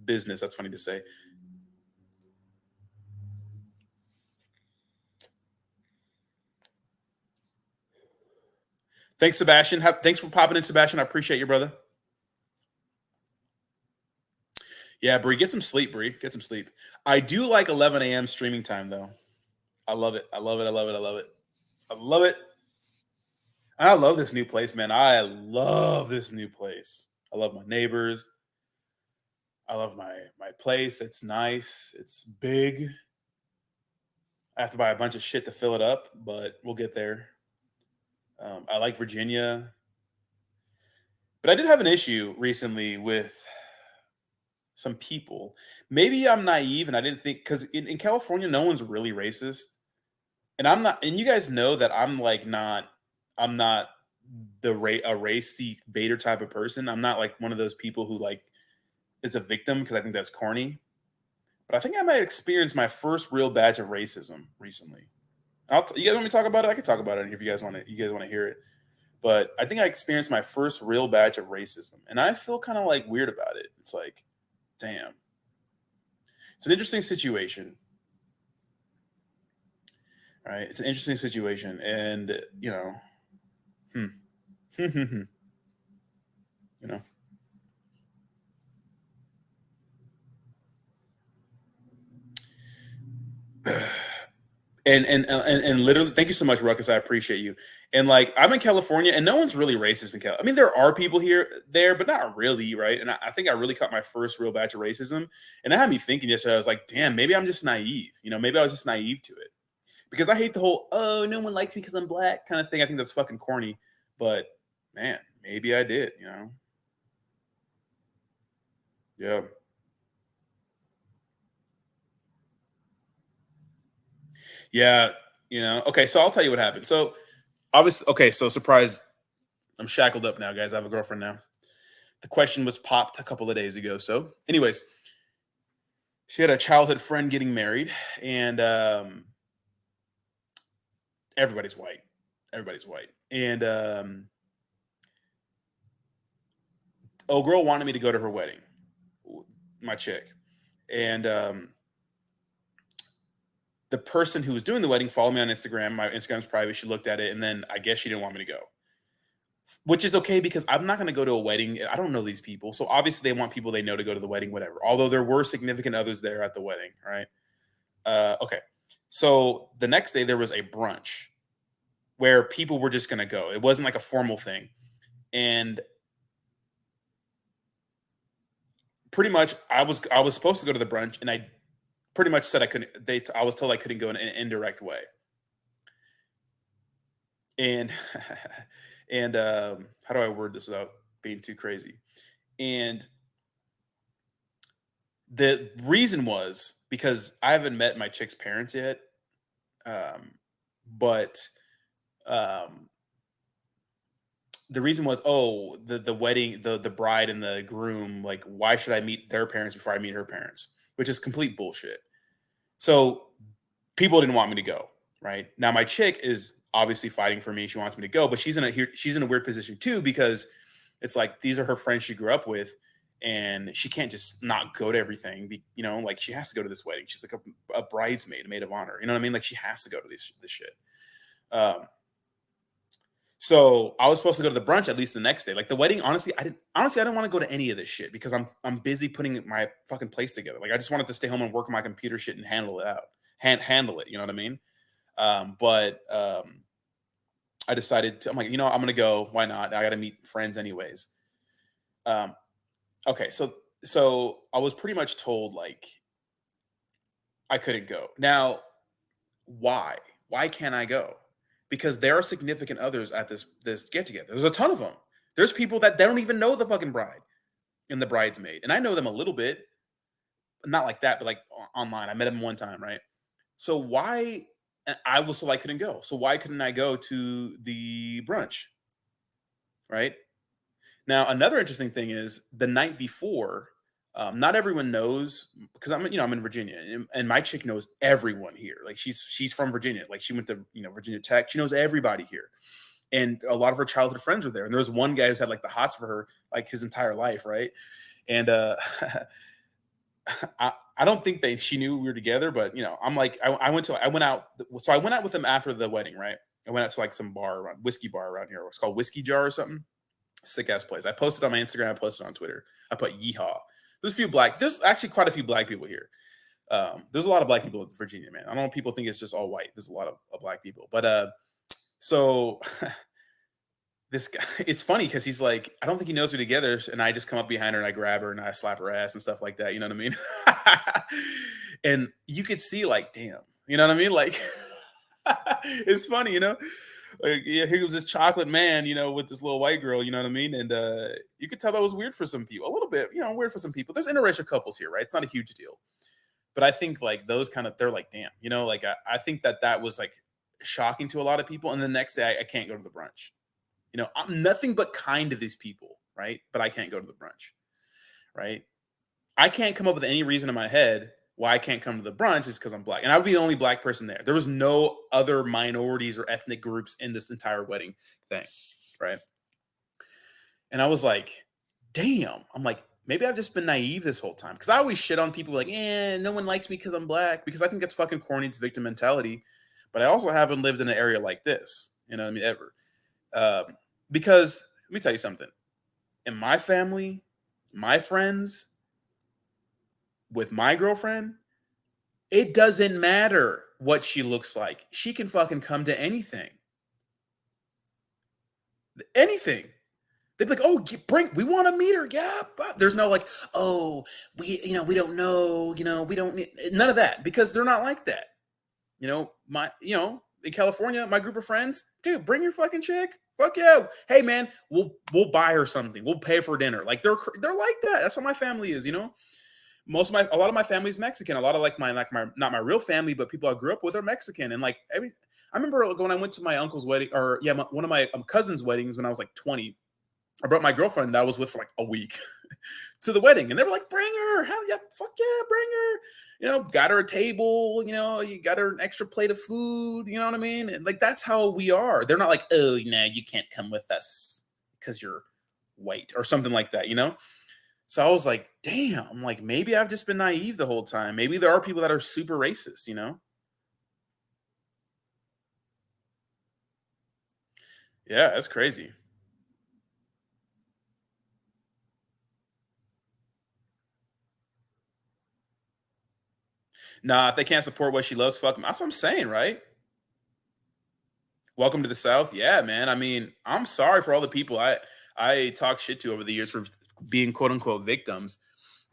business. That's funny to say. Thanks, Sebastian. Thanks for popping in, Sebastian. I appreciate you, brother. Yeah, Bree, get some sleep, Bree. Get some sleep. I do like 11 a.m. streaming time though. I love it. I love it. I love it. I love it. I love it. I love this new place, man. I love this new place. I love my neighbors. I love my place. It's nice. It's big. I have to buy a bunch of shit to fill it up, but we'll get there. I like Virginia, but I did have an issue recently with some people. Maybe I'm naive and I didn't think because in California, no one's really racist, and I'm not. And you guys know that I'm like not. I'm not a racy baiter type of person. I'm not like one of those people who like is a victim because I think that's corny. But I think I might experience my first real batch of racism recently. You guys want me to talk about it? I can talk about it if you guys want to. You guys want to hear it. But I think I experienced my first real batch of racism, and I feel kind of like weird about it. It's like, damn, it's an interesting situation, right? It's an interesting situation, and hmm, you know. And literally, thank you so much, Ruckus. I appreciate you. And like, I'm in California, and no one's really racist in California. I mean, there are people there, but not really, right? And I think I really caught my first real batch of racism, and that had me thinking yesterday. I was like, damn, maybe I'm just naive. Maybe I was just naive to it because I hate the whole "oh, no one likes me because I'm black" kind of thing. I think that's fucking corny. But man, maybe I did. Yeah. Yeah. Okay, so I'll tell you what happened. So obviously, okay, so surprise, I'm shackled up now, guys. I have a girlfriend now. The question was popped a couple of days ago. So, anyways, she had a childhood friend getting married, and everybody's white. Everybody's white. And oh, girl wanted me to go to her wedding, my chick. And the person who was doing the wedding followed me on Instagram. My Instagram's private. She looked at it, and then I guess she didn't want me to go, which is okay because I'm not going to go to a wedding. I don't know these people. So obviously they want people they know to go to the wedding, whatever. Although there were significant others there at the wedding, right? Okay. So the next day there was a brunch where people were just going to go. It wasn't like a formal thing. And pretty much I was supposed to go to the brunch, and I pretty much said I couldn't. I was told I couldn't go in an indirect way. And and how do I word this without being too crazy? And the reason was because I haven't met my chick's parents yet, but um, the reason was, oh, the wedding, the bride and the groom, like, why should I meet their parents before I meet her parents? Which is complete bullshit. So people didn't want me to go. Right now, my chick is obviously fighting for me. She wants me to go, but she's in a weird position too because it's like these are her friends she grew up with, and she can't just not go to everything. Like she has to go to this wedding. She's like a bridesmaid, a maid of honor. You know what I mean? Like she has to go to this shit. Um, so I was supposed to go to the brunch at least the next day. Like the wedding, honestly, I didn't want to go to any of this shit because I'm busy putting my fucking place together. Like I just wanted to stay home and work on my computer shit and handle it out. Handle it. You know what I mean? But I decided to. I'm like, I'm gonna go. Why not? I got to meet friends anyways. Um, okay, so I was pretty much told like I couldn't go. Now, why? Why can't I go? Because there are significant others at this get together. There's a ton of them. There's people that they don't even know the fucking bride and the bridesmaid, and I know them a little bit, not like that, but like online. I met them one time, right? So why? And I was told I couldn't go. So why couldn't I go to the brunch? Right now, another interesting thing is the night before. Not everyone knows because I'm in Virginia, and my chick knows everyone here. Like she's from Virginia. Like she went to Virginia Tech. She knows everybody here, and a lot of her childhood friends were there. And there was one guy who's had like the hots for her like his entire life, right? And I don't think she knew we were together, but I'm like, I went out. So I went out with him after the wedding, right? I went out to like some whiskey bar around here. It's called Whiskey Jar or something. Sick ass place. I posted on my Instagram. I posted on Twitter. I put yeehaw. There's a few black. There's actually quite a few black people here. There's a lot of black people in Virginia, man. I don't know if people think it's just all white. There's a lot of black people. But so this guy, it's funny because he's like, I don't think he knows we're together. And I just come up behind her and I grab her and I slap her ass and stuff like that. You know what I mean? And you could see, like, damn, you know what I mean? Like, it's funny, you know? Like, yeah, he was this chocolate man, you know, with this little white girl, you know what I mean? And you could tell that was weird for some people, a little bit, you know, weird for some people. There's interracial couples here, right? It's not a huge deal. But I think like those kind of, they're like, damn, you know, like I think that was like shocking to a lot of people. And the next day I can't go to the brunch. You know, I'm nothing but kind to these people, right? But I can't go to the brunch, right? I can't come up with any reason in my head why I can't come to the brunch is because I'm black. And I would be the only black person there. There was no other minorities or ethnic groups in this entire wedding thing, right? And I was like, damn. I'm like, maybe I've just been naive this whole time. Because I always shit on people like, no one likes me because I'm black. Because I think that's fucking corny. It's victim mentality. But I also haven't lived in an area like this. You know what I mean? Ever. Because let me tell you something. In my family, my friends, with my girlfriend, it doesn't matter what she looks like. She can fucking come to anything. Anything. They'd be like, "Oh, we want to meet her." Yeah, but there's no like, "Oh, we don't know, we don't need none of that," because they're not like that. In California, my group of friends, dude, bring your fucking chick. Fuck yeah. Hey man, we'll buy her something. We'll pay for dinner. Like they're like that. That's what my family is, a lot of my family's Mexican. A lot of my not my real family, but people I grew up with are Mexican. And like I remember when I went to my uncle's wedding, or yeah, one of my cousin's weddings when I was like 20. I brought my girlfriend that I was with for like a week to the wedding, and they were like, "Bring her, hell yeah, fuck yeah, bring her." Got her a table. You got her an extra plate of food. You know what I mean? And like that's how we are. They're not like, "Oh, you can't come with us because you're white" or something like that. So I was like, "Damn!" I'm like, maybe I've just been naive the whole time. Maybe there are people that are super racist. Yeah, that's crazy. Nah, if they can't support what she loves, fuck them. That's what I'm saying, right? Welcome to the South. Yeah, man. I mean, I'm sorry for all the people I talk shit to over the years for being quote unquote victims.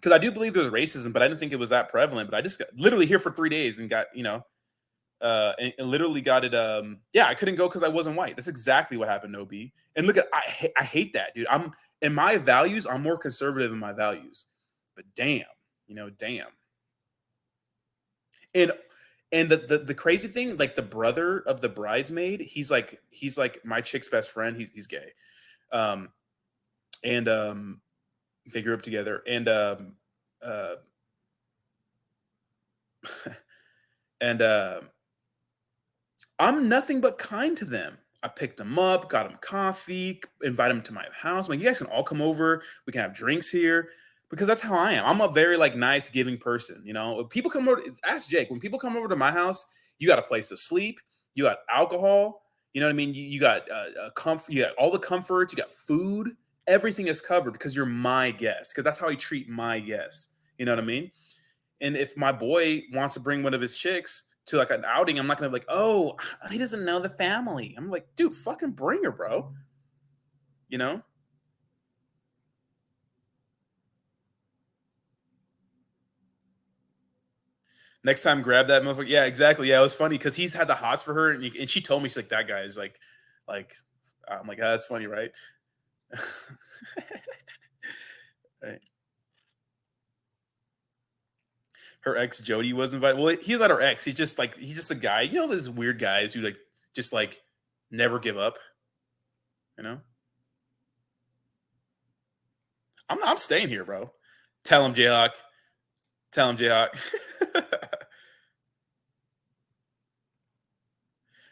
Because I do believe there's racism, but I didn't think it was that prevalent. But I just got literally here for 3 days and got, and literally got it. Yeah, I couldn't go because I wasn't white. That's exactly what happened, OB. And look at, I hate that, dude. I'm in my values, I'm more conservative in my values. But damn, damn. And the crazy thing, like the brother of the bridesmaid, he's like my chick's best friend. He's gay. Um, and they grew up together. And uh, and I'm nothing but kind to them. I picked them up, got them coffee, invite them to my house. I'm like, you guys can all come over. We can have drinks here because that's how I am. I'm a very like nice, giving person. When people come over, ask Jake. When people come over to my house, you got a place to sleep. You got alcohol. You know what I mean? You got comfort. You got all the comforts. You got food. Everything is covered because you're my guest. Because that's how I treat my guests. You know what I mean? And if my boy wants to bring one of his chicks to like an outing, I'm not gonna be like, oh, he doesn't know the family. I'm like, dude, fucking bring her, bro. You know? Next time, grab that motherfucker. Yeah, exactly. Yeah, it was funny because he's had the hots for her, and she told me she's like, that guy is like. I'm like, ah, that's funny, right? Right. Her ex Jody was invited. Well, he's not her ex. He's just a guy. Those weird guys who like just like never give up. You know? I'm staying here, bro. Tell him, Jayhawk. Tell him, Jayhawk.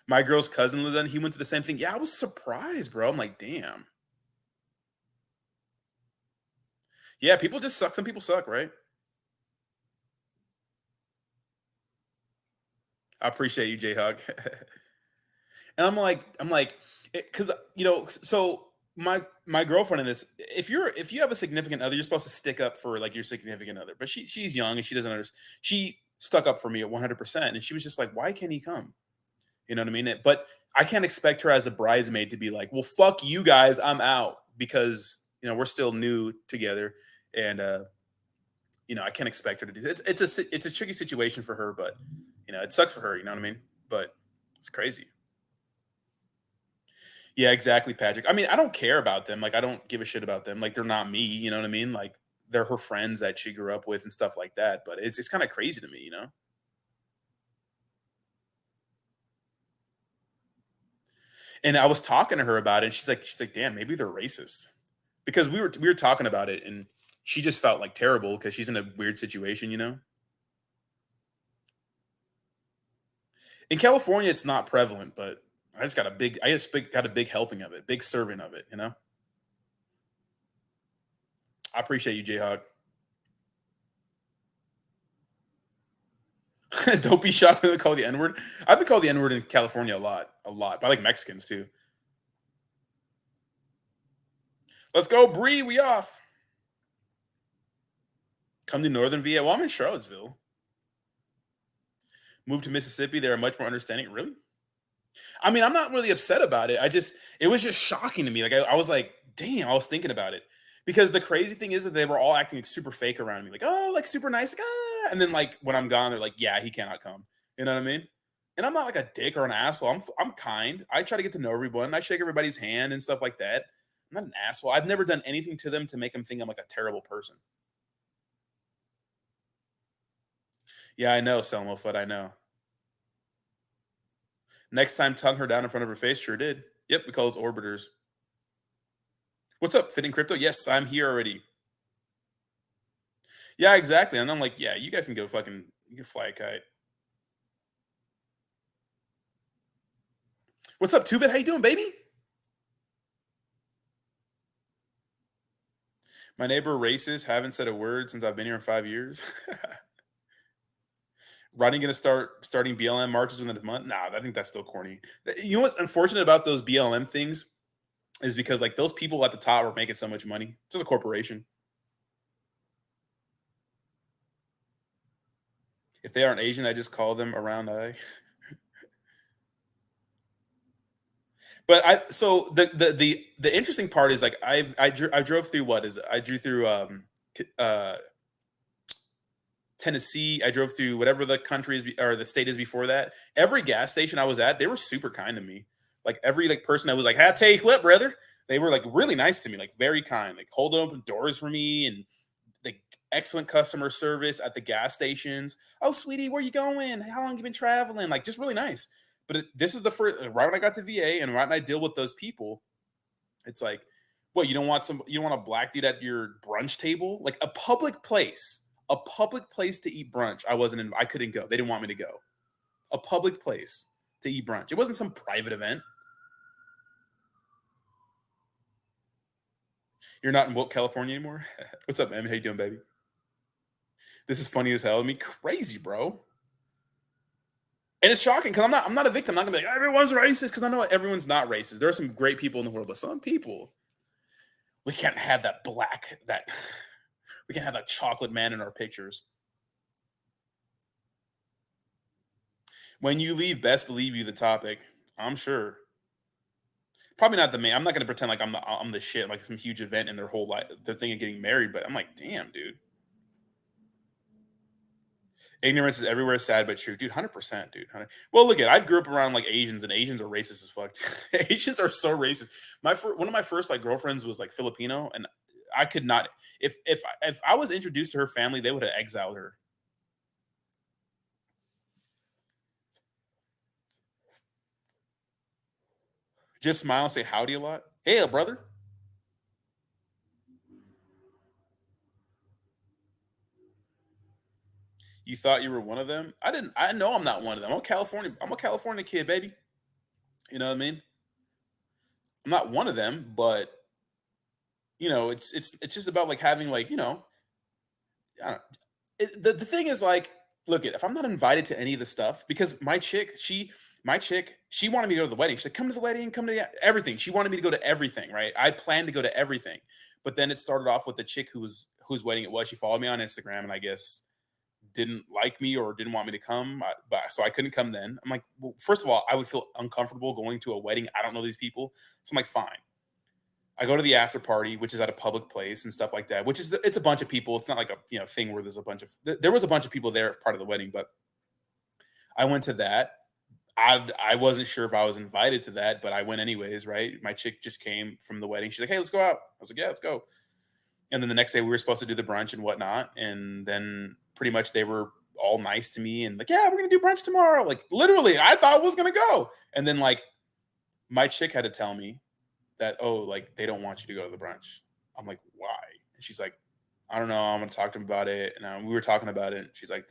My girl's cousin lived in. He went to the same thing. Yeah, I was surprised, bro. I'm like, damn. Yeah, people just suck. Some people suck, right? I appreciate you, Jayhawk. And I'm like, because so my girlfriend in this, if you have a significant other, you're supposed to stick up for like your significant other. But she's young and she doesn't understand. She stuck up for me at 100%, and she was just like, "Why can't he come?" You know what I mean? But I can't expect her as a bridesmaid to be like, "Well, fuck you guys, I'm out," because we're still new together, and I can't expect her to do that. It's a tricky situation for her, but it sucks for her. You know what I mean? But it's crazy. Yeah, exactly, Patrick. I mean, I don't care about them. Like, I don't give a shit about them. Like, they're not me. You know what I mean? Like, they're her friends that she grew up with and stuff like that. But it's kind of crazy to me. And I was talking to her about it, and she's like, damn, maybe they're racist. Because we were talking about it, and she just felt like terrible because she's in a weird situation. In California, it's not prevalent, but got a big helping of it, big serving of it. I appreciate you, Jayhawk. Don't be shocked when they call the N word. I've been called the N word in California a lot. By like Mexicans too. Let's go, Bree. We off. Come to Northern VA. Well, I'm in Charlottesville. Move to Mississippi. They are much more understanding. Really? I mean, I'm not really upset about it. It was just shocking to me. Like, I was like, damn, I was thinking about it. Because the crazy thing is that they were all acting like super fake around me. Like, oh, like super nice. Like, ah. And then, like, when I'm gone, they're like, yeah, he cannot come. You know what I mean? And I'm not like a dick or an asshole. I'm kind. I try to get to know everyone. I shake everybody's hand and stuff like that. I'm not an asshole. I've never done anything to them to make them think I'm like a terrible person. Yeah, I know, Selma Foot. I know. Next time, tongue her down in front of her face. Sure did. Yep, we call those orbiters. What's up, Fitting Crypto? Yes, I'm here already. Yeah, exactly. And I'm like, yeah, you guys can go fucking, you can fly a kite. What's up, Two Bit? How you doing, baby? My neighbor racist. Haven't said a word since I've been here in 5 years. Rodney gonna starting BLM marches within a month? Nah, I think that's still corny. You know what's unfortunate about those BLM things is because like those people at the top are making so much money. It's just a corporation. If they aren't Asian, I just call them a round eye. But the interesting part is like I drove through what is it? I drew through uh Tennessee. I drove through whatever the country is or the state is before that. Every gas station I was at, they were super kind to me. Like every like person I was like, "Hey, I tell you what, brother," they were like really nice to me, like very kind, like holding open doors for me and like excellent customer service at the gas stations. Oh, sweetie, where you going? How long you been traveling? Like just really nice. But this is the first right when I got to VA and right when I deal with those people, it's like, what, you don't want a black dude at your brunch table? Like a public place to eat brunch. I couldn't go. They didn't want me to go. A public place to eat brunch. It wasn't some private event. You're not in Woke, California anymore? What's up, man? How you doing, baby? This is funny as hell. I mean, crazy, bro. And it's shocking because I'm not a victim. I'm not gonna be like everyone's racist because I know everyone's not racist. There are some great people in the world, but some people we can't have that we can't have that chocolate man in our pictures. When you leave, best believe you the topic. I'm sure. Probably not the main. I'm not gonna pretend like I'm the shit, like some huge event in their whole life, their thing of getting married. But I'm like, damn, dude. Ignorance is everywhere, sad but true, dude. 100%, dude. 100. Well, look at. I grew up around like Asians, and Asians are racist as fuck. Asians are so racist. One of my first like girlfriends was like Filipino, and I could not. If I was introduced to her family, they would have exiled her. Just smile and say howdy a lot. Hey, brother. You thought you were one of them? I didn't. I know I'm not one of them. I'm a California kid, baby. You know what I mean? I'm not one of them, but it's just about like having like I don't, the thing is like, look, if I'm not invited to any of the stuff, because my chick, My chick, she wanted me to go to the wedding. She's like, come to the wedding, come to everything. She wanted me to go to everything, right? I planned to go to everything. But then it started off with the chick whose wedding it was. She followed me on Instagram and I guess didn't like me or didn't want me to come. So I couldn't come then. I'm like, well, first of all, I would feel uncomfortable going to a wedding. I don't know these people. So I'm like, fine. I go to the after party, which is at a public place and stuff like that, which is, it's a bunch of people. It's not like a thing where there's a bunch of, there was a bunch of people there part of the wedding, but I went to that. I wasn't sure if I was invited to that, but I went anyways, right? My chick just came from the wedding. She's like, hey, let's go out. I was like, yeah, let's go. And then the next day we were supposed to do the brunch and whatnot. And then pretty much they were all nice to me and like, yeah, we're going to do brunch tomorrow. Like literally, I thought I was going to go. And then like my chick had to tell me that, oh, like they don't want you to go to the brunch. I'm like, why? And she's like, I don't know. I'm going to talk to him about it. And we were talking about it. And she's like,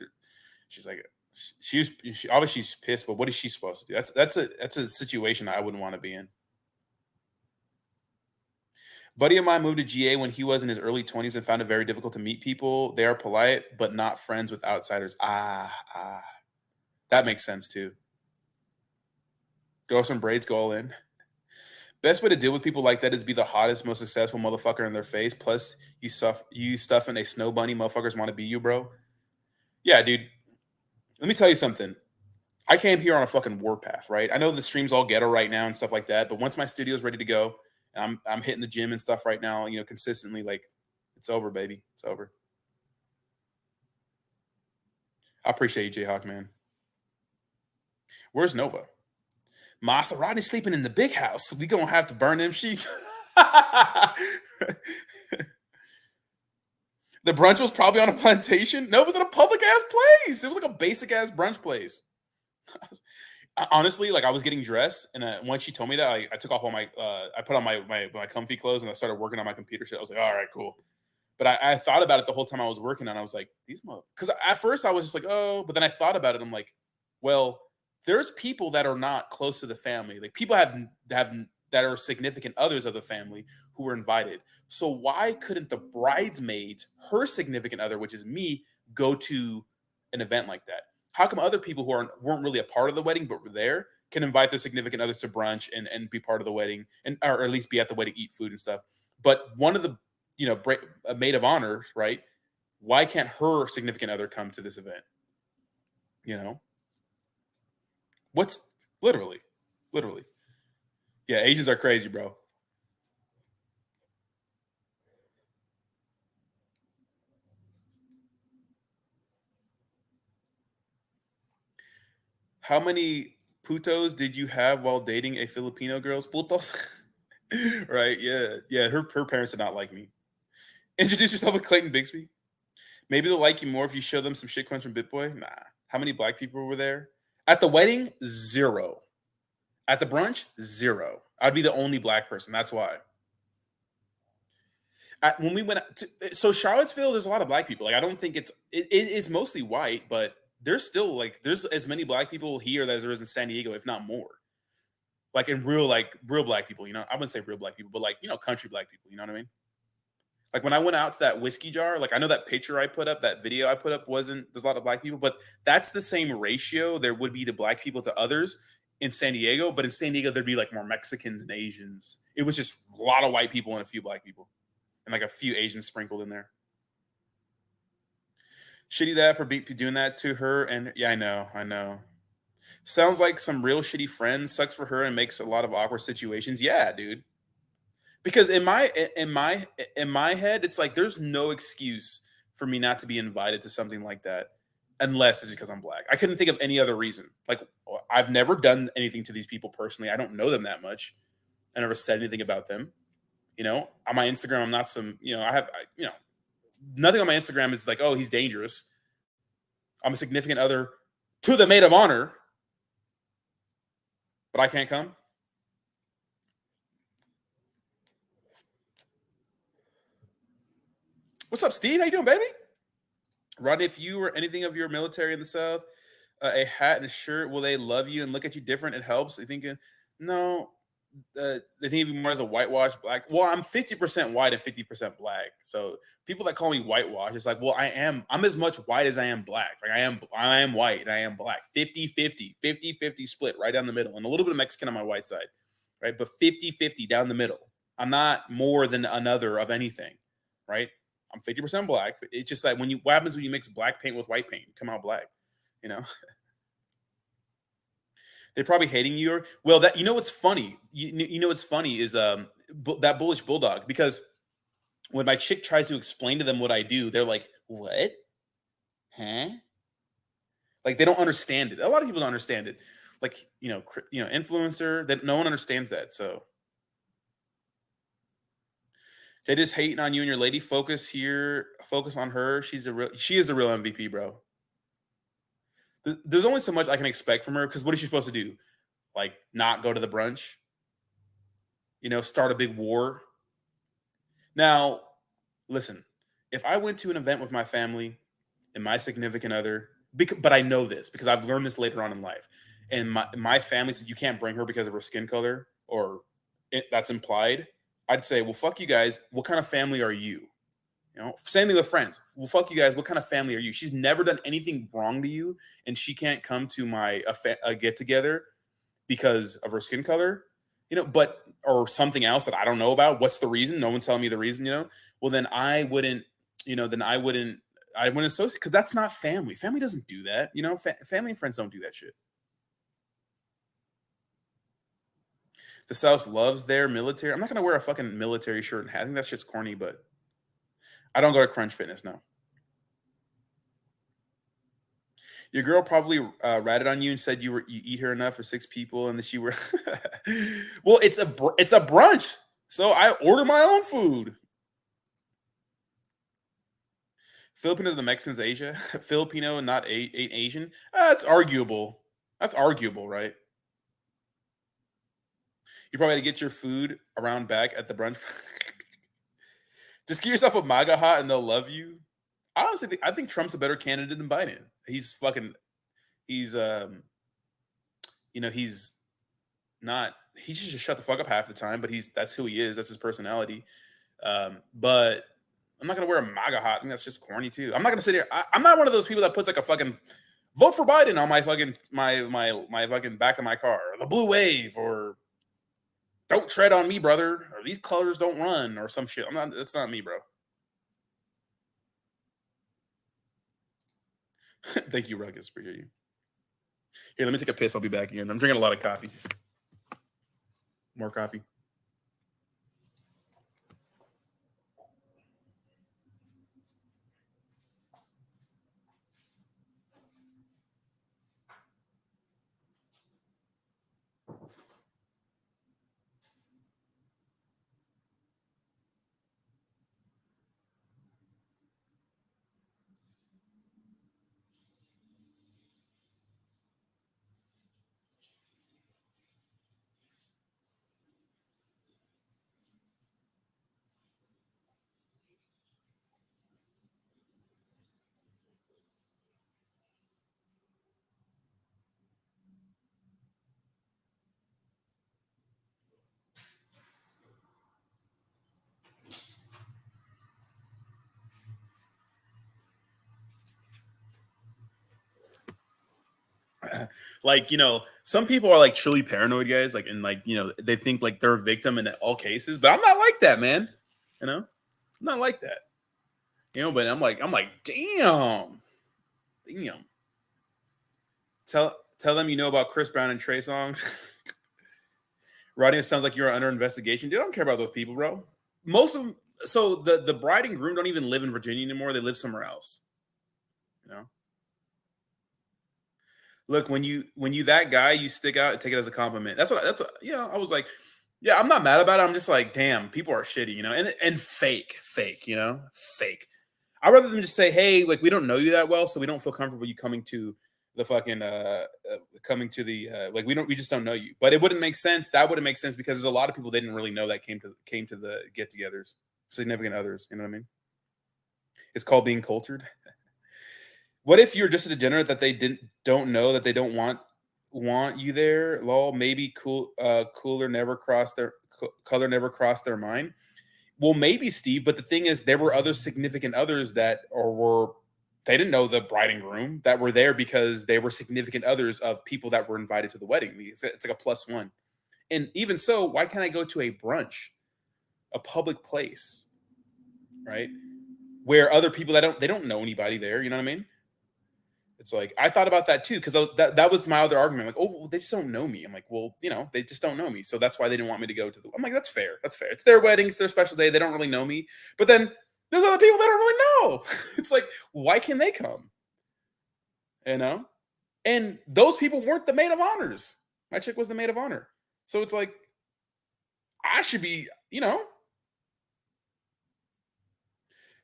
she obviously she's pissed, but what is she supposed to do? That's a situation I wouldn't want to be in. Buddy of mine moved to GA when he was in his early 20s and found it very difficult to meet people. They are polite, but not friends with outsiders. That makes sense too. Grow some braids, go all in. Best way to deal with people like that is be the hottest, most successful motherfucker in their face. Plus, you stuffing a snow bunny. Motherfuckers want to be you, bro. Yeah, dude. Let me tell you something. I came here on a fucking warpath, right? I know the stream's all ghetto right now and stuff like that, but once my studio's ready to go, and I'm hitting the gym and stuff right now, consistently, like it's over, baby. It's over. I appreciate you, J-Hawk, man. Where's Nova? Maserati's sleeping in the big house. We gonna have to burn them sheets. The brunch was probably on a plantation. No, it was in a public ass place. It was like a basic ass brunch place. Honestly, like I was getting dressed, and once she told me that, I took off all my, I put on my comfy clothes, and I started working on my computer shit. I was like, all right, cool. But I thought about it the whole time I was working on. I was like, because at first I was just like, oh, but then I thought about it. I'm like, well, there's people that are not close to the family. Like people have that are significant others of the family who were invited. So why couldn't the bridesmaids, her significant other, which is me, go to an event like that? How come other people who weren't really a part of the wedding but were there can invite their significant others to brunch and be part of the wedding or at least be at the wedding, eat food and stuff? But one of the a maid of honor, right? Why can't her significant other come to this event? What's literally. Yeah, Asians are crazy, bro. How many putos did you have while dating a Filipino girl's putos? Right? Yeah. Her parents did not like me. Introduce yourself with Clayton Bigsby. Maybe they'll like you more if you show them some shitcoins from BitBoy. Nah. How many black people were there? At the wedding, 0. At the brunch, 0. I'd be the only black person. That's why. When we went so Charlottesville, there's a lot of black people. Like I don't think it is mostly white, but there's still there's as many black people here as there is in San Diego, if not more. Like in real black people, I wouldn't say real black people, but country black people, you know what I mean? Like when I went out to that whiskey jar, like I know that picture I put up, that video I put up there's a lot of black people, but that's the same ratio there would be to black people to others in San Diego. But in San Diego, there'd be like more Mexicans and Asians. It was just a lot of white people and a few black people. And like a few Asians sprinkled in there. Shitty that for doing that to her. And yeah, I know. Sounds like some real shitty friends. Sucks for her and makes a lot of awkward situations. Yeah, dude. Because in my head, it's like there's no excuse for me not to be invited to something like that, unless it's because I'm black. I couldn't think of any other reason. Like I've never done anything to these people personally. I don't know them that much. I never said anything about them. On my Instagram, I'm not some. Nothing on my Instagram is like, oh, he's dangerous. I'm a significant other to the maid of honor, but I can't come. What's up, Steve? How you doing, baby? Rodney, if you were anything of your military in the South, a hat and a shirt, will they love you and look at you different? It helps. I think, no, they think of me more as a whitewashed black. Well, I'm 50% white and 50% black. So people that call me whitewash, it's like, well, I'm as much white as I am black. Like I am white and I am black. 50-50, 50-50 split right down the middle. And a little bit of Mexican on my white side, right? But 50-50 down the middle. I'm not more than another of anything, right? I'm 50% black. It's just like what happens when you mix black paint with white paint? You come out black, you know? They're probably hating you. Well, that what's funny. You know what's funny is that bullish bulldog, because when my chick tries to explain to them what I do, they're like, "What? Huh?" Like they don't understand it. A lot of people don't understand it. Like influencer, that no one understands that. So they just hating on you and your lady. Focus here. Focus on her. She is a real MVP, bro. There's only so much I can expect from her, because what is she supposed to do? Like not go to the brunch? Start a big war? Now, listen, if I went to an event with my family and my significant other, but I know this because I've learned this later on in life, and my family said you can't bring her because of her skin color, or that's implied, I'd say, well, fuck you guys. What kind of family are you? Same thing with friends. Well, fuck you guys. What kind of family are you? She's never done anything wrong to you, and she can't come to my get together because of her skin color, but or something else that I don't know about. What's the reason? No one's telling me the reason, Well, then I wouldn't, I wouldn't associate, because that's not family. Family doesn't do that, family and friends don't do that shit. The South loves their military. I'm not gonna wear a fucking military shirt and hat. I think that's just corny, but I don't go to Crunch Fitness now. Your girl probably ratted on you and said you eat her enough for 6 people, and that you were. Well, it's a brunch, so I order my own food. Filipino to the Mexicans, Asia. Filipino, not ain't Asian. That's arguable. That's arguable, right? You probably had to get your food around back at the brunch. Just give yourself a MAGA hat and they'll love you. I think Trump's a better candidate than Biden. He's he's he's not, he should just shut the fuck up half the time, but that's who he is. That's his personality. But I'm not gonna wear a MAGA hat. I think that's just corny too. I'm not gonna sit here. I'm not one of those people that puts like a fucking vote for Biden on my fucking my fucking back of my car, or the blue wave, or don't tread on me, brother, or these colors don't run, or some shit. That's not me, bro. Thank you, Ruckus. Appreciate you. Here, let me take a piss. I'll be back again. I'm drinking a lot of coffee. More coffee. Like, some people are like truly paranoid, guys, like, and like, they think like they're a victim in all cases, but I'm not like that, man. I'm not like that. But I'm like, damn. Tell them about Chris Brown and Trey songs. Rodney, it sounds like you're under investigation. Dude, I don't care about those people, bro. Most of them. So the bride and groom don't even live in Virginia anymore. They live somewhere else. Look, when you that guy, you stick out and take it as a compliment. That's what I was like, yeah, I'm not mad about it. I'm just like, damn, people are shitty, and fake, fake. I'd rather than just say, hey, like, we don't know you that well, so we don't feel comfortable you coming to the fucking like, we just don't know you. But it wouldn't make sense. That wouldn't make sense because there's a lot of people they didn't really know that came to the get-togethers, significant others. You know what I mean? It's called being cultured. What if you're just a degenerate that they don't know, that they don't want? want you there. Lol. Maybe cooler never crossed their color never crossed their mind. Well, maybe Steve, but the thing is, there were other significant others that or were they didn't know the bride and groom that were there because they were significant others of people that were invited to the wedding. It's like a plus one. And even so, why can't I go to a brunch, a public place, right? Where other people that they don't know anybody there, you know what I mean? It's like I thought about that too because that was my other argument. Like, oh, well, they just don't know me. I'm like, well, they just don't know me, so that's why they didn't want me to go to the. I'm like, that's fair. That's fair. It's their wedding. It's their special day. They don't really know me. But then there's other people that don't really know. It's like, why can they come? You know, and those people weren't the maid of honors. My chick was the maid of honor, so it's like I should be,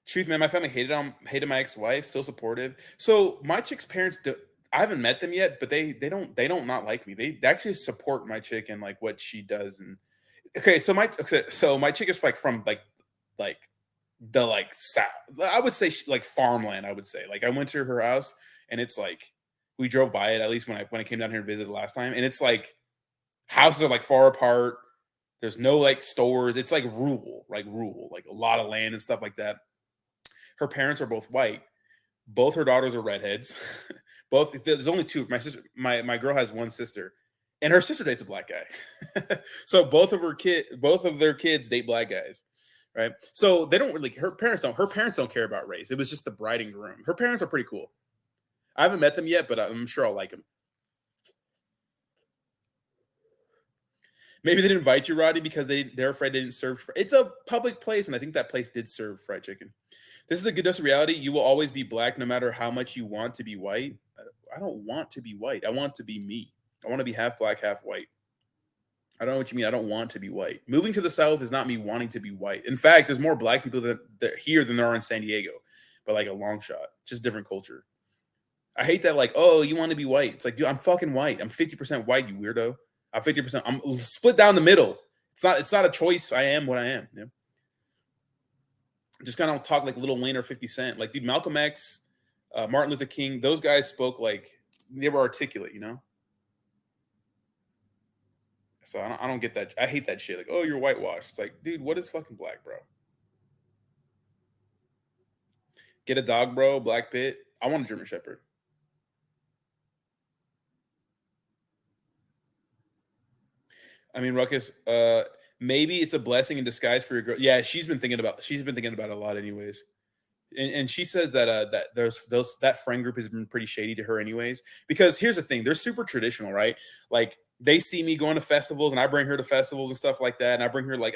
Truth, man, my family hated my ex-wife, still supportive. So my chick's parents do, I haven't met them yet, but they don't not like me. They actually support my chick and like what she does. And so my chick is like from like the like south. I would say like farmland. I would say like I went to her house and it's like we drove by it at least when I came down here and visited last time, and it's like houses are like far apart. There's no like stores. It's like rural, like a lot of land and stuff like that. Her parents are both white. Both her daughters are redheads. Both there's only two. My sister, my girl has one sister, and her sister dates a black guy. So both of their kids date black guys, right? So they don't really. Her parents don't care about race. It was just the bride and groom. Her parents are pretty cool. I haven't met them yet, but I'm sure I'll like them. Maybe they didn't invite you, Roddy, because they're afraid they didn't serve. It's a public place, and I think that place did serve fried chicken. This is a good dose of reality. You will always be black, no matter how much you want to be white. I don't want to be white. I want to be me. I want to be half black, half white. I don't know what you mean. I don't want to be white. Moving to the South is not me wanting to be white. In fact, there's more black people that here than there are in San Diego, but like a long shot. Just different culture. I hate that. Like, oh, you want to be white? It's like, dude, I'm fucking white. I'm 50% white. You weirdo. I'm 50%. I'm split down the middle. It's not a choice. I am what I am. Yeah. Just kind of talk like Lil Wayne or 50 Cent. Like, dude, Malcolm X, Martin Luther King, those guys spoke like they were articulate, So I don't get that. I hate that shit. Like, oh, you're whitewashed. It's like, dude, what is fucking black, bro? Get a dog, bro. Black Pit. I want a German Shepherd. I mean, Ruckus. Maybe it's a blessing in disguise for your girl. Yeah, she's been thinking about it a lot, anyways. And she says that that that friend group has been pretty shady to her anyways, because here's the thing, they're super traditional, right? Like they see me going to festivals and I bring her to festivals and stuff like that, and I bring her like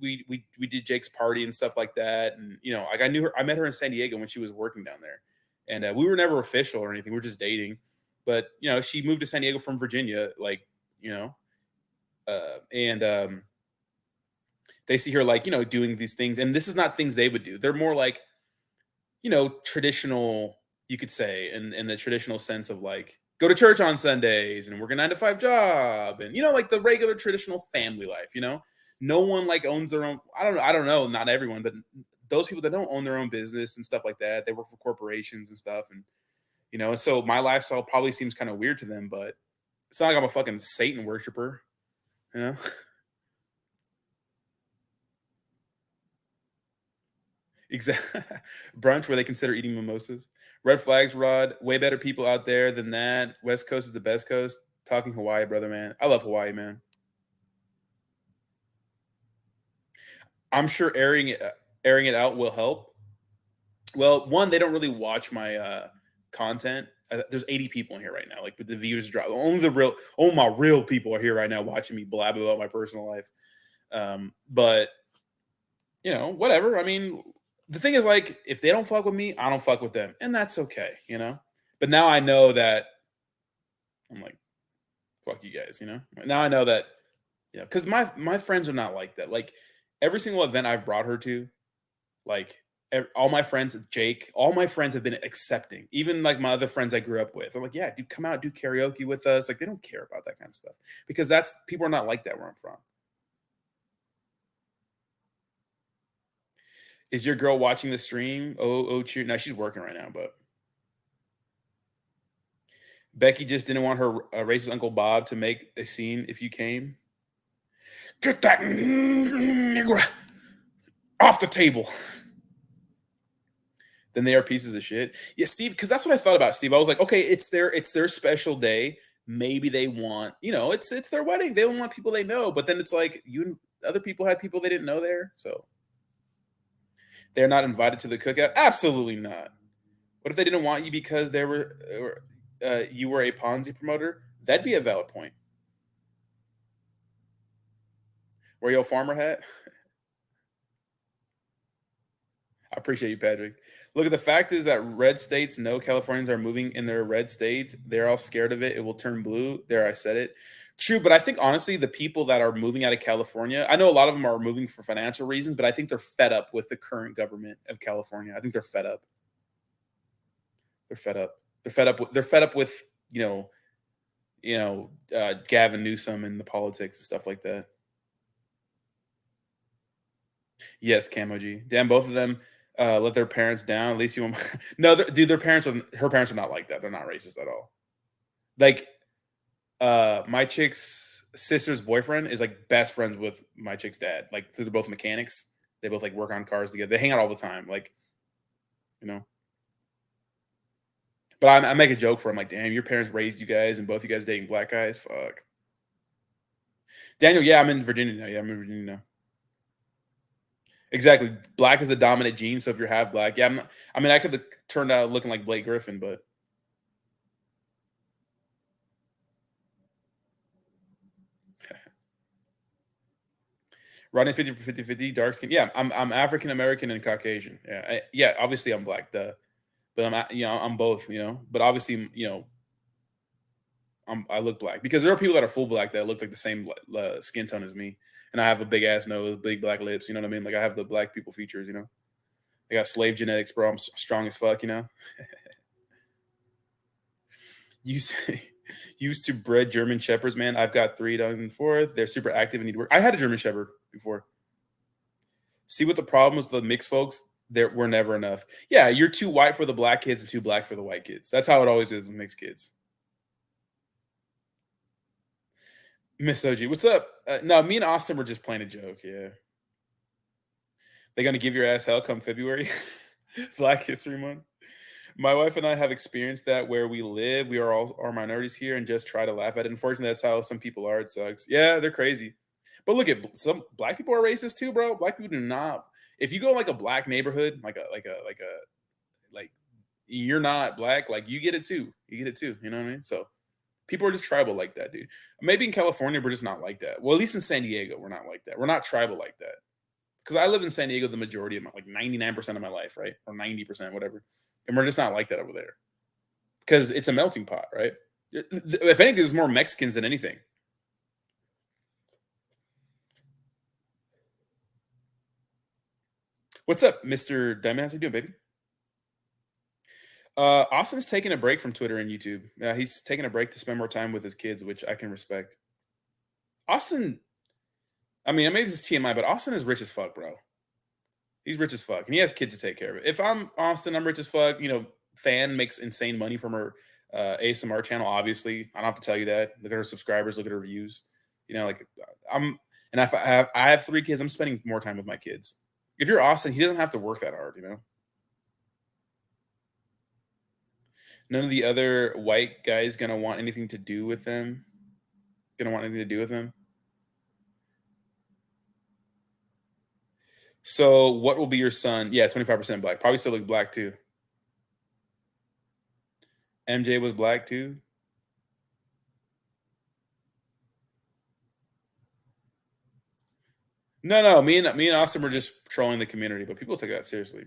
we did Jake's party and stuff like that, and like I met her in San Diego when she was working down there, and we were never official or anything, we were just dating, but she moved to San Diego from Virginia, like and they see her like doing these things, and this is not things they would do. They're more like traditional, you could say, in the traditional sense of like go to church on Sundays and work a 9 to 5 job, and like the regular traditional family life. No one like owns their own. I don't know, not everyone, but those people that don't own their own business and stuff like that, they work for corporations and stuff, and so my lifestyle probably seems kind of weird to them, but it's not like I'm a fucking Satan worshiper, you know. Exactly. Brunch where they consider eating mimosas. Red flags, Rod. Way better people out there than that. West Coast is the best coast. Talking Hawaii, brother, man. I love Hawaii, man. I'm sure airing it out will help. Well, one, they don't really watch my content. There's 80 people in here right now. Like, but the views drop. Only my real people are here right now watching me blab about my personal life. But whatever. I mean, the thing is, like, if they don't fuck with me, I don't fuck with them, and that's okay. But now I know that I'm like, fuck you guys. Now I know that, because my friends are not like that. Like every single event I've brought her to, like all my friends, Jake, all my friends have been accepting. Even like my other friends I grew up with, they're like, yeah, dude, come out, do karaoke with us. Like they don't care about that kind of stuff because people are not like that where I'm from. Is your girl watching the stream? Oh, cheer. No, she's working right now, but Becky just didn't want her racist Uncle Bob to make a scene if you came. Get that nigger off the table. Then they are pieces of shit. Yeah, Steve, because that's what I thought about, Steve. I was like, okay, it's their special day. Maybe they want, it's their wedding. They don't want people they know. But then it's like other people had people they didn't know there. So they're not invited to the cookout. Absolutely not. What if they didn't want you because you were a Ponzi promoter? That'd be a valid point. Wear your farmer hat. I appreciate you, Patrick. Look, the fact is that red states know Californians are moving in their red states. They're all scared of it. It will turn blue. There, I said it. True, but I think honestly, the people that are moving out of California, I know a lot of them are moving for financial reasons, but I think they're fed up with the current government of California. I think they're fed up. They're fed up. They're fed up with Gavin Newsom and the politics and stuff like that. Yes, Camo G. Damn, both of them let their parents down. At least you want. No, dude, her parents are not like that. They're not racist at all. Like, my chick's sister's boyfriend is like best friends with my chick's dad. Like, they're both mechanics. They both like work on cars together. They hang out all the time. Like, you know. But I make a joke for him, like, damn, your parents raised you guys, and both you guys dating black guys. Fuck. Daniel, yeah, I'm in Virginia now. Yeah, I'm in Virginia now. Exactly. Black is the dominant gene, so if you're half black, yeah, I could have turned out looking like Blake Griffin, but running 50 dark skin. Yeah, I'm African American and Caucasian. Yeah, obviously I'm black, but I'm both, But obviously, I look black because there are people that are full black that look like the same skin tone as me, and I have a big ass nose, big black lips. You know what I mean? Like I have the black people features. I got slave genetics, bro. I'm strong as fuck. Used used to bred German shepherds, man. I've got 3 down and forth. They're super active and need work. I had a German shepherd before. See what the problem was with the mixed folks? There were never enough. Yeah, you're too white for the black kids and too black for the white kids. That's how it always is with mixed kids. Miss OG, what's up? No, me and Austin were just playing a joke. Yeah, they're gonna give your ass hell come February, Black History Month. My wife and I have experienced that where we live. We are minorities here and just try to laugh at it. Unfortunately, that's how some people are. It sucks. Yeah, they're crazy. But look at some black people are racist too, bro. Black people do not. If you go in like a black neighborhood, like you're not black, like you get it too. You get it too. You know what I mean? So people are just tribal like that, dude. Maybe in California, we're just not like that. Well, at least in San Diego, we're not like that. We're not tribal like that. Because I live in San Diego the majority of my, like 99% of my life, right? Or 90%, whatever. And we're just not like that over there. Because it's a melting pot, right? If anything, there's more Mexicans than anything. What's up, Mr. Diamond? How you doing, baby? Austin's taking a break from Twitter and YouTube. He's taking a break to spend more time with his kids, which I can respect. Austin, maybe this is TMI, but Austin is rich as fuck, bro. He's rich as fuck, and he has kids to take care of. If I'm Austin, I'm rich as fuck. Fan makes insane money from her ASMR channel. Obviously, I don't have to tell you that. Look at her subscribers. Look at her views. Like I'm, and if I have 3 kids, I'm spending more time with my kids. If you're Austin, he doesn't have to work that hard. None of the other white guys gonna want anything to do with them. Gonna want anything to do with him. So, what will be your son? Yeah, 25% black. Probably still look black too. MJ was black too. No. Me and Austin were just trolling the community, but people take that seriously.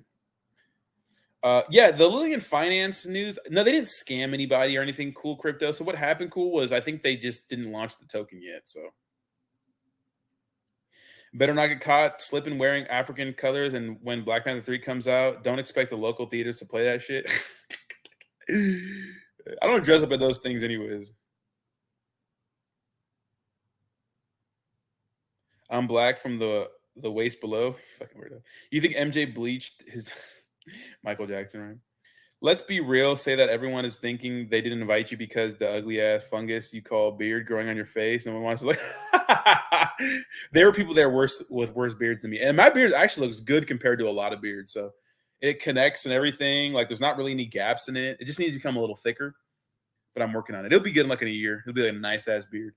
Yeah, the Lillian Finance news. No, they didn't scam anybody or anything. Cool crypto. So what happened? Cool was I think they just didn't launch the token yet. So better not get caught slipping wearing African colors. And when Black Panther 3 comes out, don't expect the local theaters to play that shit. I don't dress up at those things anyways. I'm black from the waist below. Fucking weirdo. You think MJ bleached his Michael Jackson, right? Let's be real. Say that everyone is thinking they didn't invite you because the ugly ass fungus you call beard growing on your face. No one wants to look. There were people there worse with worse beards than me, and my beard actually looks good compared to a lot of beards. So it connects and everything. Like there's not really any gaps in it. It just needs to become a little thicker. But I'm working on it. It'll be good in like in a year. It'll be like a nice ass beard.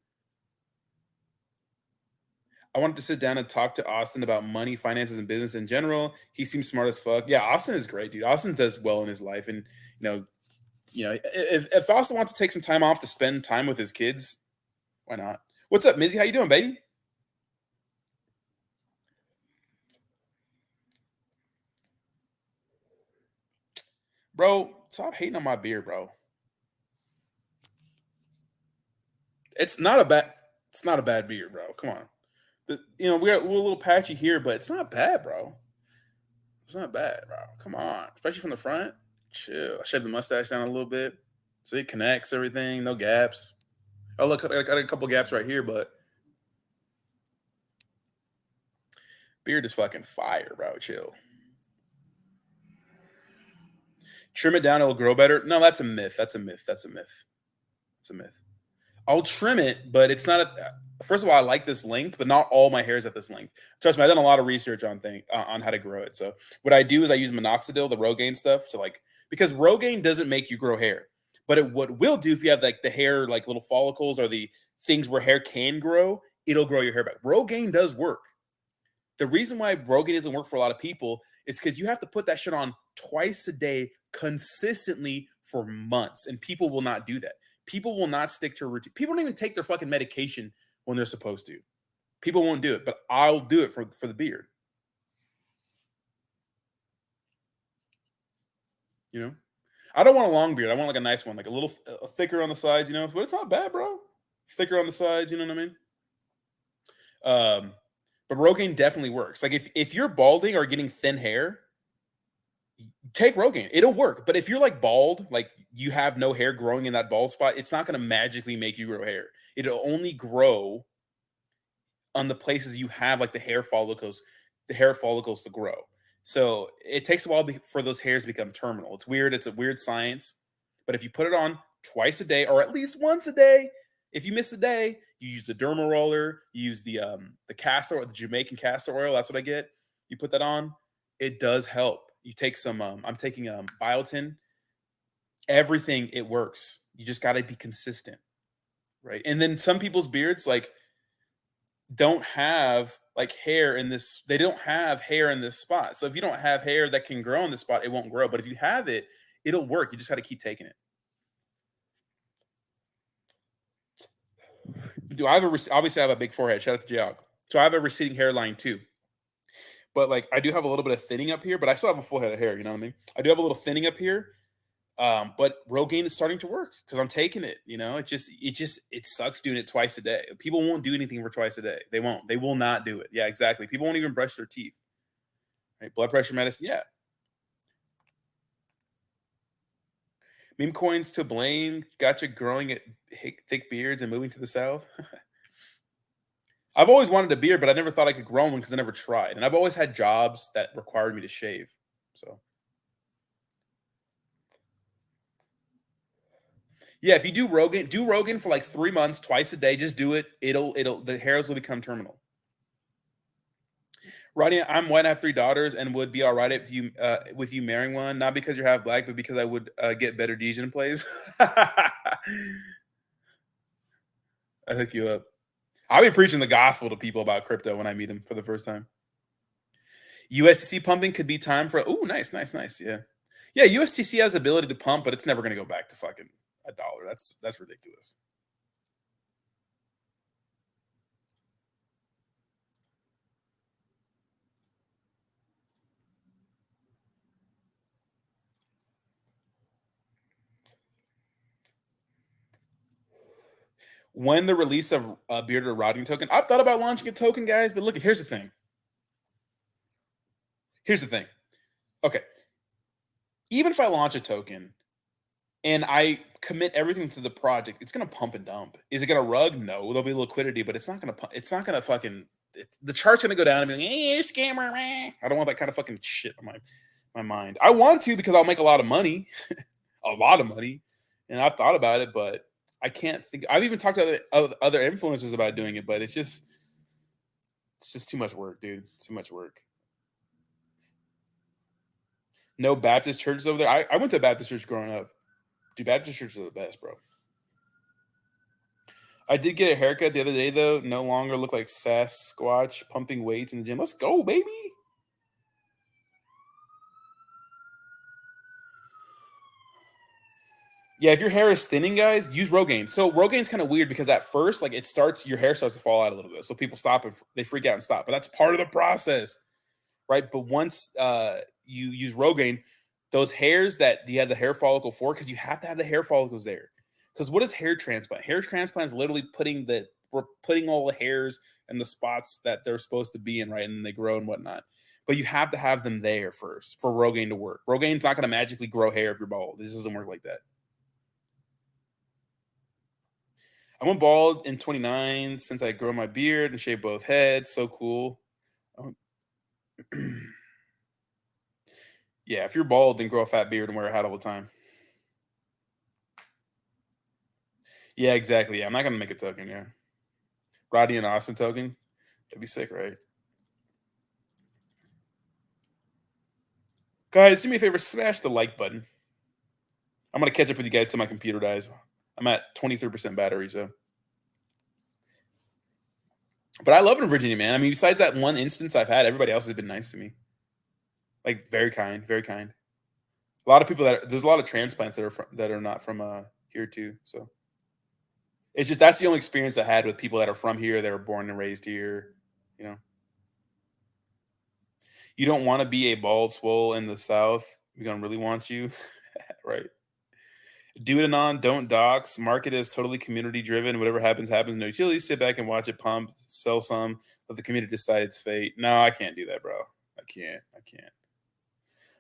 I wanted to sit down and talk to Austin about money, finances, and business in general. He seems smart as fuck. Yeah, Austin is great, dude. Austin does well in his life, and if Austin wants to take some time off to spend time with his kids, why not? What's up, Mizzy? How you doing, baby? Bro, stop hating on my beard, bro. It's not a bad. It's not a bad beard, bro. Come on. We're a little patchy here, but it's not bad, bro. It's not bad, bro. Come on, especially from the front. Chill. I shaved the mustache down a little bit, so it connects everything. No gaps. Oh look, I got a couple gaps right here, but beard is fucking fire, bro. Chill. Trim it down; it'll grow better. No, that's a myth. That's a myth. That's a myth. It's a myth. I'll trim it, but it's not a. First of all, I like this length, but not all my hair is at this length. Trust me, I've done a lot of research on how to grow it. So what I do is I use minoxidil, the Rogaine stuff, to like because Rogaine doesn't make you grow hair, but what will do if you have like the hair like little follicles or the things where hair can grow, it'll grow your hair back. Rogaine does work. The reason why Rogaine doesn't work for a lot of people is because you have to put that shit on twice a day consistently for months, and people will not do that. People will not stick to a routine. People don't even take their fucking medication when they're supposed to. People won't do it, but I'll do it for the beard. You know, I don't want a long beard. I want like a nice one, like a little thicker on the sides. But it's not bad, bro. Thicker on the sides. You know what I mean? But Rogaine definitely works. Like if you're balding or getting thin hair, take Rogaine. It'll work. But if you're like bald, like you have no hair growing in that bald spot, it's not going to magically make you grow hair. It'll only grow on the places you have like the hair follicles to grow. So it takes a while for those hairs to become terminal. It's weird. It's a weird science. But if you put it on twice a day or at least once a day, if you miss a day, you use the derma roller, you use the castor oil, the Jamaican castor oil. That's what I get. You put that on, it does help. You take some. I'm taking biotin. Everything it works. You just got to be consistent, right? And then some people's beards like don't have like hair in this. They don't have hair in this spot. So if you don't have hair that can grow in this spot, it won't grow. But if you have it, it'll work. You just got to keep taking it. Do I have obviously I have a big forehead. Shout out to Jog. So I have a receding hairline too. But like I do have a little bit of thinning up here, but I still have a full head of hair. You know what I mean? I do have a little thinning up here. But Rogaine is starting to work because I'm taking it. It sucks doing it twice a day. People won't do anything for twice a day. They won't. They will not do it. Yeah, exactly. People won't even brush their teeth. Right? Blood pressure medicine. Yeah. Meme coins to blame. Gotcha. Growing at thick beards and moving to the south. I've always wanted a beard, but I never thought I could grow one because I never tried. And I've always had jobs that required me to shave. So yeah, if you do Rogan for like 3 months, twice a day. Just do it. It'll the hairs will become terminal. Rodney, I'm white. I have 3 daughters, and would be all right if you with you marrying one. Not because you're half black, but because I would get better D's in plays. I hook you up. I'll be preaching the gospel to people about crypto when I meet them for the first time. USDC pumping could be time for. Oh, nice, nice, nice. Yeah, yeah. USDC has the ability to pump, but it's never going to go back to fucking $1. That's ridiculous. When the release of Bearded Rotting token, I've thought about launching a token, guys. But look, here's the thing. Here's the thing. Okay, even if I launch a token and I commit everything to the project, it's gonna pump and dump. Is it gonna rug? No, there'll be liquidity, but it's not gonna. It's not gonna fucking. The chart's gonna go down and be like, "Hey, scammer!" Man. I don't want that kind of fucking shit on my mind. I want to because I'll make a lot of money, a lot of money, and I've thought about it, but I can't think. I've even talked to other influencers about doing it, but it's just too much work, dude. It's too much work. No Baptist churches over there. I went to a Baptist church growing up. Dude, Baptist churches are the best, bro. I did get a haircut the other day, though. No longer look like Sasquatch pumping weights in the gym. Let's go, baby. Yeah, if your hair is thinning, guys, use Rogaine. So Rogaine's kind of weird because at first, like your hair starts to fall out a little bit. So people stop and they freak out and stop. But that's part of the process, right? But once you use Rogaine, those hairs that you have the hair follicle for, because you have to have the hair follicles there. Because what is hair transplant? Hair transplant is literally we're putting all the hairs in the spots that they're supposed to be in, right? And then they grow and whatnot. But you have to have them there first for Rogaine to work. Rogaine's not going to magically grow hair if you're bald. This doesn't work like that. I went bald in 29 since I grew my beard and shaved both heads. So cool. Um, yeah, if you're bald, then grow a fat beard and wear a hat all the time. Yeah, exactly. Yeah, I'm not gonna make a token. Yeah, Rodney and Austin token. That'd be sick, right? Guys, do me a favor, smash the like button. I'm gonna catch up with you guys till my computer dies. I'm at 23% battery, so. But I love it in Virginia, man. I mean, besides that one instance I've had, everybody else has been nice to me. Like very kind, very kind. A lot of people there's a lot of transplants that are not from here too. So it's just that's the only experience I had with people that are from here, that were born and raised here. You know, you don't want to be a bald swole in the South. We're gonna really want you, right? Do it anon, don't dox. Market is totally community driven. Whatever happens, happens. No utilities. Sit back and watch it pump. Sell some. Let the community decide its fate. No, I can't do that, bro. I can't. I can't.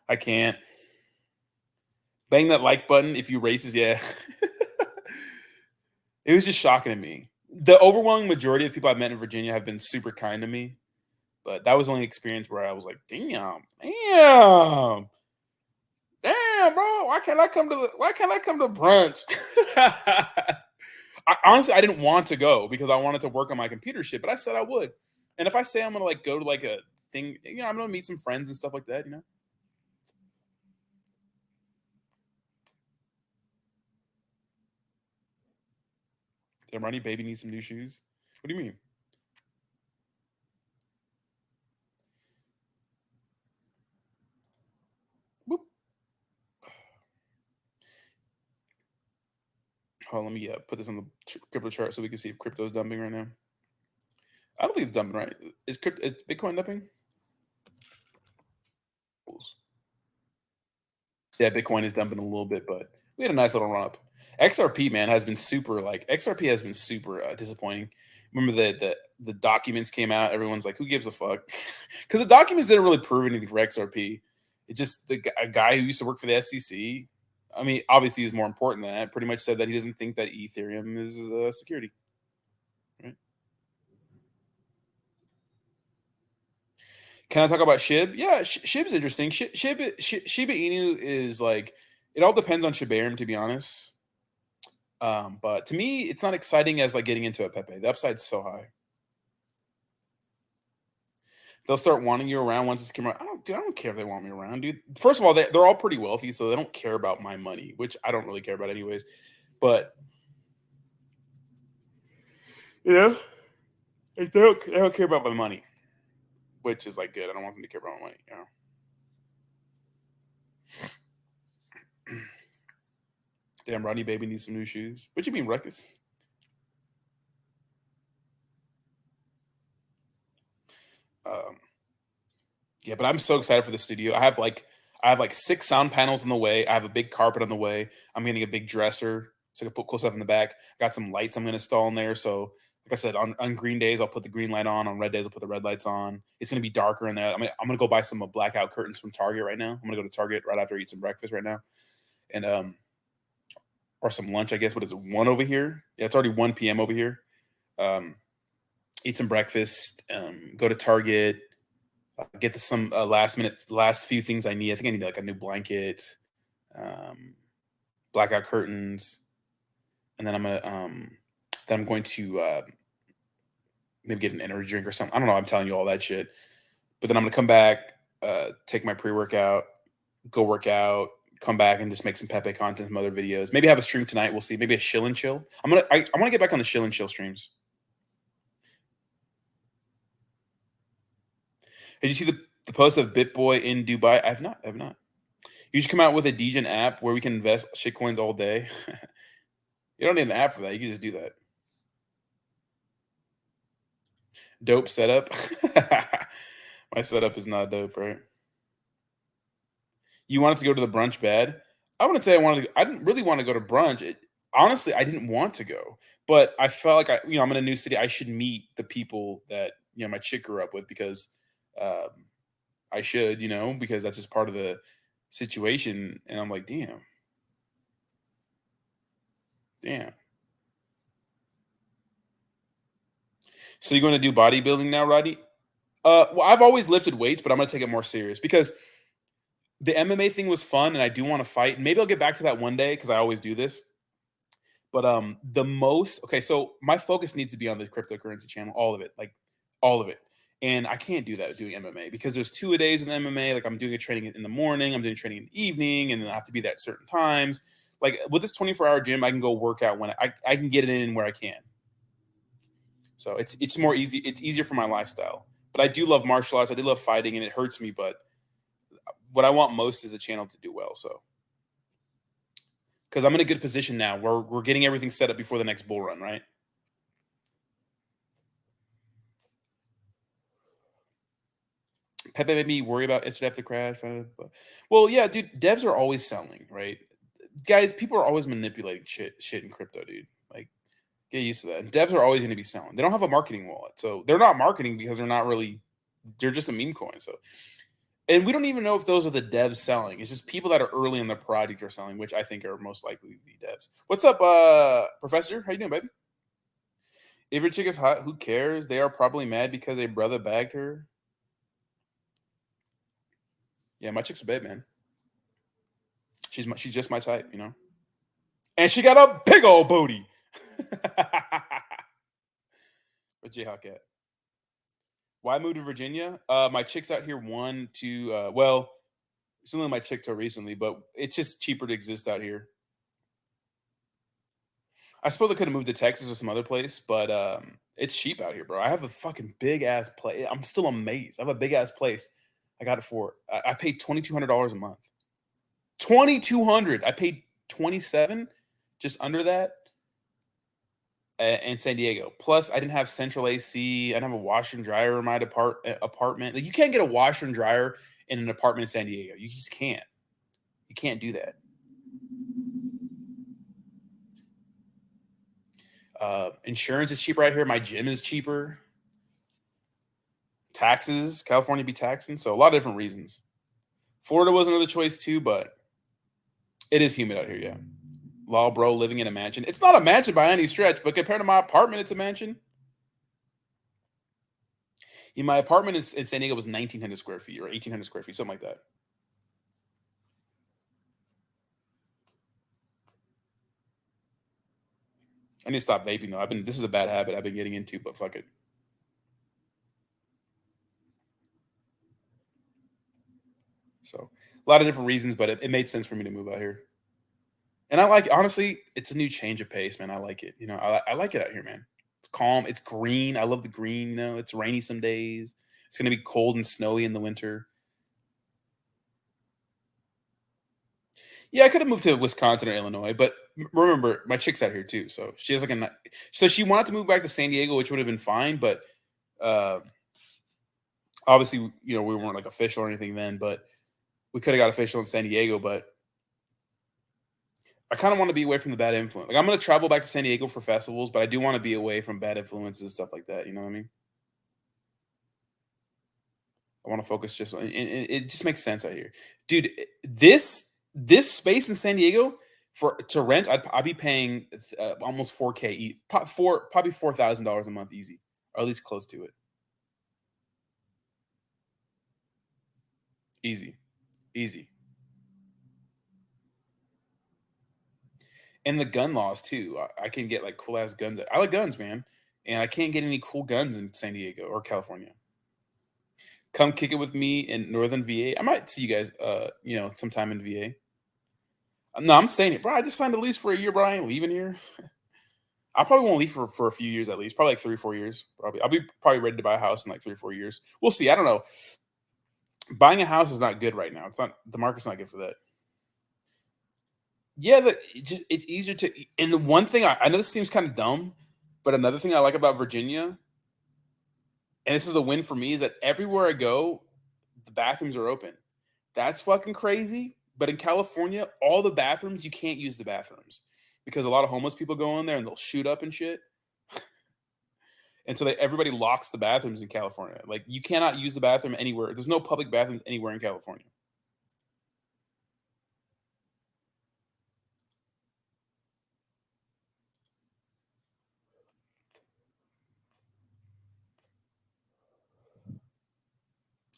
I can't. Bang that like button if you racist. Yeah. It was just shocking to me. The overwhelming majority of people I've met in Virginia have been super kind to me, but that was the only experience where I was like, damn, bro. Why can't I come to brunch? Honestly, I didn't want to go because I wanted to work on my computer shit, but I said I would. And if I say I'm gonna like go to like a thing, I'm gonna meet some friends and stuff like that, Damn, Ronnie, baby needs some new shoes. What do you mean? Boop. Oh, let me put this on the crypto chart so we can see if crypto is dumping right now. I don't think it's dumping, right? Is Bitcoin dumping? Yeah, Bitcoin is dumping a little bit, but we had a nice little run up. XRP, man, has been super disappointing. Remember the documents came out. Everyone's like, who gives a fuck? Because the documents didn't really prove anything for XRP. It just a guy who used to work for the SEC. I mean, obviously, he's more important than that. Pretty much said that he doesn't think that Ethereum is security. Right? Can I talk about SHIB? Yeah, SHIB's interesting. Shiba Inu is like, it all depends on Shibarum, to be honest. But to me, it's not exciting as like getting into a Pepe. The upside's so high. They'll start wanting you around once it's come out. I don't care if they want me around, dude. First of all, they're all pretty wealthy, so they don't care about my money, which I don't really care about anyways. But they don't care about my money, which is like good. I don't want them to care about my money. Damn, Rodney baby needs some new shoes. What you mean, Ruckus? Yeah, but I'm so excited for the studio. I have like 6 sound panels in the way. I have a big carpet on the way. I'm getting a big dresser so I can put cool stuff in the back. I got some lights I'm gonna install in there. So like I said, on green days I'll put the green light on. On red days I'll put the red lights on. It's gonna be darker in there. I'm gonna go buy some blackout curtains from Target right now. I'm gonna go to Target right after I eat some breakfast right now, and or some lunch. I guess what is it, 1 over here? Yeah, it's already 1 p.m. over here. Eat some breakfast. Go to Target. Get some last few things I need. I think I need like a new blanket, um, blackout curtains, and then I'm going to maybe get an energy drink or something. I don't know. I'm telling you all that shit. But then I'm gonna come back, take my pre-workout, go work out, come back and just make some Pepe content, some other videos. Maybe have a stream tonight. We'll see. Maybe a chill and chill. I want to get back on the chill and chill streams. Did you see the post of BitBoy in Dubai? I have not. You should come out with a Degen app where we can invest shitcoins all day. You don't need an app for that. You can just do that. Dope setup. My setup is not dope, right? You wanted to go to the brunch bad. I wouldn't say I wanted to. I didn't really want to go to brunch. Honestly, I didn't want to go, but I felt like I'm in a new city. I should meet the people that my chick grew up with because um, I should, because that's just part of the situation. And I'm like, damn. So you're going to do bodybuilding now, Rodney? Well, I've always lifted weights, but I'm going to take it more serious because the MMA thing was fun, and I do want to fight. Maybe I'll get back to that one day because I always do this. But so my focus needs to be on the cryptocurrency channel, all of it, like all of it. And I can't do that doing MMA because there's 2 a days in MMA. Like I'm doing a training in the morning, I'm doing training in the evening, and then I have to be there at certain times. Like with this 24-hour gym, I can go work out when I can get it in where I can. So it's more easy. It's easier for my lifestyle. But I do love martial arts. I do love fighting, and it hurts me. But what I want most is a channel to do well. So because I'm in a good position now, we're getting everything set up before the next bull run, right? Pepe made me worry about yesterday after crash. Well, yeah, dude, devs are always selling, right? Guys, people are always manipulating shit in crypto, dude. Like, get used to that. And devs are always going to be selling. They don't have a marketing wallet, so they're not marketing because they're just a meme coin. So, and we don't even know if those are the devs selling. It's just people that are early in the project are selling, which I think are most likely the devs. What's up, Professor? How you doing, baby? If your chick is hot, who cares? They are probably mad because a brother bagged her. Yeah, my chick's a babe, man. She's just my type, And she got a big old booty. Where's Jayhawk at? Why move to Virginia? My chick's out here well, it's only my chick till recently, but it's just cheaper to exist out here. I suppose I could have moved to Texas or some other place, but it's cheap out here, bro. I have a fucking big ass place. I'm still amazed. I have a big ass place. I got it for I paid $2,200 a month. 2,200. I paid 27, just under that, in San Diego. Plus, I didn't have central AC. I didn't have a washer and dryer in my apartment. Like, you can't get a washer and dryer in an apartment in San Diego. You just can't. You can't do that. Insurance is cheaper right here. My gym is cheaper. Taxes, California be taxing, so a lot of different reasons. Florida was another choice too, but it is humid out here. Yeah. Law, bro, living in a mansion. It's not a mansion by any stretch, but compared to my apartment, it's a mansion. My apartment in San Diego was 1,900 square feet or 1,800 square feet, something like that. I need to stop vaping though. This is a bad habit I've been getting into, but fuck it. So a lot of different reasons, but it made sense for me to move out here. And honestly, it's a new change of pace, man. I like it. I like it out here, man. It's calm. It's green. I love the green. It's rainy some days. It's going to be cold and snowy in the winter. Yeah, I could have moved to Wisconsin or Illinois, but remember, my chick's out here too. So she has so she wanted to move back to San Diego, which would have been fine. But uh, obviously, we weren't like official or anything then, but we could have got official in San Diego. But I kind of want to be away from the bad influence. Like, I'm going to travel back to San Diego for festivals, but I do want to be away from bad influences and stuff like that. You know what I mean? I want to focus just on, and it just makes sense out here, dude. This space in San Diego to rent, I'd be paying almost 4K, probably $4,000 a month easy, or at least close to it. Easy, easy. And the gun laws too. I can get like cool ass guns. I like guns, man, and I can't get any cool guns in San Diego or California. Come kick it with me in Northern VA. I might see you guys, sometime in VA. No, I'm staying here, bro. I just signed a lease for a year, bro. I ain't leaving here. I probably won't leave for a few years at least, probably like 3 or 4 years. Probably, I'll be probably ready to buy a house in like 3 or 4 years. We'll see. I don't know. Buying a house is not good right now. It's not, the market's not good for that. Yeah, it's easier to. And the one thing I know this seems kind of dumb, but another thing I like about Virginia, and this is a win for me, is that everywhere I go, the bathrooms are open. That's fucking crazy. But in California, all the bathrooms, you can't use the bathrooms because a lot of homeless people go in there and they'll shoot up and shit. And so everybody locks the bathrooms in California. Like you cannot use the bathroom anywhere. There's no public bathrooms anywhere in California.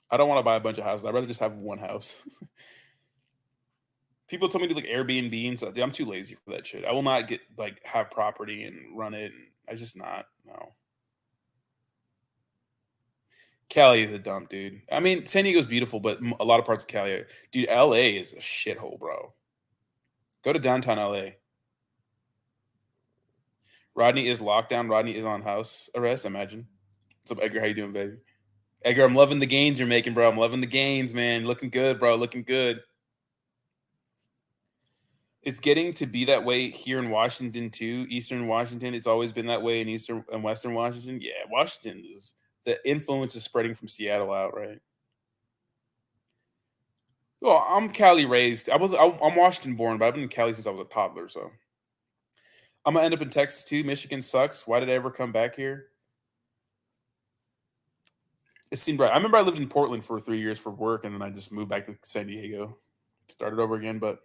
I don't want to buy a bunch of houses. I'd rather just have one house. People told me to like Airbnb and stuff. I'm too lazy for that shit. I will not get like have property and run it. And I just not. No. Cali is a dump, dude. I mean, San Diego's beautiful, but a lot of parts of Cali, dude. LA is a shithole, bro. Go to downtown LA. Rodney is locked down. Rodney is on house arrest. Imagine. What's up, Edgar? How you doing, baby? Edgar, I'm loving the gains you're making, bro. I'm loving the gains, man. Looking good, bro. Looking good. It's getting to be that way here in Washington too. Eastern Washington, it's always been that way in Eastern and Western Washington. Yeah, Washington is the influence is spreading from Seattle out, right? Well, I'm Cali raised. I'm Washington born, but I've been in Cali since I was a toddler. So I'm gonna end up in Texas too. Michigan sucks. Why did I ever come back here? It seemed right. I remember I lived in Portland for 3 years for work, and then I just moved back to San Diego, started over again. But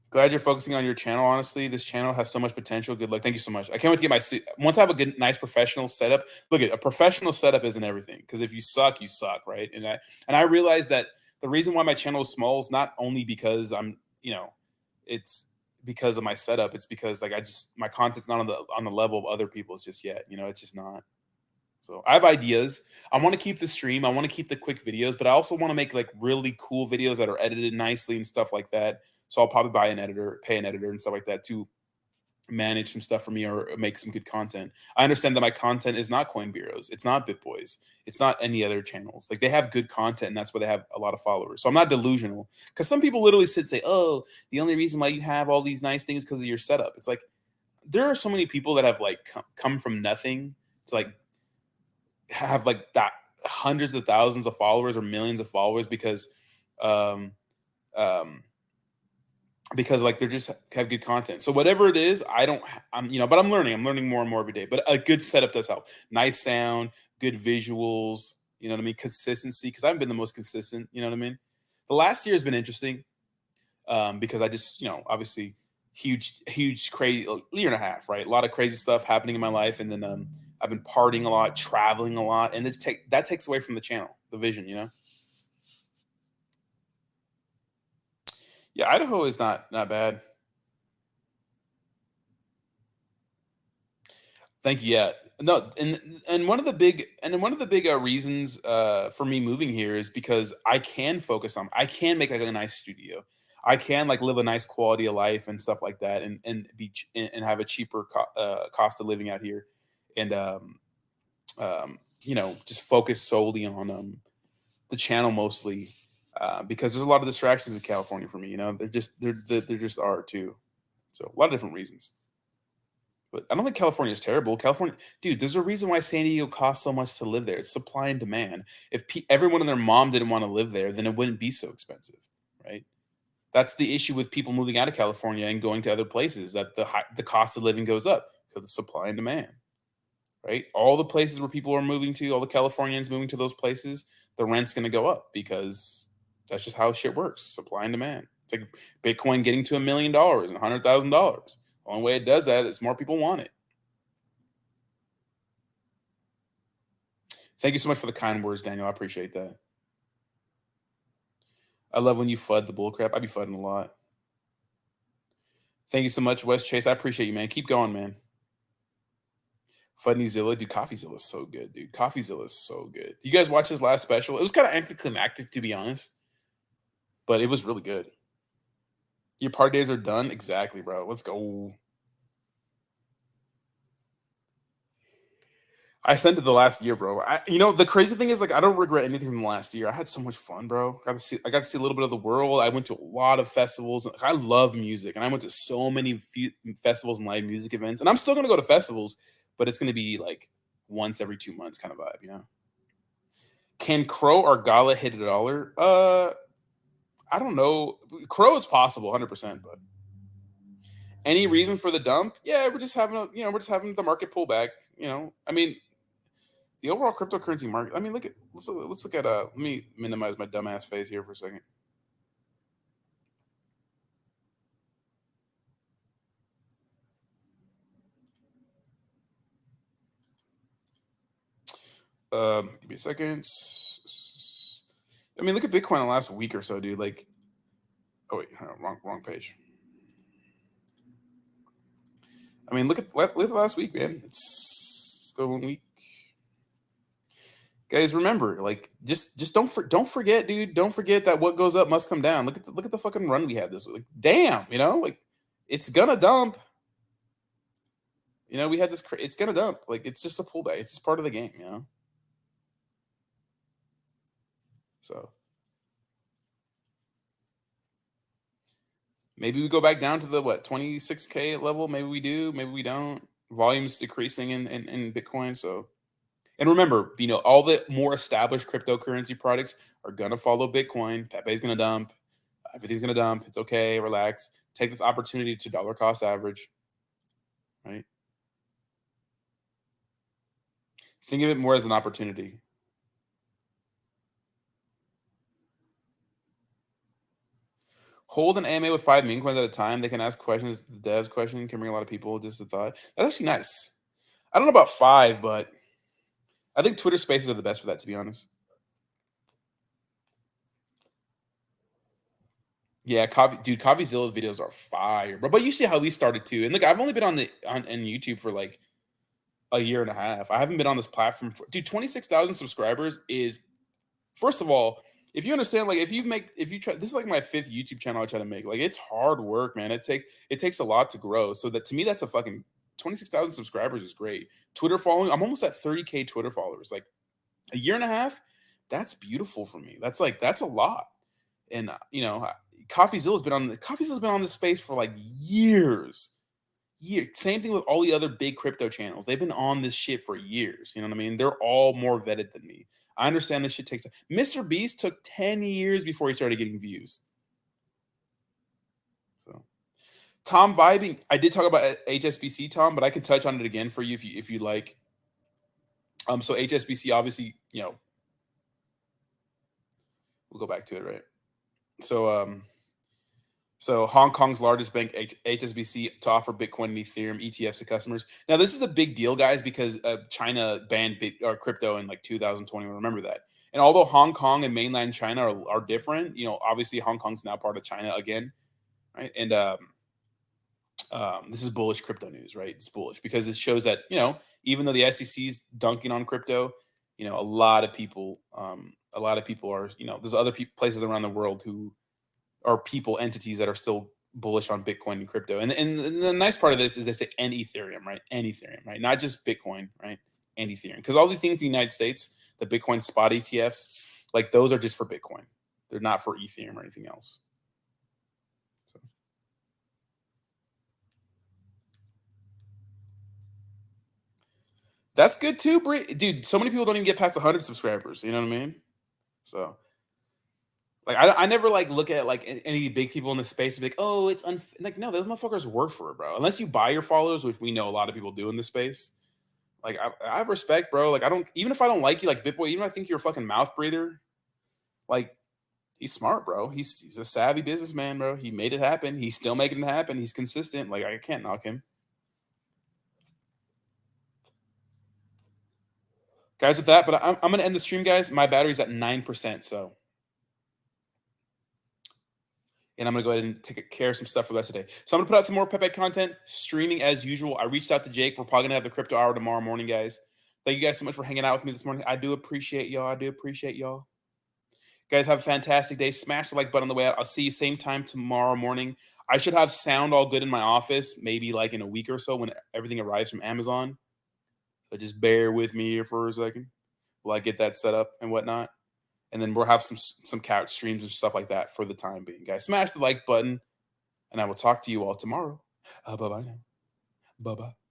glad you're focusing on your channel. Honestly, this channel has so much potential. Good luck. Thank you so much. I can't wait to get my once I have a good, nice professional setup. Look at a professional setup isn't everything because if you suck, right? And I realized that the reason why my channel is small is not only because it's because of my setup. It's because like my content's not on the level of other people's just yet. It's just not. So I have ideas. I want to keep the stream. I want to keep the quick videos, but I also want to make like really cool videos that are edited nicely and stuff like that. So I'll probably buy an editor, pay an editor and stuff like that to manage some stuff for me or make some good content. I understand that my content is not Coin Bureaus. It's not BitBoys. It's not any other channels. Like they have good content and that's why they have a lot of followers. So I'm not delusional because some people literally sit and say, oh, the only reason why you have all these nice things because of your setup. It's like there are so many people that have like come from nothing to like have like that hundreds of thousands of followers or millions of followers um um because like they're just have good content. So whatever it is, but I'm learning more and more every day. But a good setup does help. Nice sound, good visuals, you know what I mean? Consistency, because I've been the most consistent, you know what I mean? The last year has been interesting because I just, obviously huge, crazy year and a half, right? A lot of crazy stuff happening in my life. And then I've been partying a lot, traveling a lot. And that takes away from the channel, the vision. Yeah, Idaho is not bad. Thank you. Yeah, no, and one of the big reasons for me moving here is because I can make like a nice studio. I can like live a nice quality of life and stuff like that, and have a cheaper cost of living out here, and just focus solely on the channel mostly because there's a lot of distractions in California for me. There just are too. So a lot of different reasons. But I don't think California is terrible. California, dude, there's a reason why San Diego costs so much to live there. It's supply and demand. If everyone and their mom didn't want to live there, then it wouldn't be so expensive, right? That's the issue with people moving out of California and going to other places. That the cost of living goes up because of supply and demand, right? All the places where people are moving to, all the Californians moving to those places, the rent's going to go up because that's just how shit works. Supply and demand. It's like Bitcoin getting to $1 million and $100,000. The only way it does that is more people want it. Thank you so much for the kind words, Daniel. I appreciate that. I love when you FUD the bullcrap. I be FUDing a lot. Thank you so much, Wes Chase. I appreciate you, man. Keep going, man. FuddyZilla, dude. CoffeeZilla is so good, dude. CoffeeZilla is so good. You guys watch his last special? It was kind of anticlimactic, to be honest, but it was really good. Your party days are done? Exactly, bro. Let's go. I sent it the last year, bro. The crazy thing is, like, I don't regret anything from the last year. I had so much fun, bro. I got to see a little bit of the world. I went to a lot of festivals. Like, I love music, and I went to so many festivals and live music events. And I'm still gonna go to festivals, but it's gonna be like once every 2 months kind of vibe, you know. Can Crow or Gala hit $1? I don't know. Crow is possible, 100%. But any reason for the dump? Yeah, we're just having the market pullback. I mean, the overall cryptocurrency market. I mean, let's look at let me minimize my dumbass face here for a second. Give me a second. I mean, look at Bitcoin the last week or so, dude. Like, oh wait, wrong page. I mean, look at the last week, man. Let's go 1 week. Guys, remember, like, just don't forget, dude. Don't forget that what goes up must come down. Look at the fucking run we had this week. Like, damn, like it's gonna dump. We had this. It's gonna dump. Like, it's just a pullback. It's just part of the game, So maybe we go back down to the 26K level. Maybe we do. Maybe we don't. Volume's decreasing in Bitcoin. So, and remember, all the more established cryptocurrency products are gonna follow Bitcoin. Pepe's gonna dump. Everything's gonna dump. It's okay. Relax. Take this opportunity to dollar cost average. Right. Think of it more as an opportunity. Hold an AMA with 5 meme coins at a time. They can ask questions. The devs question can bring a lot of people. Just a thought. That's actually nice. I don't know about 5, but I think Twitter Spaces are the best for that, to be honest. Yeah, CoffeeZilla videos are fire, bro. But you see how we started too. And look, I've only been on YouTube for like a year and a half. I haven't been on this platform for, dude. 26,000 subscribers is, first of all, if you understand, like, if you try, this is like my 5th YouTube channel I try to make. Like, it's hard work, man. It takes a lot to grow. So that, to me, that's a fucking 26,000 subscribers is great. Twitter following, I'm almost at 30K Twitter followers. Like, a year and a half, that's beautiful for me. That's a lot. And CoffeeZilla's been on this space for like years. Same thing with all the other big crypto channels. They've been on this shit for years. You know what I mean? They're all more vetted than me. I understand this shit takes time. Mr. Beast took 10 years before he started getting views. So, Tom vibing. I did talk about HSBC, Tom, but I can touch on it again for you if you'd like. So HSBC, obviously, we'll go back to it, right? So Hong Kong's largest bank, HSBC, to offer Bitcoin and Ethereum ETFs to customers. Now, this is a big deal, guys, because China banned crypto in like 2021. Remember that. And although Hong Kong and mainland China are different, obviously Hong Kong's now part of China again, right? And this is bullish crypto news, right? It's bullish because it shows that even though the SEC's dunking on crypto, a lot of people are there's other places around the world who are entities that are still bullish on Bitcoin and crypto. And the nice part of this is they say and Ethereum, right? And Ethereum, right? Not just Bitcoin, right? And Ethereum. Because all the things in the United States, the Bitcoin spot ETFs, like, those are just for Bitcoin. They're not for Ethereum or anything else. So. That's good too, dude. So many people don't even get past 100 subscribers. You know what I mean? So, like, I never like look at like any big people in the space and be like, oh, it's like, no, those motherfuckers work for it, bro. Unless you buy your followers, which we know a lot of people do in this space. Like, I have respect, bro. Like, I don't, even if I don't like you, like BitBoy, even if I think you're a fucking mouth breather, like, he's smart, bro. He's a savvy businessman, bro. He made it happen. He's still making it happen. He's consistent. Like, I can't knock him. Guys, with that, but I'm gonna end the stream, guys. My battery's at 9%, so and I'm gonna go ahead and take care of some stuff for the rest of the day. So I'm gonna put out some more Pepe content, streaming as usual. I reached out to Jake. We're probably gonna have the crypto hour tomorrow morning, guys. Thank you guys so much for hanging out with me this morning. I do appreciate y'all. I do appreciate y'all. Guys, have a fantastic day. Smash the like button on the way out. I'll see you same time tomorrow morning. I should have sound all good in my office, maybe like in a week or so when everything arrives from Amazon. So just bear with me here for a second while I get that set up and whatnot. And then we'll have some couch streams and stuff like that for the time being. Guys, smash the like button, and I will talk to you all tomorrow. Bye-bye now. Bye-bye.